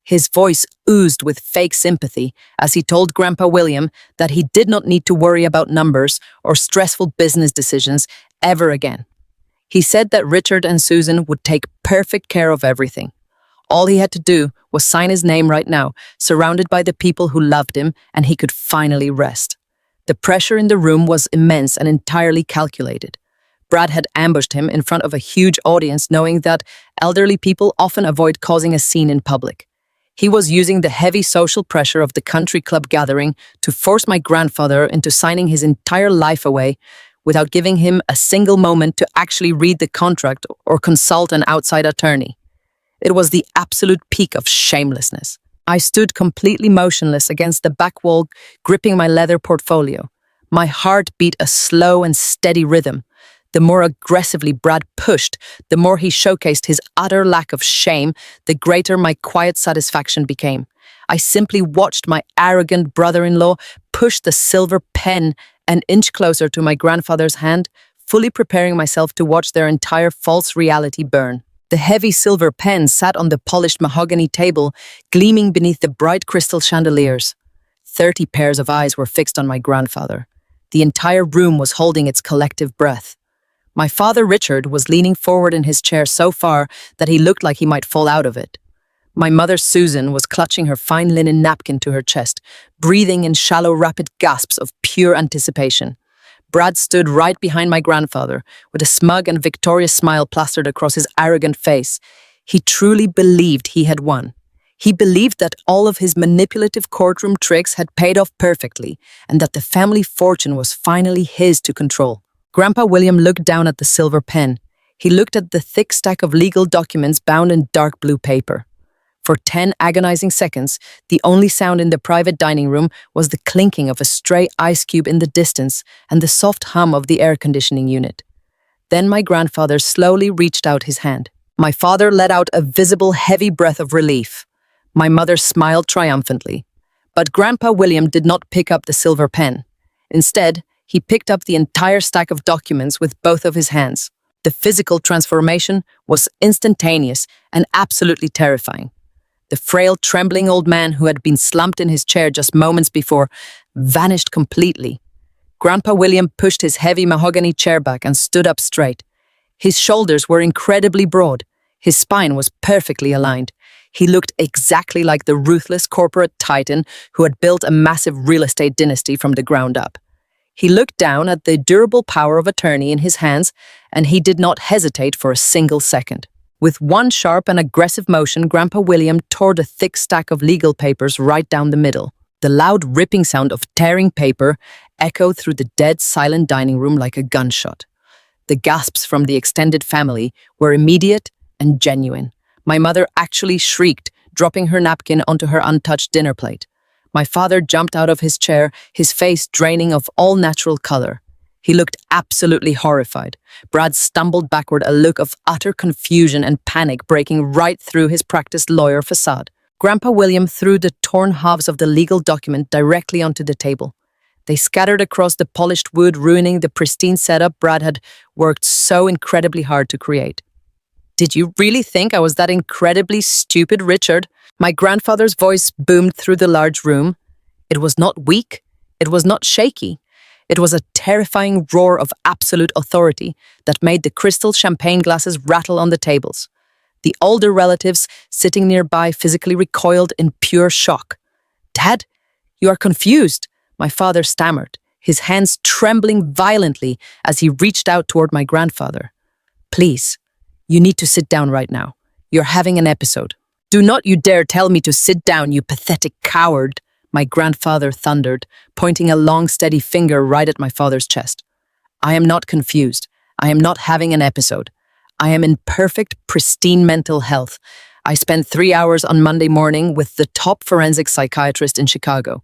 His voice oozed with fake sympathy as he told Grandpa William that he did not need to worry about numbers or stressful business decisions ever again. He said that Richard and Susan would take perfect care of everything. All he had to do was sign his name right now, surrounded by the people who loved him, and he could finally rest. The pressure in the room was immense and entirely calculated. Brad had ambushed him in front of a huge audience, knowing that elderly people often avoid causing a scene in public. He was using the heavy social pressure of the country club gathering to force my grandfather into signing his entire life away without giving him a single moment to actually read the contract or consult an outside attorney. It was the absolute peak of shamelessness. I stood completely motionless against the back wall, gripping my leather portfolio. My heart beat a slow and steady rhythm. The more aggressively Brad pushed, the more he showcased his utter lack of shame, the greater my quiet satisfaction became. I simply watched my arrogant brother-in-law push the silver pen an inch closer to my grandfather's hand, fully preparing myself to watch their entire false reality burn. The heavy silver pen sat on the polished mahogany table, gleaming beneath the bright crystal chandeliers. 30 pairs of eyes were fixed on my grandfather. The entire room was holding its collective breath. My father, Richard, was leaning forward in his chair so far that he looked like he might fall out of it. My mother, Susan, was clutching her fine linen napkin to her chest, breathing in shallow, rapid gasps of pure anticipation. Brad stood right behind my grandfather, with a smug and victorious smile plastered across his arrogant face. He truly believed he had won. He believed that all of his manipulative courtroom tricks had paid off perfectly, and that the family fortune was finally his to control. Grandpa William looked down at the silver pen. He looked at the thick stack of legal documents bound in dark blue paper. For 10 agonizing seconds, the only sound in the private dining room was the clinking of a stray ice cube in the distance and the soft hum of the air conditioning unit. Then my grandfather slowly reached out his hand. My father let out a visible heavy breath of relief. My mother smiled triumphantly. But Grandpa William did not pick up the silver pen. Instead, he picked up the entire stack of documents with both of his hands. The physical transformation was instantaneous and absolutely terrifying. The frail, trembling old man who had been slumped in his chair just moments before vanished completely. Grandpa William pushed his heavy mahogany chair back and stood up straight. His shoulders were incredibly broad. His spine was perfectly aligned. He looked exactly like the ruthless corporate titan who had built a massive real estate dynasty from the ground up. He looked down at the durable power of attorney in his hands, and he did not hesitate for a single second. With one sharp and aggressive motion, Grandpa William tore the thick stack of legal papers right down the middle. The loud ripping sound of tearing paper echoed through the dead silent dining room like a gunshot. The gasps from the extended family were immediate and genuine. My mother actually shrieked, dropping her napkin onto her untouched dinner plate. My father jumped out of his chair, his face draining of all natural color. He looked absolutely horrified. Brad stumbled backward, a look of utter confusion and panic breaking right through his practiced lawyer facade. Grandpa William threw the torn halves of the legal document directly onto the table. They scattered across the polished wood, ruining the pristine setup Brad had worked so incredibly hard to create. "Did you really think I was that incredibly stupid, Richard?" My grandfather's voice boomed through the large room. It was not weak. It was not shaky. It was a terrifying roar of absolute authority that made the crystal champagne glasses rattle on the tables. The older relatives sitting nearby physically recoiled in pure shock. "Dad, you are confused," my father stammered, his hands trembling violently as he reached out toward my grandfather. "Please, you need to sit down right now. You're having an episode." "Do not you dare tell me to sit down, you pathetic coward," my grandfather thundered, pointing a long, steady finger right at my father's chest. "I am not confused. I am not having an episode. I am in perfect, pristine mental health. I spent 3 hours on Monday morning with the top forensic psychiatrist in Chicago.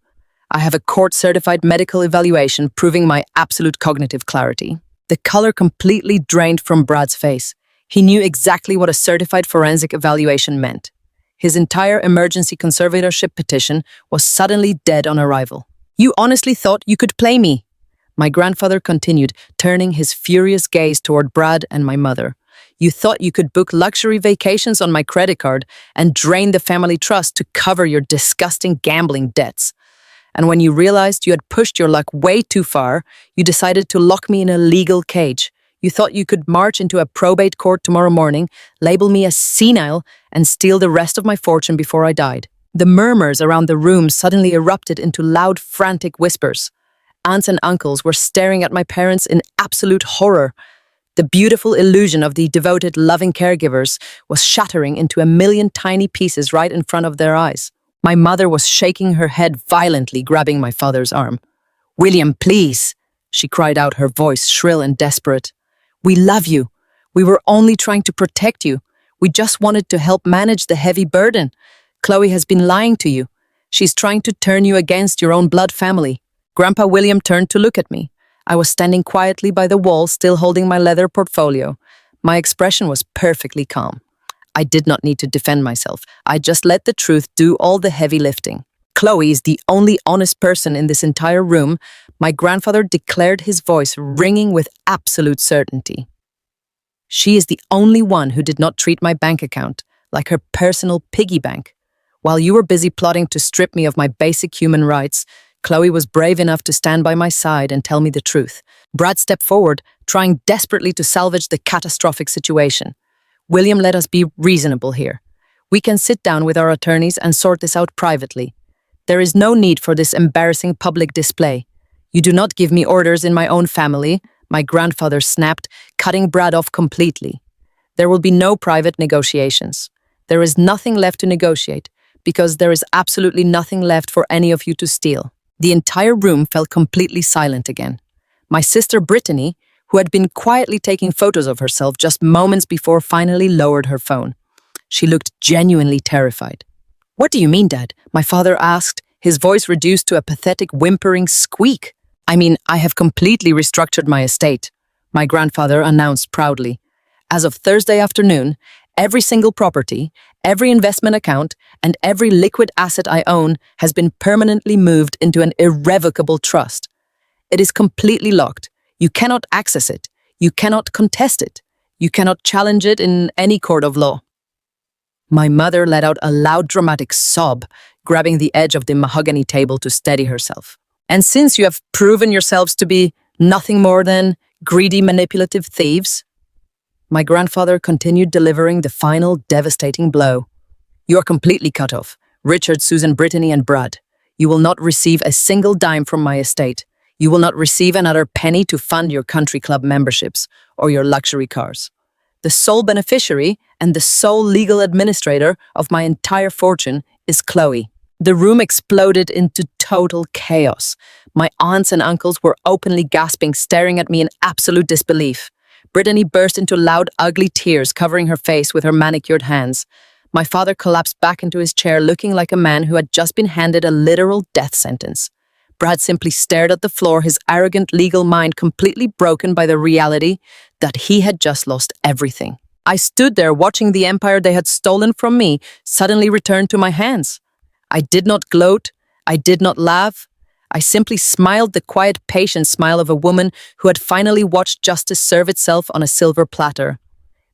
I have a court-certified medical evaluation proving my absolute cognitive clarity. The color completely drained from Brad's face. He knew exactly what a certified forensic evaluation meant. His entire emergency conservatorship petition was suddenly dead on arrival. You honestly thought you could play me? My grandfather continued, turning his furious gaze toward Brad and my mother. You thought you could book luxury vacations on my credit card and drain the family trust to cover your disgusting gambling debts. And when you realized you had pushed your luck way too far, you decided to lock me in a legal cage. You thought you could march into a probate court tomorrow morning, label me as senile, and steal the rest of my fortune before I died. The murmurs around the room suddenly erupted into loud, frantic whispers. Aunts and uncles were staring at my parents in absolute horror. The beautiful illusion of the devoted, loving caregivers was shattering into a million tiny pieces right in front of their eyes. My mother was shaking her head violently, grabbing my father's arm. "William, please," she cried out, her voice shrill and desperate. "We love you. We were only trying to protect you. We just wanted to help manage the heavy burden. Chloe has been lying to you. She's trying to turn you against your own blood family." Grandpa William turned to look at me. I was standing quietly by the wall, still holding my leather portfolio. My expression was perfectly calm. I did not need to defend myself. I just let the truth do all the heavy lifting. "Chloe is the only honest person in this entire room," my grandfather declared, his voice ringing with absolute certainty. "She is the only one who did not treat my bank account like her personal piggy bank. While you were busy plotting to strip me of my basic human rights, Chloe was brave enough to stand by my side and tell me the truth." Brad stepped forward, trying desperately to salvage the catastrophic situation. "William, let us be reasonable here. We can sit down with our attorneys and sort this out privately. There is no need for this embarrassing public display. You do not give me orders in my own family," my grandfather snapped, cutting Brad off completely. "There will be no private negotiations. There is nothing left to negotiate, because there is absolutely nothing left for any of you to steal." The entire room fell completely silent again. My sister Brittany, who had been quietly taking photos of herself just moments before, finally lowered her phone. She looked genuinely terrified. "What do you mean, Dad?" my father asked, his voice reduced to a pathetic whimpering squeak. "I mean, I have completely restructured my estate," my grandfather announced proudly. "As of Thursday afternoon, every single property, every investment account, and every liquid asset I own has been permanently moved into an irrevocable trust. It is completely locked. You cannot access it. You cannot contest it. You cannot challenge it in any court of law." My mother let out a loud, dramatic sob, grabbing the edge of the mahogany table to steady herself. "And since you have proven yourselves to be nothing more than greedy, manipulative thieves," my grandfather continued, delivering the final devastating blow. "You are completely cut off. Richard, Susan, Brittany, and Brad. You will not receive a single dime from my estate. You will not receive another penny to fund your country club memberships or your luxury cars. The sole beneficiary and the sole legal administrator of my entire fortune is Chloe." The room exploded into total chaos. My aunts and uncles were openly gasping, staring at me in absolute disbelief. Brittany burst into loud, ugly tears, covering her face with her manicured hands. My father collapsed back into his chair, looking like a man who had just been handed a literal death sentence. Brad simply stared at the floor, his arrogant legal mind completely broken by the reality that he had just lost everything. I stood there watching the empire they had stolen from me suddenly return to my hands. I did not gloat. I did not laugh. I simply smiled, the quiet, patient smile of a woman who had finally watched justice serve itself on a silver platter.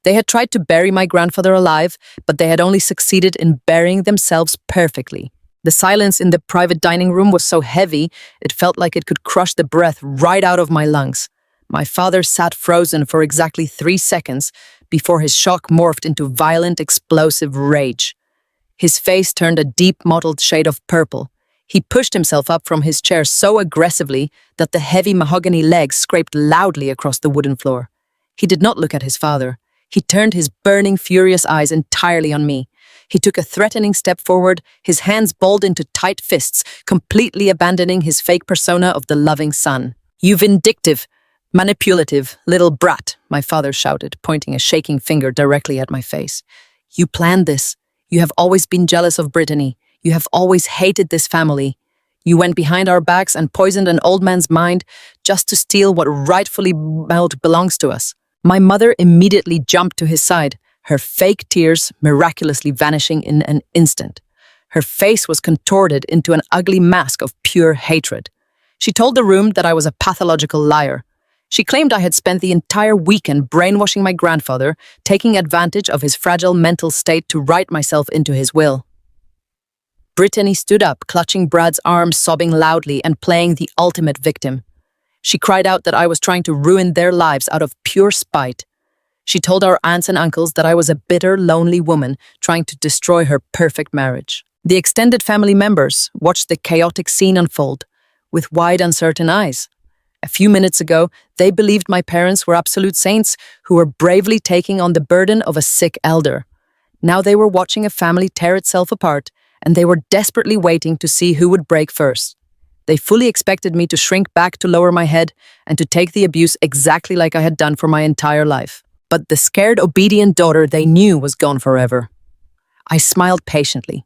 They had tried to bury my grandfather alive, but they had only succeeded in burying themselves perfectly. The silence in the private dining room was so heavy, it felt like it could crush the breath right out of my lungs. My father sat frozen for exactly 3 seconds before his shock morphed into violent, explosive rage. His face turned a deep, mottled shade of purple. He pushed himself up from his chair so aggressively that the heavy mahogany legs scraped loudly across the wooden floor. He did not look at his father. He turned his burning, furious eyes entirely on me. He took a threatening step forward, his hands balled into tight fists, completely abandoning his fake persona of the loving son. "You vindictive, manipulative little brat," my father shouted, pointing a shaking finger directly at my face. "You planned this. You have always been jealous of Brittany. You have always hated this family. You went behind our backs and poisoned an old man's mind just to steal what rightfully belongs to us. My mother immediately jumped to his side, her fake tears miraculously vanishing in an instant. Her face was contorted into an ugly mask of pure hatred. She told the room that I was a pathological liar. She claimed I had spent the entire weekend brainwashing my grandfather, taking advantage of his fragile mental state to write myself into his will. Brittany stood up, clutching Brad's arm, sobbing loudly and playing the ultimate victim. She cried out that I was trying to ruin their lives out of pure spite. She told our aunts and uncles that I was a bitter, lonely woman trying to destroy her perfect marriage. The extended family members watched the chaotic scene unfold with wide, uncertain eyes. A few minutes ago, they believed my parents were absolute saints who were bravely taking on the burden of a sick elder. Now they were watching a family tear itself apart, and they were desperately waiting to see who would break first. They fully expected me to shrink back, to lower my head, and to take the abuse exactly like I had done for my entire life. But the scared, obedient daughter they knew was gone forever. I smiled patiently.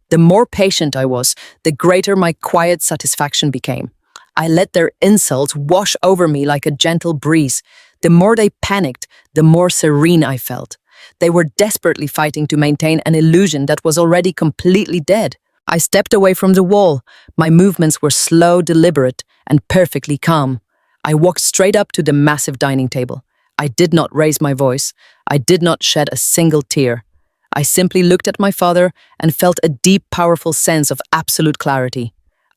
The more patient I was, the greater my quiet satisfaction became. I let their insults wash over me like a gentle breeze. The more they panicked, the more serene I felt. They were desperately fighting to maintain an illusion that was already completely dead. I stepped away from the wall. My movements were slow, deliberate, and perfectly calm. I walked straight up to the massive dining table. I did not raise my voice. I did not shed a single tear. I simply looked at my father and felt a deep, powerful sense of absolute clarity.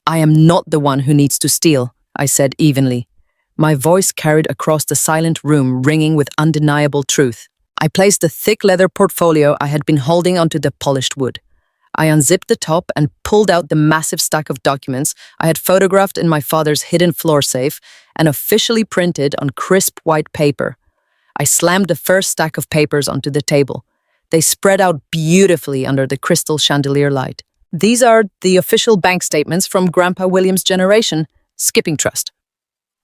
I am not the one who needs to steal, I said evenly. My voice carried across the silent room, ringing with undeniable truth. I placed the thick leather portfolio I had been holding onto the polished wood. I unzipped the top and pulled out the massive stack of documents I had photographed in my father's hidden floor safe and officially printed on crisp white paper. I slammed the first stack of papers onto the table. They spread out beautifully under the crystal chandelier light. These are the official bank statements from Grandpa William's generation, Skipping Trust,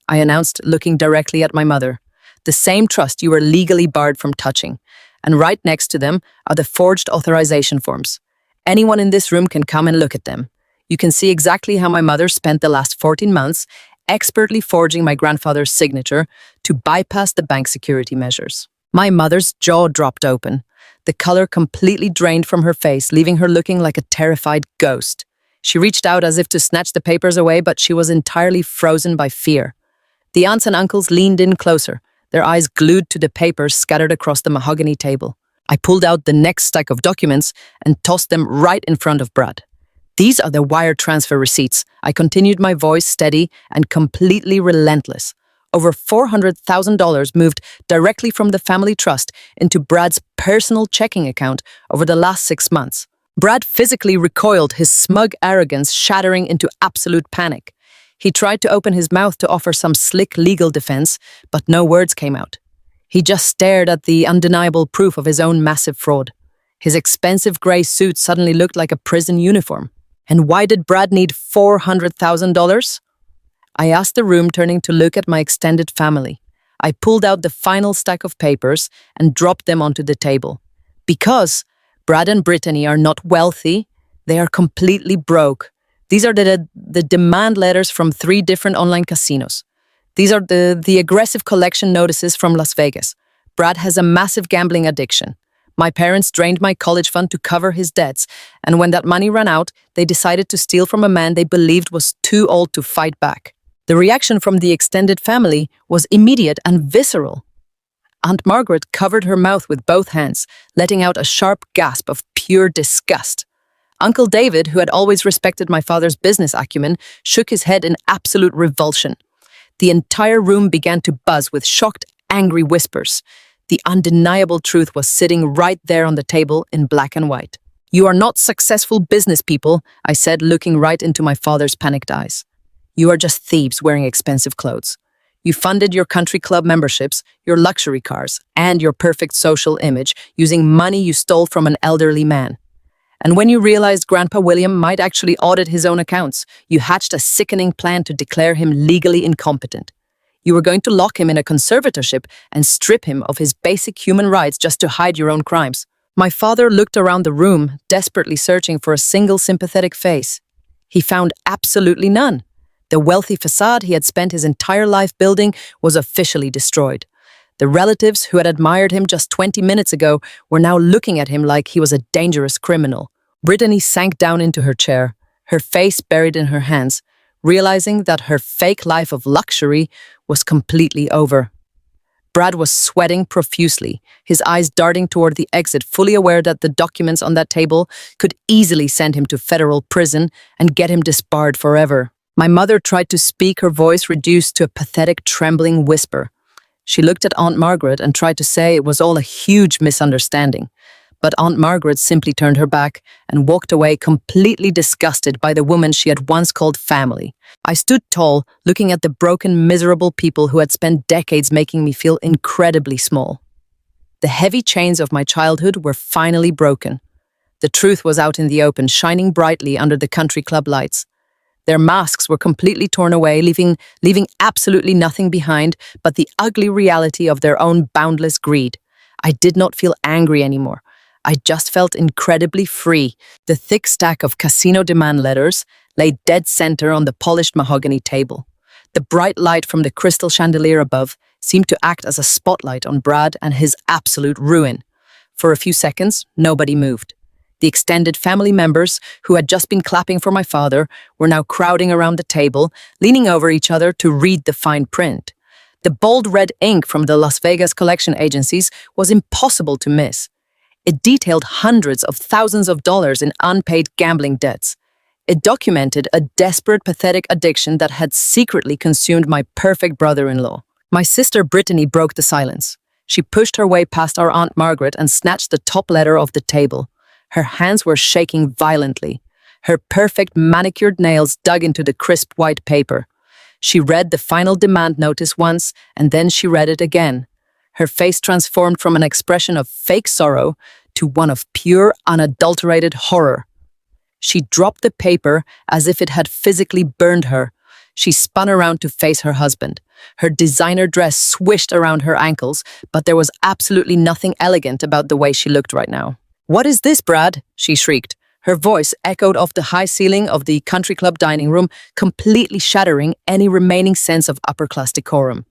I announced, looking directly at my mother. The same trust you were legally barred from touching. And right next to them are the forged authorization forms. Anyone in this room can come and look at them. You can see exactly how my mother spent the last 14 months expertly forging my grandfather's signature to bypass the bank security measures. My mother's jaw dropped open. The color completely drained from her face, leaving her looking like a terrified ghost. She reached out as if to snatch the papers away, but she was entirely frozen by fear. The aunts and uncles leaned in closer, their eyes glued to the papers scattered across the mahogany table. I pulled out the next stack of documents and tossed them right in front of Brad. These are the wire transfer receipts. I continued, my voice steady and completely relentless. Over $400,000 moved directly from the family trust into Brad's personal checking account over the last 6 months. Brad physically recoiled, his smug arrogance shattering into absolute panic. He tried to open his mouth to offer some slick legal defense, but no words came out. He just stared at the undeniable proof of his own massive fraud. His expensive gray suit suddenly looked like a prison uniform. And why did Brad need $400,000? I asked the room, turning to look at my extended family. I pulled out the final stack of papers and dropped them onto the table. Because Brad and Brittany are not wealthy, they are completely broke. These are the demand letters from 3 different online casinos. These are the aggressive collection notices from Las Vegas. Brad has a massive gambling addiction. My parents drained my college fund to cover his debts, and when that money ran out, they decided to steal from a man they believed was too old to fight back. The reaction from the extended family was immediate and visceral. Aunt Margaret covered her mouth with both hands, letting out a sharp gasp of pure disgust. Uncle David, who had always respected my father's business acumen, shook his head in absolute revulsion. The entire room began to buzz with shocked, angry whispers. The undeniable truth was sitting right there on the table in black and white. "You are not successful business people," I said, looking right into my father's panicked eyes. "You are just thieves wearing expensive clothes. You funded your country club memberships, your luxury cars, and your perfect social image using money you stole from an elderly man. And when you realized Grandpa William might actually audit his own accounts, you hatched a sickening plan to declare him legally incompetent. You were going to lock him in a conservatorship and strip him of his basic human rights just to hide your own crimes." My father looked around the room, desperately searching for a single sympathetic face. He found absolutely none. The wealthy facade he had spent his entire life building was officially destroyed. The relatives who had admired him just 20 minutes ago were now looking at him like he was a dangerous criminal. Brittany sank down into her chair, her face buried in her hands, realizing that her fake life of luxury was completely over. Brad was sweating profusely, his eyes darting toward the exit, fully aware that the documents on that table could easily send him to federal prison and get him disbarred forever. My mother tried to speak, her voice reduced to a pathetic, trembling whisper. She looked at Aunt Margaret and tried to say it was all a huge misunderstanding. But Aunt Margaret simply turned her back and walked away, completely disgusted by the woman she had once called family. I stood tall, looking at the broken, miserable people who had spent decades making me feel incredibly small. The heavy chains of my childhood were finally broken. The truth was out in the open, shining brightly under the country club lights. Their masks were completely torn away, leaving absolutely nothing behind but the ugly reality of their own boundless greed. I did not feel angry anymore. I just felt incredibly free. The thick stack of casino demand letters lay dead center on the polished mahogany table. The bright light from the crystal chandelier above seemed to act as a spotlight on Brad and his absolute ruin. For a few seconds, nobody moved. The extended family members, who had just been clapping for my father, were now crowding around the table, leaning over each other to read the fine print. The bold red ink from the Las Vegas collection agencies was impossible to miss. It detailed hundreds of thousands of dollars in unpaid gambling debts. It documented a desperate, pathetic addiction that had secretly consumed my perfect brother-in-law. My sister Brittany broke the silence. She pushed her way past our Aunt Margaret and snatched the top letter off the table. Her hands were shaking violently. Her perfect manicured nails dug into the crisp white paper. She read the final demand notice once, and then she read it again. Her face transformed from an expression of fake sorrow to one of pure, unadulterated horror. She dropped the paper as if it had physically burned her. She spun around to face her husband. Her designer dress swished around her ankles, but there was absolutely nothing elegant about the way she looked right now. "What is this, Brad?" she shrieked. Her voice echoed off the high ceiling of the country club dining room, completely shattering any remaining sense of upper-class decorum.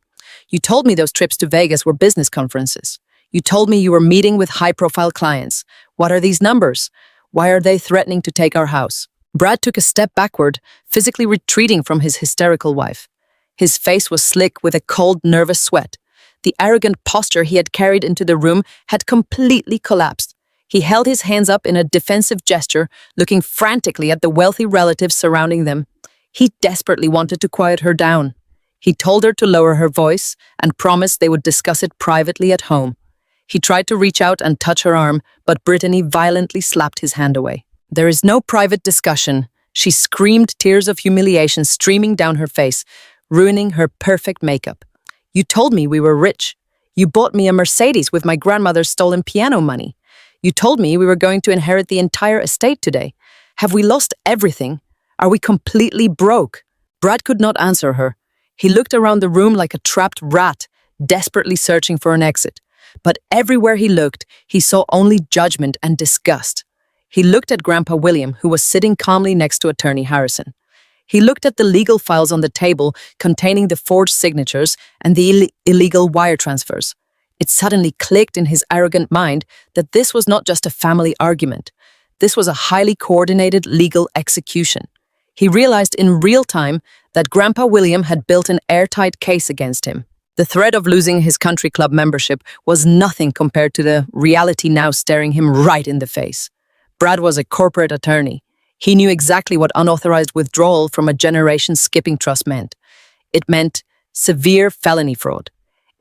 "You told me those trips to Vegas were business conferences. You told me you were meeting with high-profile clients. What are these numbers? Why are they threatening to take our house?" Brad took a step backward, physically retreating from his hysterical wife. His face was slick with a cold, nervous sweat. The arrogant posture he had carried into the room had completely collapsed. He held his hands up in a defensive gesture, looking frantically at the wealthy relatives surrounding them. He desperately wanted to quiet her down. He told her to lower her voice and promised they would discuss it privately at home. He tried to reach out and touch her arm, but Brittany violently slapped his hand away. "There is no private discussion," she screamed, tears of humiliation streaming down her face, ruining her perfect makeup. "You told me we were rich. You bought me a Mercedes with my grandmother's stolen piano money. You told me we were going to inherit the entire estate today. Have we lost everything? Are we completely broke?" Brad could not answer her. He looked around the room like a trapped rat, desperately searching for an exit. But everywhere he looked, he saw only judgment and disgust. He looked at Grandpa William, who was sitting calmly next to Attorney Harrison. He looked at the legal files on the table containing the forged signatures and the illegal wire transfers. It suddenly clicked in his arrogant mind that this was not just a family argument. This was a highly coordinated legal execution. He realized in real time that Grandpa William had built an airtight case against him. The threat of losing his country club membership was nothing compared to the reality now staring him right in the face. Brad was a corporate attorney. He knew exactly what unauthorized withdrawal from a generation-skipping trust meant. It meant severe felony fraud.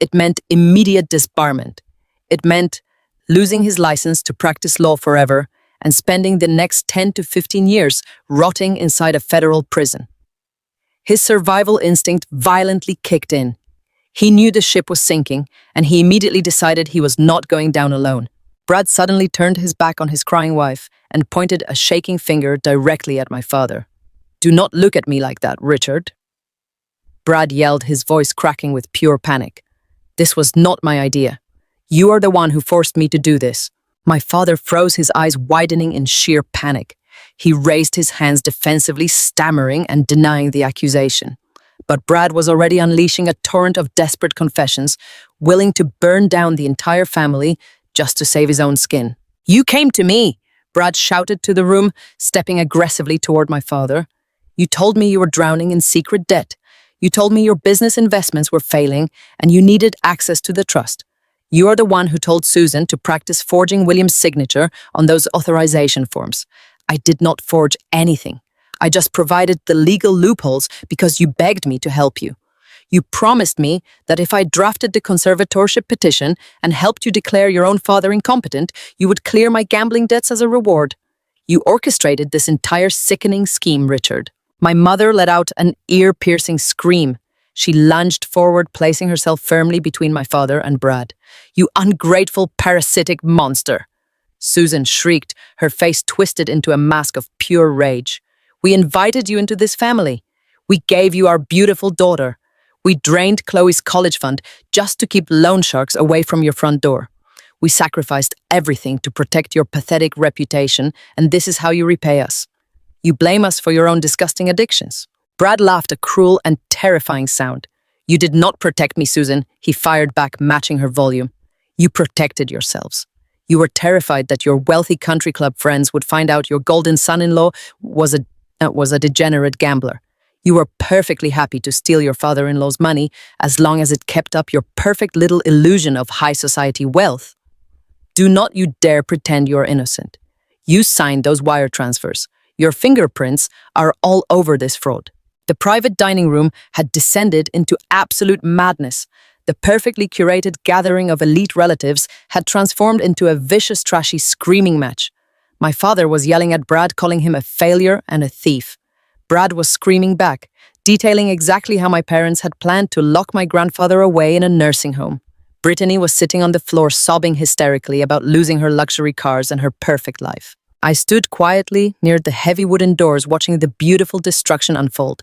It meant immediate disbarment. It meant losing his license to practice law forever and spending the next 10 to 15 years rotting inside a federal prison. His survival instinct violently kicked in. He knew the ship was sinking, and he immediately decided he was not going down alone. Brad suddenly turned his back on his crying wife and pointed a shaking finger directly at my father. "Do not look at me like that, Richard." Brad yelled, his voice cracking with pure panic. "This was not my idea. You are the one who forced me to do this." My father froze, his eyes widening in sheer panic. He raised his hands defensively, stammering and denying the accusation. But Brad was already unleashing a torrent of desperate confessions, willing to burn down the entire family just to save his own skin. "You came to me," Brad shouted to the room, stepping aggressively toward my father. "You told me you were drowning in secret debt. You told me your business investments were failing and you needed access to the trust. You are the one who told Susan to practice forging William's signature on those authorization forms. I did not forge anything. I just provided the legal loopholes because you begged me to help you. You promised me that if I drafted the conservatorship petition and helped you declare your own father incompetent, you would clear my gambling debts as a reward. You orchestrated this entire sickening scheme, Richard." My mother let out an ear-piercing scream. She lunged forward, placing herself firmly between my father and Brad. "You ungrateful, parasitic monster!" Susan shrieked, her face twisted into a mask of pure rage. "We invited you into this family. We gave you our beautiful daughter. We drained Chloe's college fund just to keep loan sharks away from your front door. We sacrificed everything to protect your pathetic reputation, and this is how you repay us. You blame us for your own disgusting addictions." Brad laughed a cruel and terrifying sound. "You did not protect me, Susan," he fired back, matching her volume. "You protected yourselves. You were terrified that your wealthy country club friends would find out your golden son-in-law was a degenerate gambler. You were perfectly happy to steal your father-in-law's money as long as it kept up your perfect little illusion of high society wealth. Do not you dare pretend you are innocent. You signed those wire transfers. Your fingerprints are all over this fraud." The private dining room had descended into absolute madness. The perfectly curated gathering of elite relatives had transformed into a vicious, trashy screaming match. My father was yelling at Brad, calling him a failure and a thief. Brad was screaming back, detailing exactly how my parents had planned to lock my grandfather away in a nursing home. Brittany was sitting on the floor sobbing hysterically about losing her luxury cars and her perfect life. I stood quietly near the heavy wooden doors watching the beautiful destruction unfold.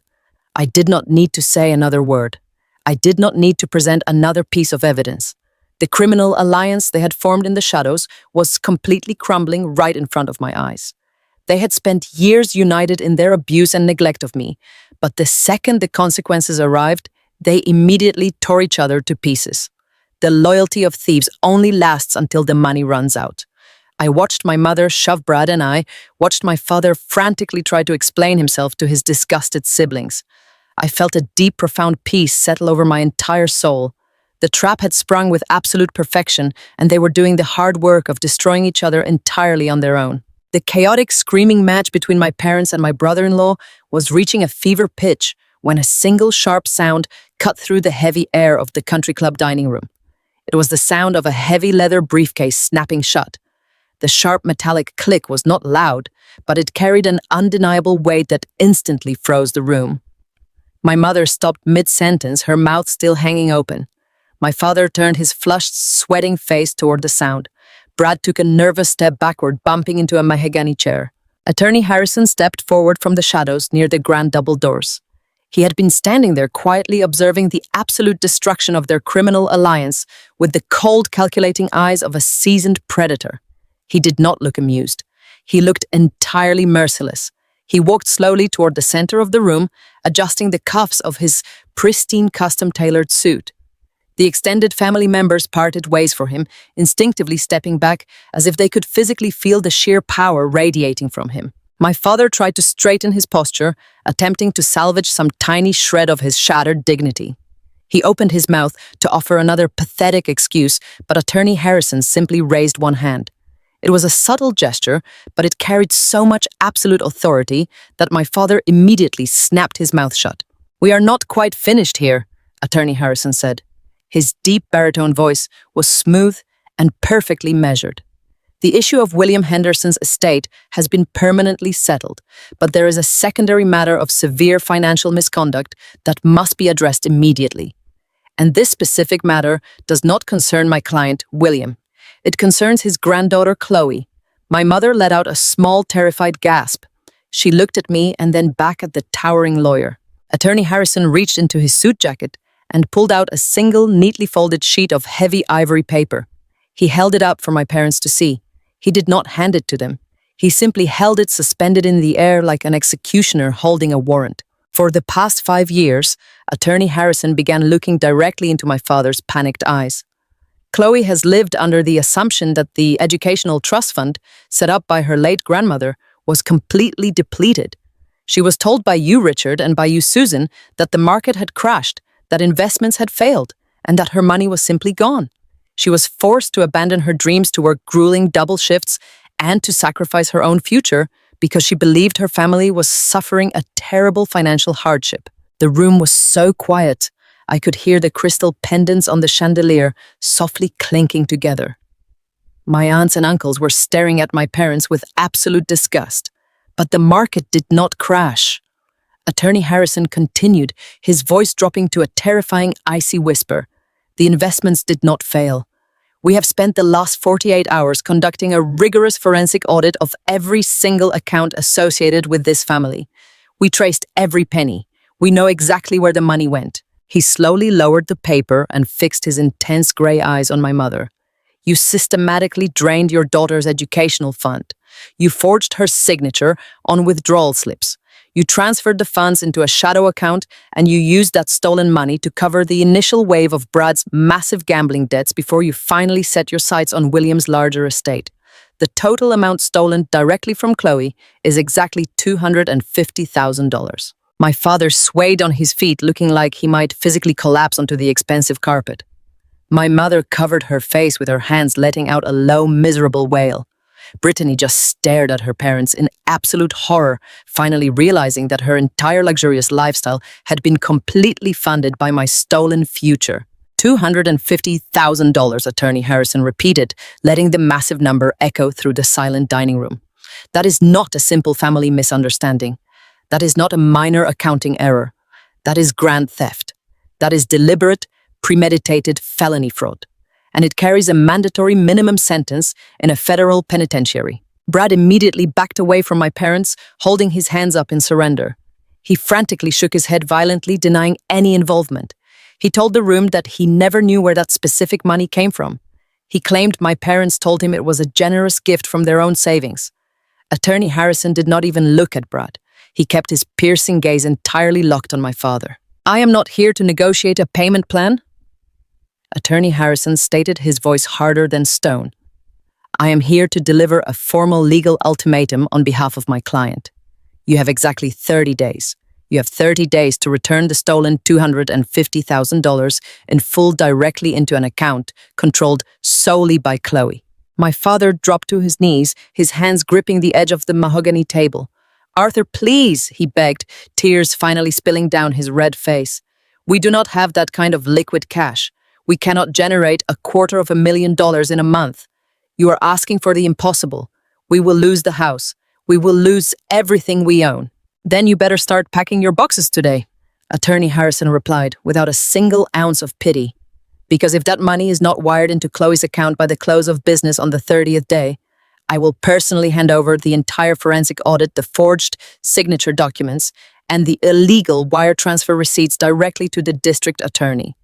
I did not need to say another word. I did not need to present another piece of evidence. The criminal alliance they had formed in the shadows was completely crumbling right in front of my eyes. They had spent years united in their abuse and neglect of me, but the second the consequences arrived, they immediately tore each other to pieces. The loyalty of thieves only lasts until the money runs out. I watched my mother shove Brad and I watched my father frantically try to explain himself to his disgusted siblings. I felt a deep, profound peace settle over my entire soul. The trap had sprung with absolute perfection, and they were doing the hard work of destroying each other entirely on their own. The chaotic screaming match between my parents and my brother-in-law was reaching a fever pitch when a single sharp sound cut through the heavy air of the country club dining room. It was the sound of a heavy leather briefcase snapping shut. The sharp metallic click was not loud, but it carried an undeniable weight that instantly froze the room. My mother stopped mid-sentence, her mouth still hanging open. My father turned his flushed, sweating face toward the sound. Brad took a nervous step backward, bumping into a mahogany chair. Attorney Harrison stepped forward from the shadows near the grand double doors. He had been standing there quietly observing the absolute destruction of their criminal alliance with the cold, calculating eyes of a seasoned predator. He did not look amused. He looked entirely merciless. He walked slowly toward the center of the room, adjusting the cuffs of his pristine, custom-tailored suit. The extended family members parted ways for him, instinctively stepping back as if they could physically feel the sheer power radiating from him. My father tried to straighten his posture, attempting to salvage some tiny shred of his shattered dignity. He opened his mouth to offer another pathetic excuse, but Attorney Harrison simply raised one hand. It was a subtle gesture, but it carried so much absolute authority that my father immediately snapped his mouth shut. "We are not quite finished here," Attorney Harrison said. His deep baritone voice was smooth and perfectly measured. "The issue of William Henderson's estate has been permanently settled, but there is a secondary matter of severe financial misconduct that must be addressed immediately. And this specific matter does not concern my client, William. It concerns his granddaughter, Chloe." My mother let out a small, terrified gasp. She looked at me and then back at the towering lawyer. Attorney Harrison reached into his suit jacket and pulled out a single, neatly folded sheet of heavy ivory paper. He held it up for my parents to see. He did not hand it to them. He simply held it suspended in the air like an executioner holding a warrant. For the past 5 years, Attorney Harrison began looking directly into my father's panicked eyes. Chloe has lived under the assumption that the educational trust fund set up by her late grandmother was completely depleted. She was told by you, Richard, and by you, Susan, that the market had crashed, that investments had failed, and that her money was simply gone. She was forced to abandon her dreams to work grueling double shifts and to sacrifice her own future because she believed her family was suffering a terrible financial hardship. The room was so quiet, I could hear the crystal pendants on the chandelier softly clinking together. My aunts and uncles were staring at my parents with absolute disgust, but the market did not crash. Attorney Harrison continued, his voice dropping to a terrifying, icy whisper. The investments did not fail. We have spent the last 48 hours conducting a rigorous forensic audit of every single account associated with this family. We traced every penny. We know exactly where the money went. He slowly lowered the paper and fixed his intense gray eyes on my mother. You systematically drained your daughter's educational fund. You forged her signature on withdrawal slips. You transferred the funds into a shadow account, and you used that stolen money to cover the initial wave of Brad's massive gambling debts before you finally set your sights on William's larger estate. The total amount stolen directly from Chloe is exactly $250,000. My father swayed on his feet, looking like he might physically collapse onto the expensive carpet. My mother covered her face with her hands, letting out a low, miserable wail. Brittany just stared at her parents in absolute horror, finally realizing that her entire luxurious lifestyle had been completely funded by my stolen future. $250,000, Attorney Harrison repeated, letting the massive number echo through the silent dining room. That is not a simple family misunderstanding. That is not a minor accounting error. That is grand theft. That is deliberate, premeditated felony fraud. And it carries a mandatory minimum sentence in a federal penitentiary. Brad immediately backed away from my parents, holding his hands up in surrender. He frantically shook his head violently, denying any involvement. He told the room that he never knew where that specific money came from. He claimed my parents told him it was a generous gift from their own savings. Attorney Harrison did not even look at Brad. He kept his piercing gaze entirely locked on my father. I am not here to negotiate a payment plan. Attorney Harrison stated, his voice harder than stone. I am here to deliver a formal legal ultimatum on behalf of my client. You have exactly 30 days. You have 30 days to return the stolen $250,000 in full directly into an account controlled solely by Chloe. My father dropped to his knees, his hands gripping the edge of the mahogany table. Arthur, please, he begged, tears finally spilling down his red face. We do not have that kind of liquid cash. We cannot generate $250,000 in a month. You are asking for the impossible. We will lose the house. We will lose everything we own. Then you better start packing your boxes today, Attorney Harrison replied, without a single ounce of pity. Because if that money is not wired into Chloe's account by the close of business on the 30th day, I will personally hand over the entire forensic audit, the forged signature documents, and the illegal wire transfer receipts directly to the district attorney.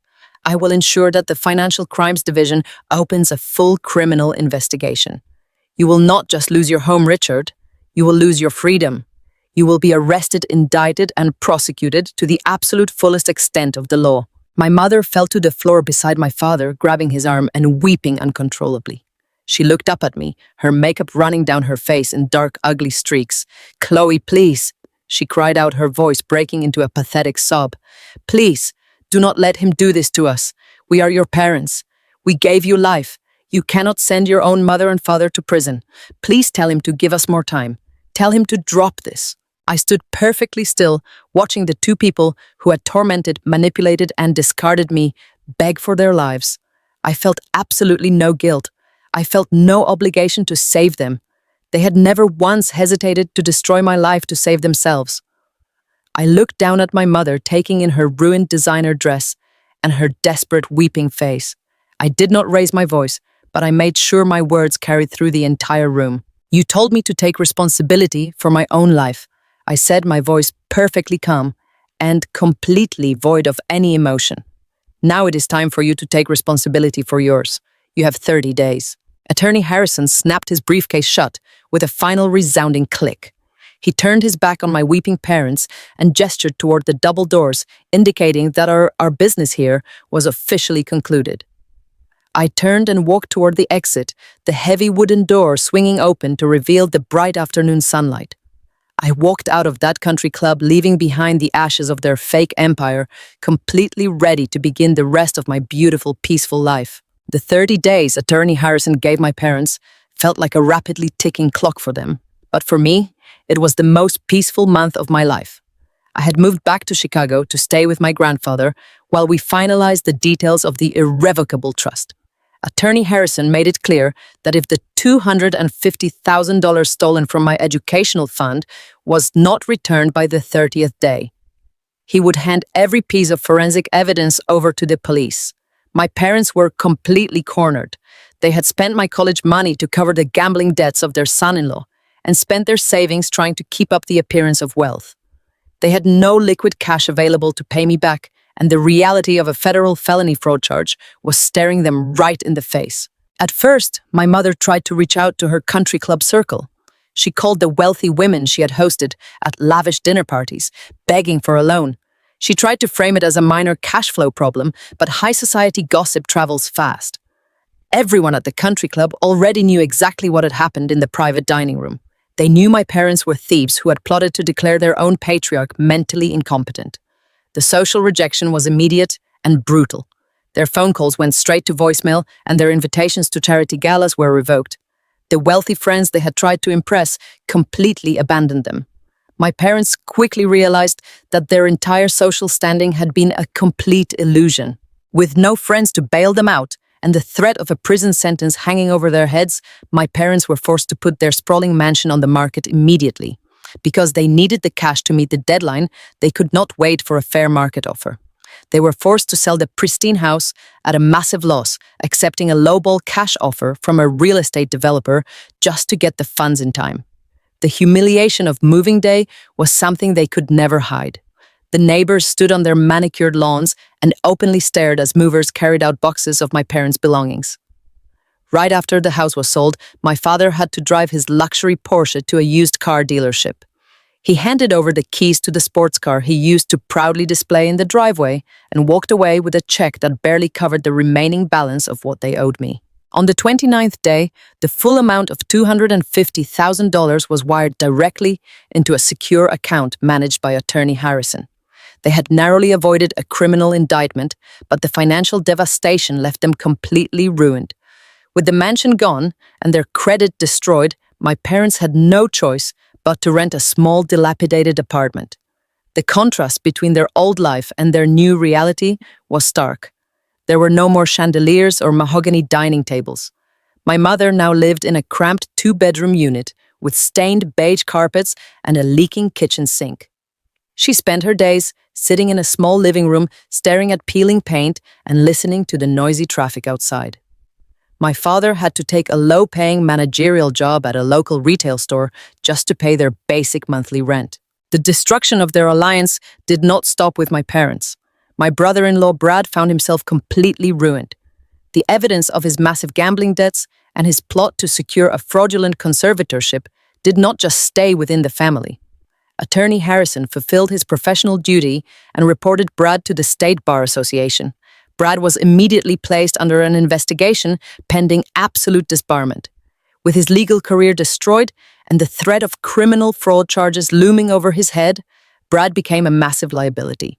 I will ensure that the Financial Crimes Division opens a full criminal investigation. You will not just lose your home, Richard. You will lose your freedom. You will be arrested, indicted, and prosecuted to the absolute fullest extent of the law. My mother fell to the floor beside my father, grabbing his arm and weeping uncontrollably. She looked up at me, her makeup running down her face in dark, ugly streaks. Chloe, please, she cried out, her voice breaking into a pathetic sob. Please, do not let him do this to us. We are your parents. We gave you life. You cannot send your own mother and father to prison. Please tell him to give us more time. Tell him to drop this. I stood perfectly still, watching the two people who had tormented, manipulated, and discarded me beg for their lives. I felt absolutely no guilt. I felt no obligation to save them. They had never once hesitated to destroy my life to save themselves. I looked down at my mother, taking in her ruined designer dress and her desperate, weeping face. I did not raise my voice, but I made sure my words carried through the entire room. You told me to take responsibility for my own life, I said, my voice perfectly calm and completely void of any emotion. Now it is time for you to take responsibility for yours. You have 30 days. Attorney Harrison snapped his briefcase shut with a final resounding click. He turned his back on my weeping parents and gestured toward the double doors, indicating that our business here was officially concluded. I turned and walked toward the exit, the heavy wooden door swinging open to reveal the bright afternoon sunlight. I walked out of that country club, leaving behind the ashes of their fake empire, completely ready to begin the rest of my beautiful, peaceful life. The 30 days Attorney Harrison gave my parents felt like a rapidly ticking clock for them. But for me, it was the most peaceful month of my life. I had moved back to Chicago to stay with my grandfather while we finalized the details of the irrevocable trust. Attorney Harrison made it clear that if the $250,000 stolen from my educational fund was not returned by the 30th day, he would hand every piece of forensic evidence over to the police. My parents were completely cornered. They had spent my college money to cover the gambling debts of their son-in-law and spent their savings trying to keep up the appearance of wealth. They had no liquid cash available to pay me back, and the reality of a federal felony fraud charge was staring them right in the face. At first, my mother tried to reach out to her country club circle. She called the wealthy women she had hosted at lavish dinner parties, begging for a loan. She tried to frame it as a minor cash flow problem, but high society gossip travels fast. Everyone at the country club already knew exactly what had happened in the private dining room. They knew my parents were thieves who had plotted to declare their own patriarch mentally incompetent. The social rejection was immediate and brutal. Their phone calls went straight to voicemail, and their invitations to charity galas were revoked. The wealthy friends they had tried to impress completely abandoned them. My parents quickly realized that their entire social standing had been a complete illusion. With no friends to bail them out, and the threat of a prison sentence hanging over their heads, my parents were forced to put their sprawling mansion on the market immediately. Because they needed the cash to meet the deadline, they could not wait for a fair market offer. They were forced to sell the pristine house at a massive loss, accepting a lowball cash offer from a real estate developer just to get the funds in time. The humiliation of moving day was something they could never hide. The neighbors stood on their manicured lawns and openly stared as movers carried out boxes of my parents' belongings. Right after the house was sold, my father had to drive his luxury Porsche to a used car dealership. He handed over the keys to the sports car he used to proudly display in the driveway and walked away with a check that barely covered the remaining balance of what they owed me. On the 29th day, the full amount of $250,000 was wired directly into a secure account managed by Attorney Harrison. They had narrowly avoided a criminal indictment, but the financial devastation left them completely ruined. With the mansion gone and their credit destroyed, my parents had no choice but to rent a small, dilapidated apartment. The contrast between their old life and their new reality was stark. There were no more chandeliers or mahogany dining tables. My mother now lived in a cramped two-bedroom unit with stained beige carpets and a leaking kitchen sink. She spent her days sitting in a small living room, staring at peeling paint and listening to the noisy traffic outside. My father had to take a low-paying managerial job at a local retail store just to pay their basic monthly rent. The destruction of their alliance did not stop with my parents. My brother-in-law Brad found himself completely ruined. The evidence of his massive gambling debts and his plot to secure a fraudulent conservatorship did not just stay within the family. Attorney Harrison fulfilled his professional duty and reported Brad to the State Bar Association. Brad was immediately placed under an investigation pending absolute disbarment. With his legal career destroyed and the threat of criminal fraud charges looming over his head, Brad became a massive liability.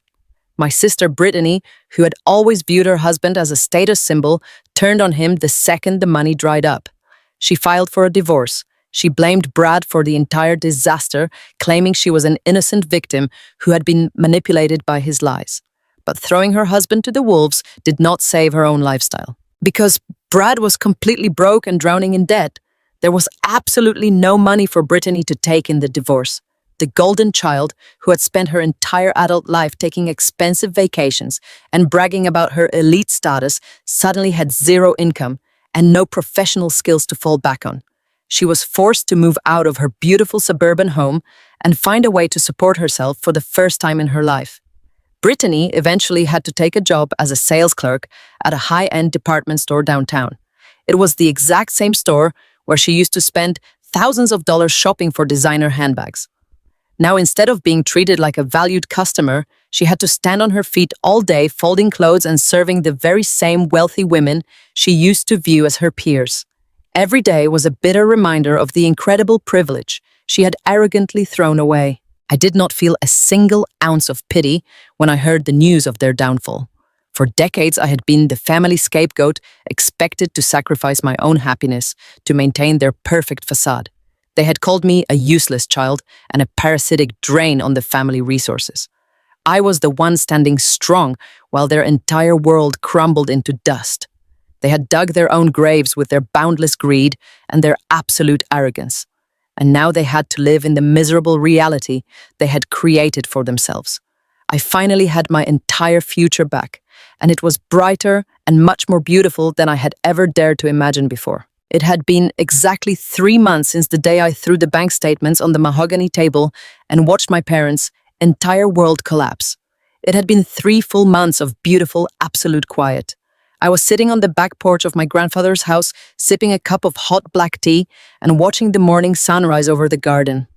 My sister Brittany, who had always viewed her husband as a status symbol, turned on him the second the money dried up. She filed for a divorce. She blamed Brad for the entire disaster, claiming she was an innocent victim who had been manipulated by his lies. But throwing her husband to the wolves did not save her own lifestyle. Because Brad was completely broke and drowning in debt, there was absolutely no money for Brittany to take in the divorce. The golden child, who had spent her entire adult life taking expensive vacations and bragging about her elite status, suddenly had zero income and no professional skills to fall back on. She was forced to move out of her beautiful suburban home and find a way to support herself for the first time in her life. Brittany eventually had to take a job as a sales clerk at a high-end department store downtown. It was the exact same store where she used to spend thousands of dollars shopping for designer handbags. Now, instead of being treated like a valued customer, she had to stand on her feet all day folding clothes and serving the very same wealthy women she used to view as her peers. Every day was a bitter reminder of the incredible privilege she had arrogantly thrown away. I did not feel a single ounce of pity when I heard the news of their downfall. For decades, I had been the family scapegoat, expected to sacrifice my own happiness to maintain their perfect facade. They had called me a useless child and a parasitic drain on the family resources. I was the one standing strong while their entire world crumbled into dust. They had dug their own graves with their boundless greed and their absolute arrogance. And now they had to live in the miserable reality they had created for themselves. I finally had my entire future back, and it was brighter and much more beautiful than I had ever dared to imagine before. It had been exactly 3 months since the day I threw the bank statements on the mahogany table and watched my parents' entire world collapse. It had been 3 full months of beautiful, absolute quiet. I was sitting on the back porch of my grandfather's house, sipping a cup of hot black tea and watching the morning sunrise over the garden.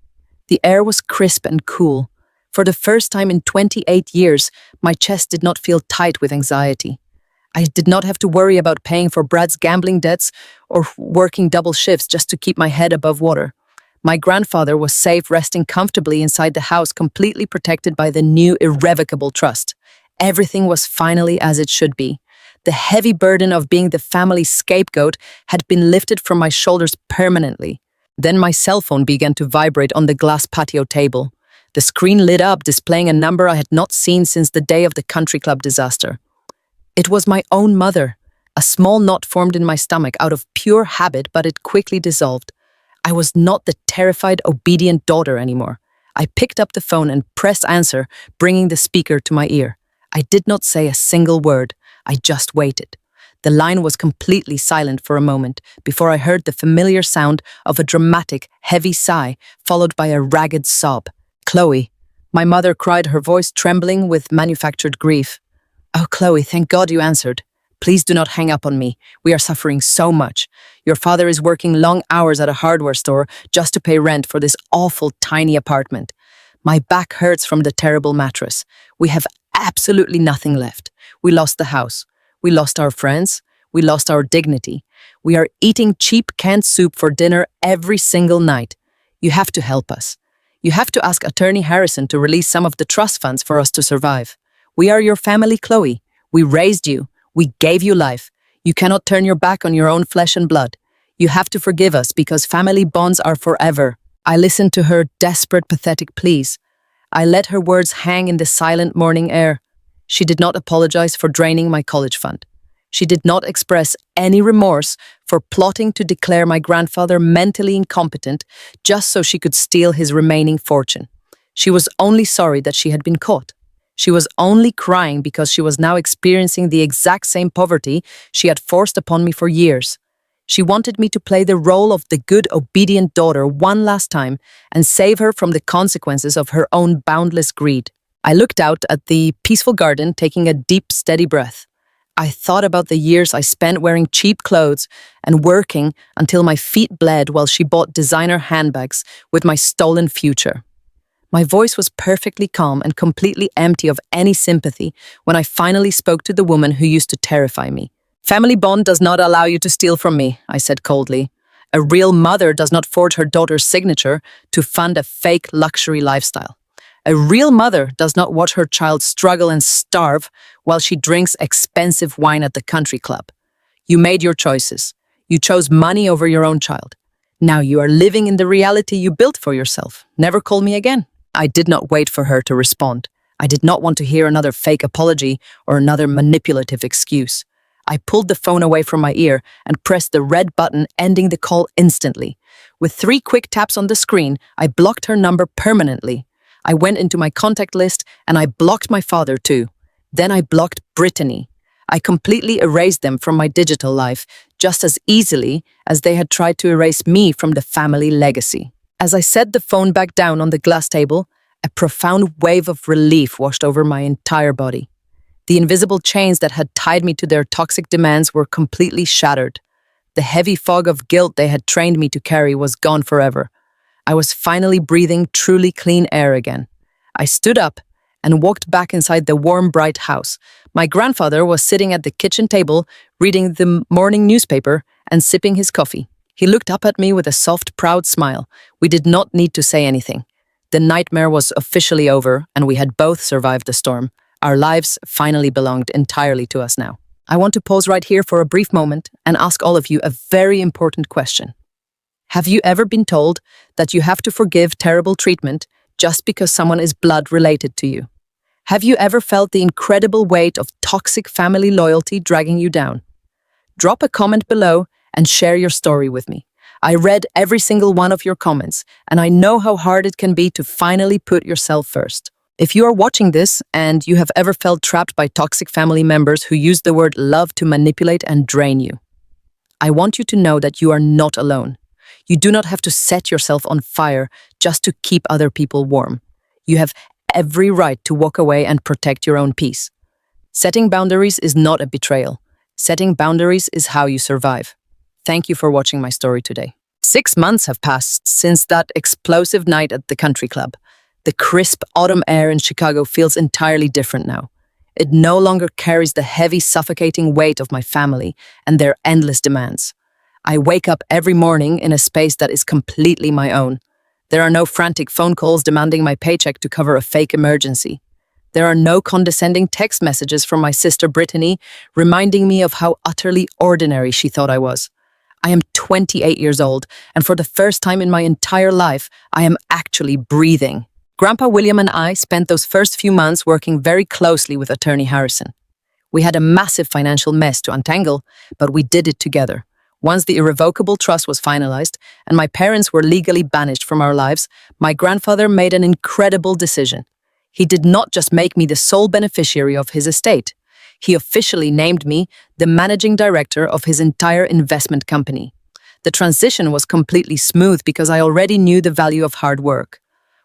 The air was crisp and cool. For the first time in 28 years, my chest did not feel tight with anxiety. I did not have to worry about paying for Brad's gambling debts or working double shifts just to keep my head above water. My grandfather was safe, resting comfortably inside the house, completely protected by the new irrevocable trust. Everything was finally as it should be. The heavy burden of being the family scapegoat had been lifted from my shoulders permanently. Then my cell phone began to vibrate on the glass patio table. The screen lit up, displaying a number I had not seen since the day of the country club disaster. It was my own mother. A small knot formed in my stomach out of pure habit, but it quickly dissolved. I was not the terrified, obedient daughter anymore. I picked up the phone and pressed answer, bringing the speaker to my ear. I did not say a single word. I just waited. The line was completely silent for a moment before I heard the familiar sound of a dramatic, heavy sigh, followed by a ragged sob. "Chloe." My mother cried, her voice trembling with manufactured grief. "Oh, Chloe, thank God you answered. Please do not hang up on me. We are suffering so much. Your father is working long hours at a hardware store just to pay rent for this awful tiny apartment. My back hurts from the terrible mattress. We have absolutely nothing left. We lost the house. We lost our friends. We lost our dignity. We are eating cheap canned soup for dinner every single night. You have to help us. You have to ask Attorney Harrison to release some of the trust funds for us to survive. We are your family, Chloe. We raised you. We gave you life. You cannot turn your back on your own flesh and blood. You have to forgive us because family bonds are forever." I listened to her desperate, pathetic pleas. I let her words hang in the silent morning air. She did not apologize for draining my college fund. She did not express any remorse for plotting to declare my grandfather mentally incompetent just so she could steal his remaining fortune. She was only sorry that she had been caught. She was only crying because she was now experiencing the exact same poverty she had forced upon me for years. She wanted me to play the role of the good, obedient daughter one last time and save her from the consequences of her own boundless greed. I looked out at the peaceful garden, taking a deep, steady breath. I thought about the years I spent wearing cheap clothes and working until my feet bled while she bought designer handbags with my stolen future. My voice was perfectly calm and completely empty of any sympathy when I finally spoke to the woman who used to terrify me. "Family bond does not allow you to steal from me," I said coldly. "A real mother does not forge her daughter's signature to fund a fake luxury lifestyle. A real mother does not watch her child struggle and starve while she drinks expensive wine at the country club. You made your choices. You chose money over your own child. Now you are living in the reality you built for yourself. Never call me again." I did not wait for her to respond. I did not want to hear another fake apology or another manipulative excuse. I pulled the phone away from my ear and pressed the red button, ending the call instantly. With 3 quick taps on the screen, I blocked her number permanently. I went into my contact list and I blocked my father too. Then I blocked Brittany. I completely erased them from my digital life just as easily as they had tried to erase me from the family legacy. As I set the phone back down on the glass table, a profound wave of relief washed over my entire body. The invisible chains that had tied me to their toxic demands were completely shattered. The heavy fog of guilt they had trained me to carry was gone forever. I was finally breathing truly clean air again. I stood up and walked back inside the warm, bright house. My grandfather was sitting at the kitchen table, reading the morning newspaper and sipping his coffee. He looked up at me with a soft, proud smile. We did not need to say anything. The nightmare was officially over, and we had both survived the storm. Our lives finally belonged entirely to us now. I want to pause right here for a brief moment and ask all of you a very important question. Have you ever been told that you have to forgive terrible treatment just because someone is blood related to you? Have you ever felt the incredible weight of toxic family loyalty dragging you down? Drop a comment below and share your story with me. I read every single one of your comments, and I know how hard it can be to finally put yourself first. If you are watching this and you have ever felt trapped by toxic family members who use the word love to manipulate and drain you, I want you to know that you are not alone. You do not have to set yourself on fire just to keep other people warm. You have every right to walk away and protect your own peace. Setting boundaries is not a betrayal. Setting boundaries is how you survive. Thank you for watching my story today. 6 months have passed since that explosive night at the country club. The crisp autumn air in Chicago feels entirely different now. It no longer carries the heavy, suffocating weight of my family and their endless demands. I wake up every morning in a space that is completely my own. There are no frantic phone calls demanding my paycheck to cover a fake emergency. There are no condescending text messages from my sister Brittany reminding me of how utterly ordinary she thought I was. I am 28 years old, and for the first time in my entire life, I am actually breathing. Grandpa William and I spent those first few months working very closely with Attorney Harrison. We had a massive financial mess to untangle, but we did it together. Once the irrevocable trust was finalized and my parents were legally banished from our lives, my grandfather made an incredible decision. He did not just make me the sole beneficiary of his estate. He officially named me the managing director of his entire investment company. The transition was completely smooth because I already knew the value of hard work.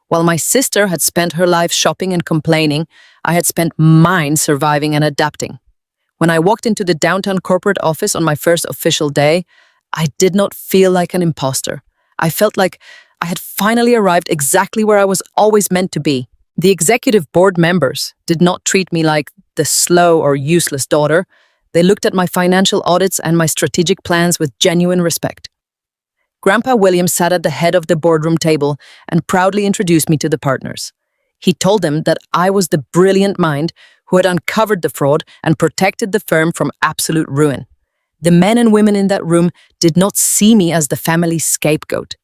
While my sister had spent her life shopping and complaining, I had spent mine surviving and adapting. When I walked into the downtown corporate office on my first official day, I did not feel like an imposter. I felt like I had finally arrived exactly where I was always meant to be. The executive board members did not treat me like the slow or useless daughter. They looked at my financial audits and my strategic plans with genuine respect. Grandpa William sat at the head of the boardroom table and proudly introduced me to the partners. He told them that I was the brilliant mind who had uncovered the fraud and protected the firm from absolute ruin. The men and women in that room did not see me as the family's scapegoat.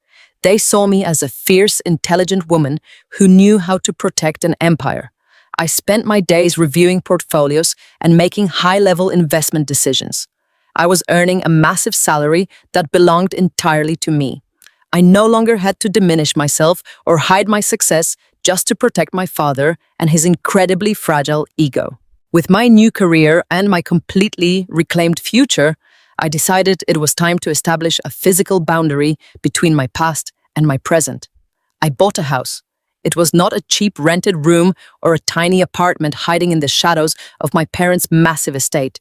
They saw me as a fierce, intelligent woman who knew how to protect an empire. I spent my days reviewing portfolios and making high-level investment decisions. I was earning a massive salary that belonged entirely to me. I no longer had to diminish myself or hide my success just to protect my father and his incredibly fragile ego. With my new career and my completely reclaimed future, I decided it was time to establish a physical boundary between my past and my present. I bought a house. It was not a cheap rented room or a tiny apartment hiding in the shadows of my parents' massive estate.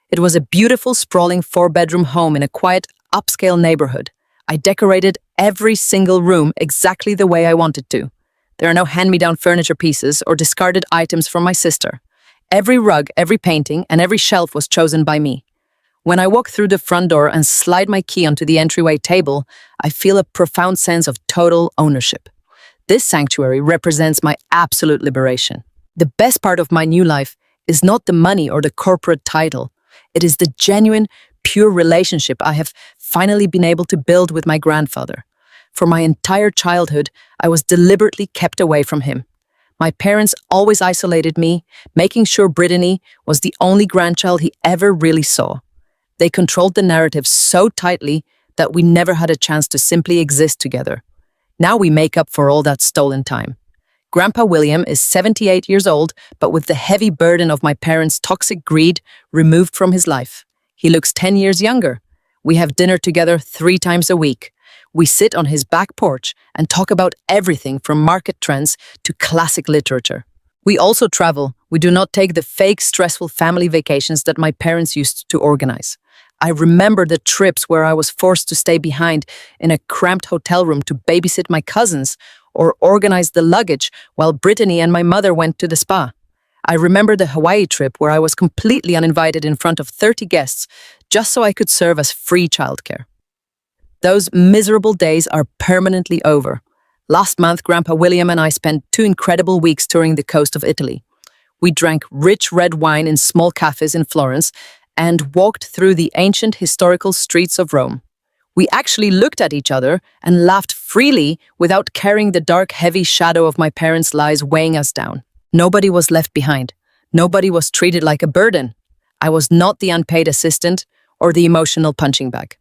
It was a beautiful, sprawling 4-bedroom home in a quiet, upscale neighborhood. I decorated every single room exactly the way I wanted to. There are no hand-me-down furniture pieces or discarded items from my sister. Every rug, every painting, and every shelf was chosen by me. When I walk through the front door and slide my key onto the entryway table, I feel a profound sense of total ownership. This sanctuary represents my absolute liberation. The best part of my new life is not the money or the corporate title. It is the genuine, pure relationship I have finally been able to build with my grandfather. For my entire childhood, I was deliberately kept away from him. My parents always isolated me, making sure Brittany was the only grandchild he ever really saw. They controlled the narrative so tightly that we never had a chance to simply exist together. Now we make up for all that stolen time. Grandpa William is 78 years old, but with the heavy burden of my parents' toxic greed removed from his life. He looks 10 years younger. We have dinner together 3 times a week. We sit on his back porch and talk about everything from market trends to classic literature. We also travel. We do not take the fake, stressful family vacations that my parents used to organize. I remember the trips where I was forced to stay behind in a cramped hotel room to babysit my cousins or organize the luggage while Brittany and my mother went to the spa. I remember the Hawaii trip where I was completely uninvited in front of 30 guests just so I could serve as free childcare. Those miserable days are permanently over. Last month, Grandpa William and I spent 2 incredible weeks touring the coast of Italy. We drank rich red wine in small cafes in Florence and walked through the ancient historical streets of Rome. We actually looked at each other and laughed freely without carrying the dark, heavy shadow of my parents' lies weighing us down. Nobody was left behind. Nobody was treated like a burden. I was not the unpaid assistant or the emotional punching bag.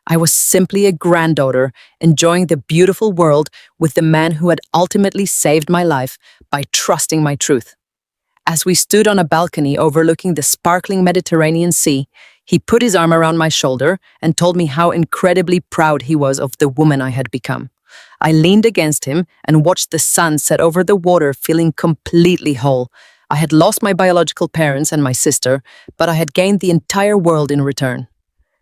I was simply a granddaughter enjoying the beautiful world with the man who had ultimately saved my life by trusting my truth. As we stood on a balcony overlooking the sparkling Mediterranean Sea, he put his arm around my shoulder and told me how incredibly proud he was of the woman I had become. I leaned against him and watched the sun set over the water, feeling completely whole. I had lost my biological parents and my sister, but I had gained the entire world in return.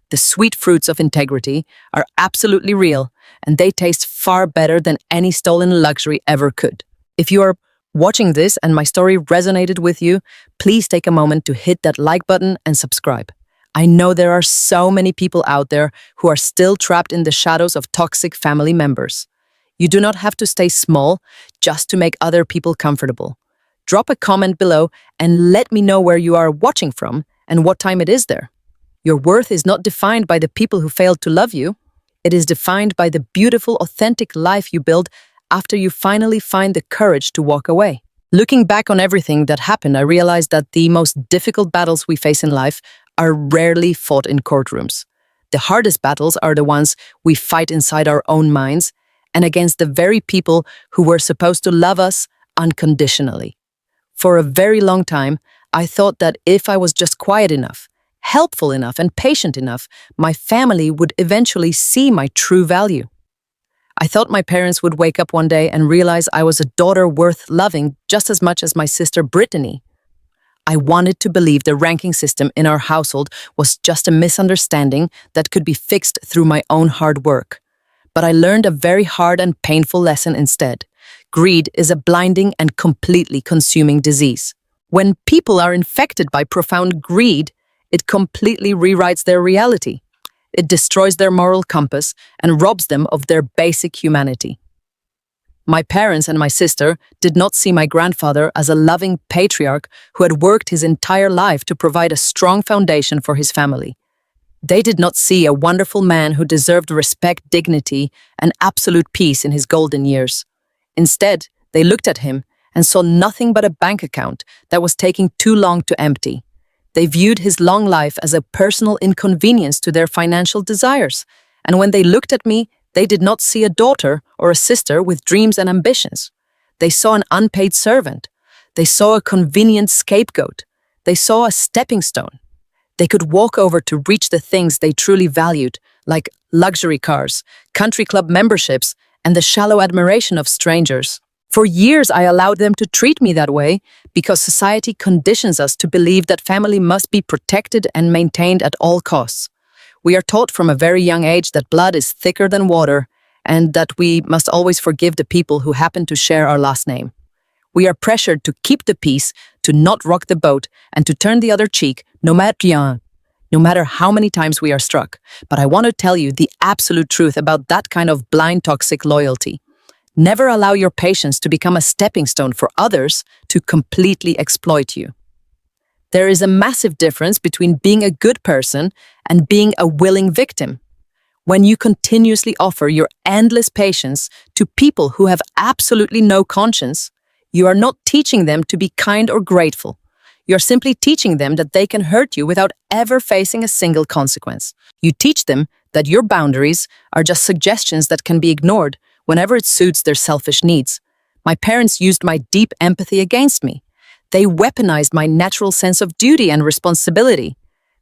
The sweet fruits of integrity are absolutely real, and they taste far better than any stolen luxury ever could. If you are watching this and my story resonated with you, please take a moment to hit that like button and subscribe. I know there are so many people out there who are still trapped in the shadows of toxic family members. You do not have to stay small just to make other people comfortable. Drop a comment below and let me know where you are watching from and what time it is there. Your worth is not defined by the people who failed to love you. It is defined by the beautiful, authentic life you build after you finally find the courage to walk away. Looking back on everything that happened, I realized that the most difficult battles we face in life are rarely fought in courtrooms. The hardest battles are the ones we fight inside our own minds and against the very people who were supposed to love us unconditionally. For a very long time, I thought that if I was just quiet enough, helpful enough, and patient enough, my family would eventually see my true value. I thought my parents would wake up one day and realize I was a daughter worth loving just as much as my sister Brittany. I wanted to believe the ranking system in our household was just a misunderstanding that could be fixed through my own hard work. But I learned a very hard and painful lesson instead. Greed is a blinding and completely consuming disease. When people are infected by profound greed, it completely rewrites their reality. It destroys their moral compass and robs them of their basic humanity. My parents and my sister did not see my grandfather as a loving patriarch who had worked his entire life to provide a strong foundation for his family. They did not see a wonderful man who deserved respect, dignity, and absolute peace in his golden years. Instead, they looked at him and saw nothing but a bank account that was taking too long to empty. They viewed his long life as a personal inconvenience to their financial desires, and when they looked at me, they did not see a daughter or a sister with dreams and ambitions. They saw an unpaid servant. They saw a convenient scapegoat. They saw a stepping stone. They could walk over to reach the things they truly valued, like luxury cars, country club memberships, and the shallow admiration of strangers. For years, I allowed them to treat me that way because society conditions us to believe that family must be protected and maintained at all costs. We are taught from a very young age that blood is thicker than water and that we must always forgive the people who happen to share our last name. We are pressured to keep the peace, to not rock the boat, and to turn the other cheek, no matter how many times we are struck. But I want to tell you the absolute truth about that kind of blind toxic loyalty. Never allow your patience to become a stepping stone for others to completely exploit you. There is a massive difference between being a good person and being a willing victim. When you continuously offer your endless patience to people who have absolutely no conscience, you are not teaching them to be kind or grateful. You're simply teaching them that they can hurt you without ever facing a single consequence. You teach them that your boundaries are just suggestions that can be ignored whenever it suits their selfish needs. My parents used my deep empathy against me. They weaponized my natural sense of duty and responsibility.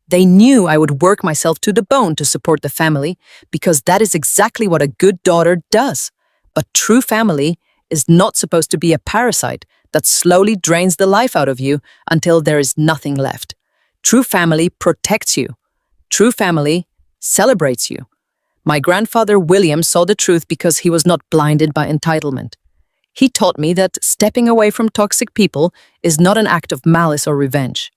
They knew I would work myself to the bone to support the family because that is exactly what a good daughter does. But true family is not supposed to be a parasite that slowly drains the life out of you until there is nothing left. True family protects you. True family celebrates you. My grandfather William saw the truth because he was not blinded by entitlement. He taught me that stepping away from toxic people is not an act of malice or revenge.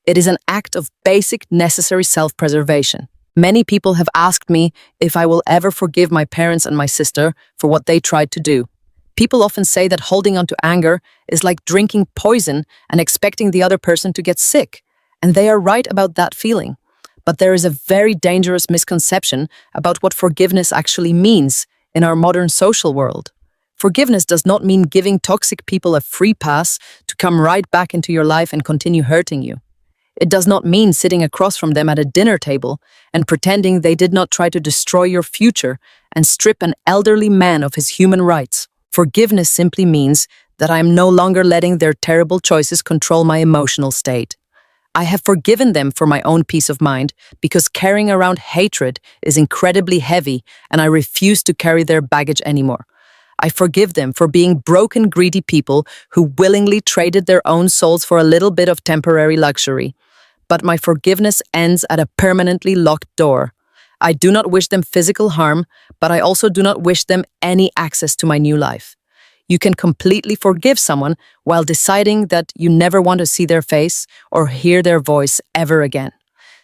It is an act of basic necessary self-preservation. Many people have asked me if I will ever forgive my parents and my sister for what they tried to do. People often say that holding on to anger is like drinking poison and expecting the other person to get sick. And they are right about that feeling. But there is a very dangerous misconception about what forgiveness actually means in our modern social world. Forgiveness does not mean giving toxic people a free pass to come right back into your life and continue hurting you. It does not mean sitting across from them at a dinner table and pretending they did not try to destroy your future and strip an elderly man of his human rights. Forgiveness simply means that I am no longer letting their terrible choices control my emotional state. I have forgiven them for my own peace of mind because carrying around hatred is incredibly heavy and I refuse to carry their baggage anymore. I forgive them for being broken, greedy people who willingly traded their own souls for a little bit of temporary luxury. But my forgiveness ends at a permanently locked door. I do not wish them physical harm, but I also do not wish them any access to my new life. You can completely forgive someone while deciding that you never want to see their face or hear their voice ever again.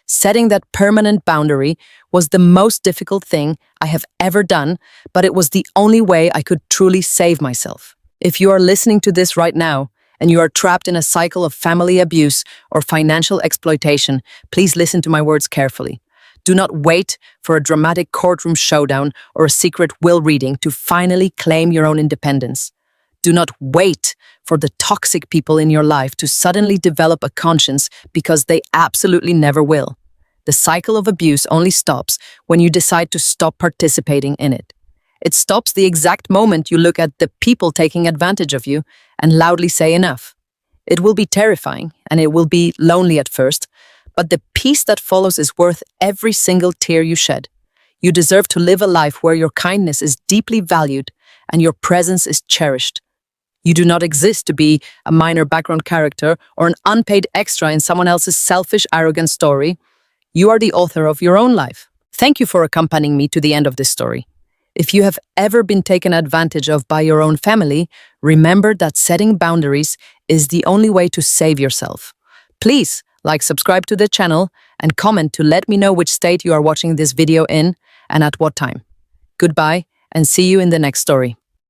Setting that permanent boundary was the most difficult thing I have ever done, but it was the only way I could truly save myself. If you are listening to this right now and you are trapped in a cycle of family abuse or financial exploitation, please listen to my words carefully. Do not wait for a dramatic courtroom showdown or a secret will reading to finally claim your own independence. Do not wait for the toxic people in your life to suddenly develop a conscience because they absolutely never will. The cycle of abuse only stops when you decide to stop participating in it. It stops the exact moment you look at the people taking advantage of you and loudly say enough. It will be terrifying and it will be lonely at first, but the peace that follows is worth every single tear you shed. You deserve to live a life where your kindness is deeply valued and your presence is cherished. You do not exist to be a minor background character or an unpaid extra in someone else's selfish, arrogant story. You are the author of your own life. Thank you for accompanying me to the end of this story. If you have ever been taken advantage of by your own family, remember that setting boundaries is the only way to save yourself. Please subscribe to the channel and comment to let me know which state you are watching this video in and at what time. Goodbye and see you in the next story.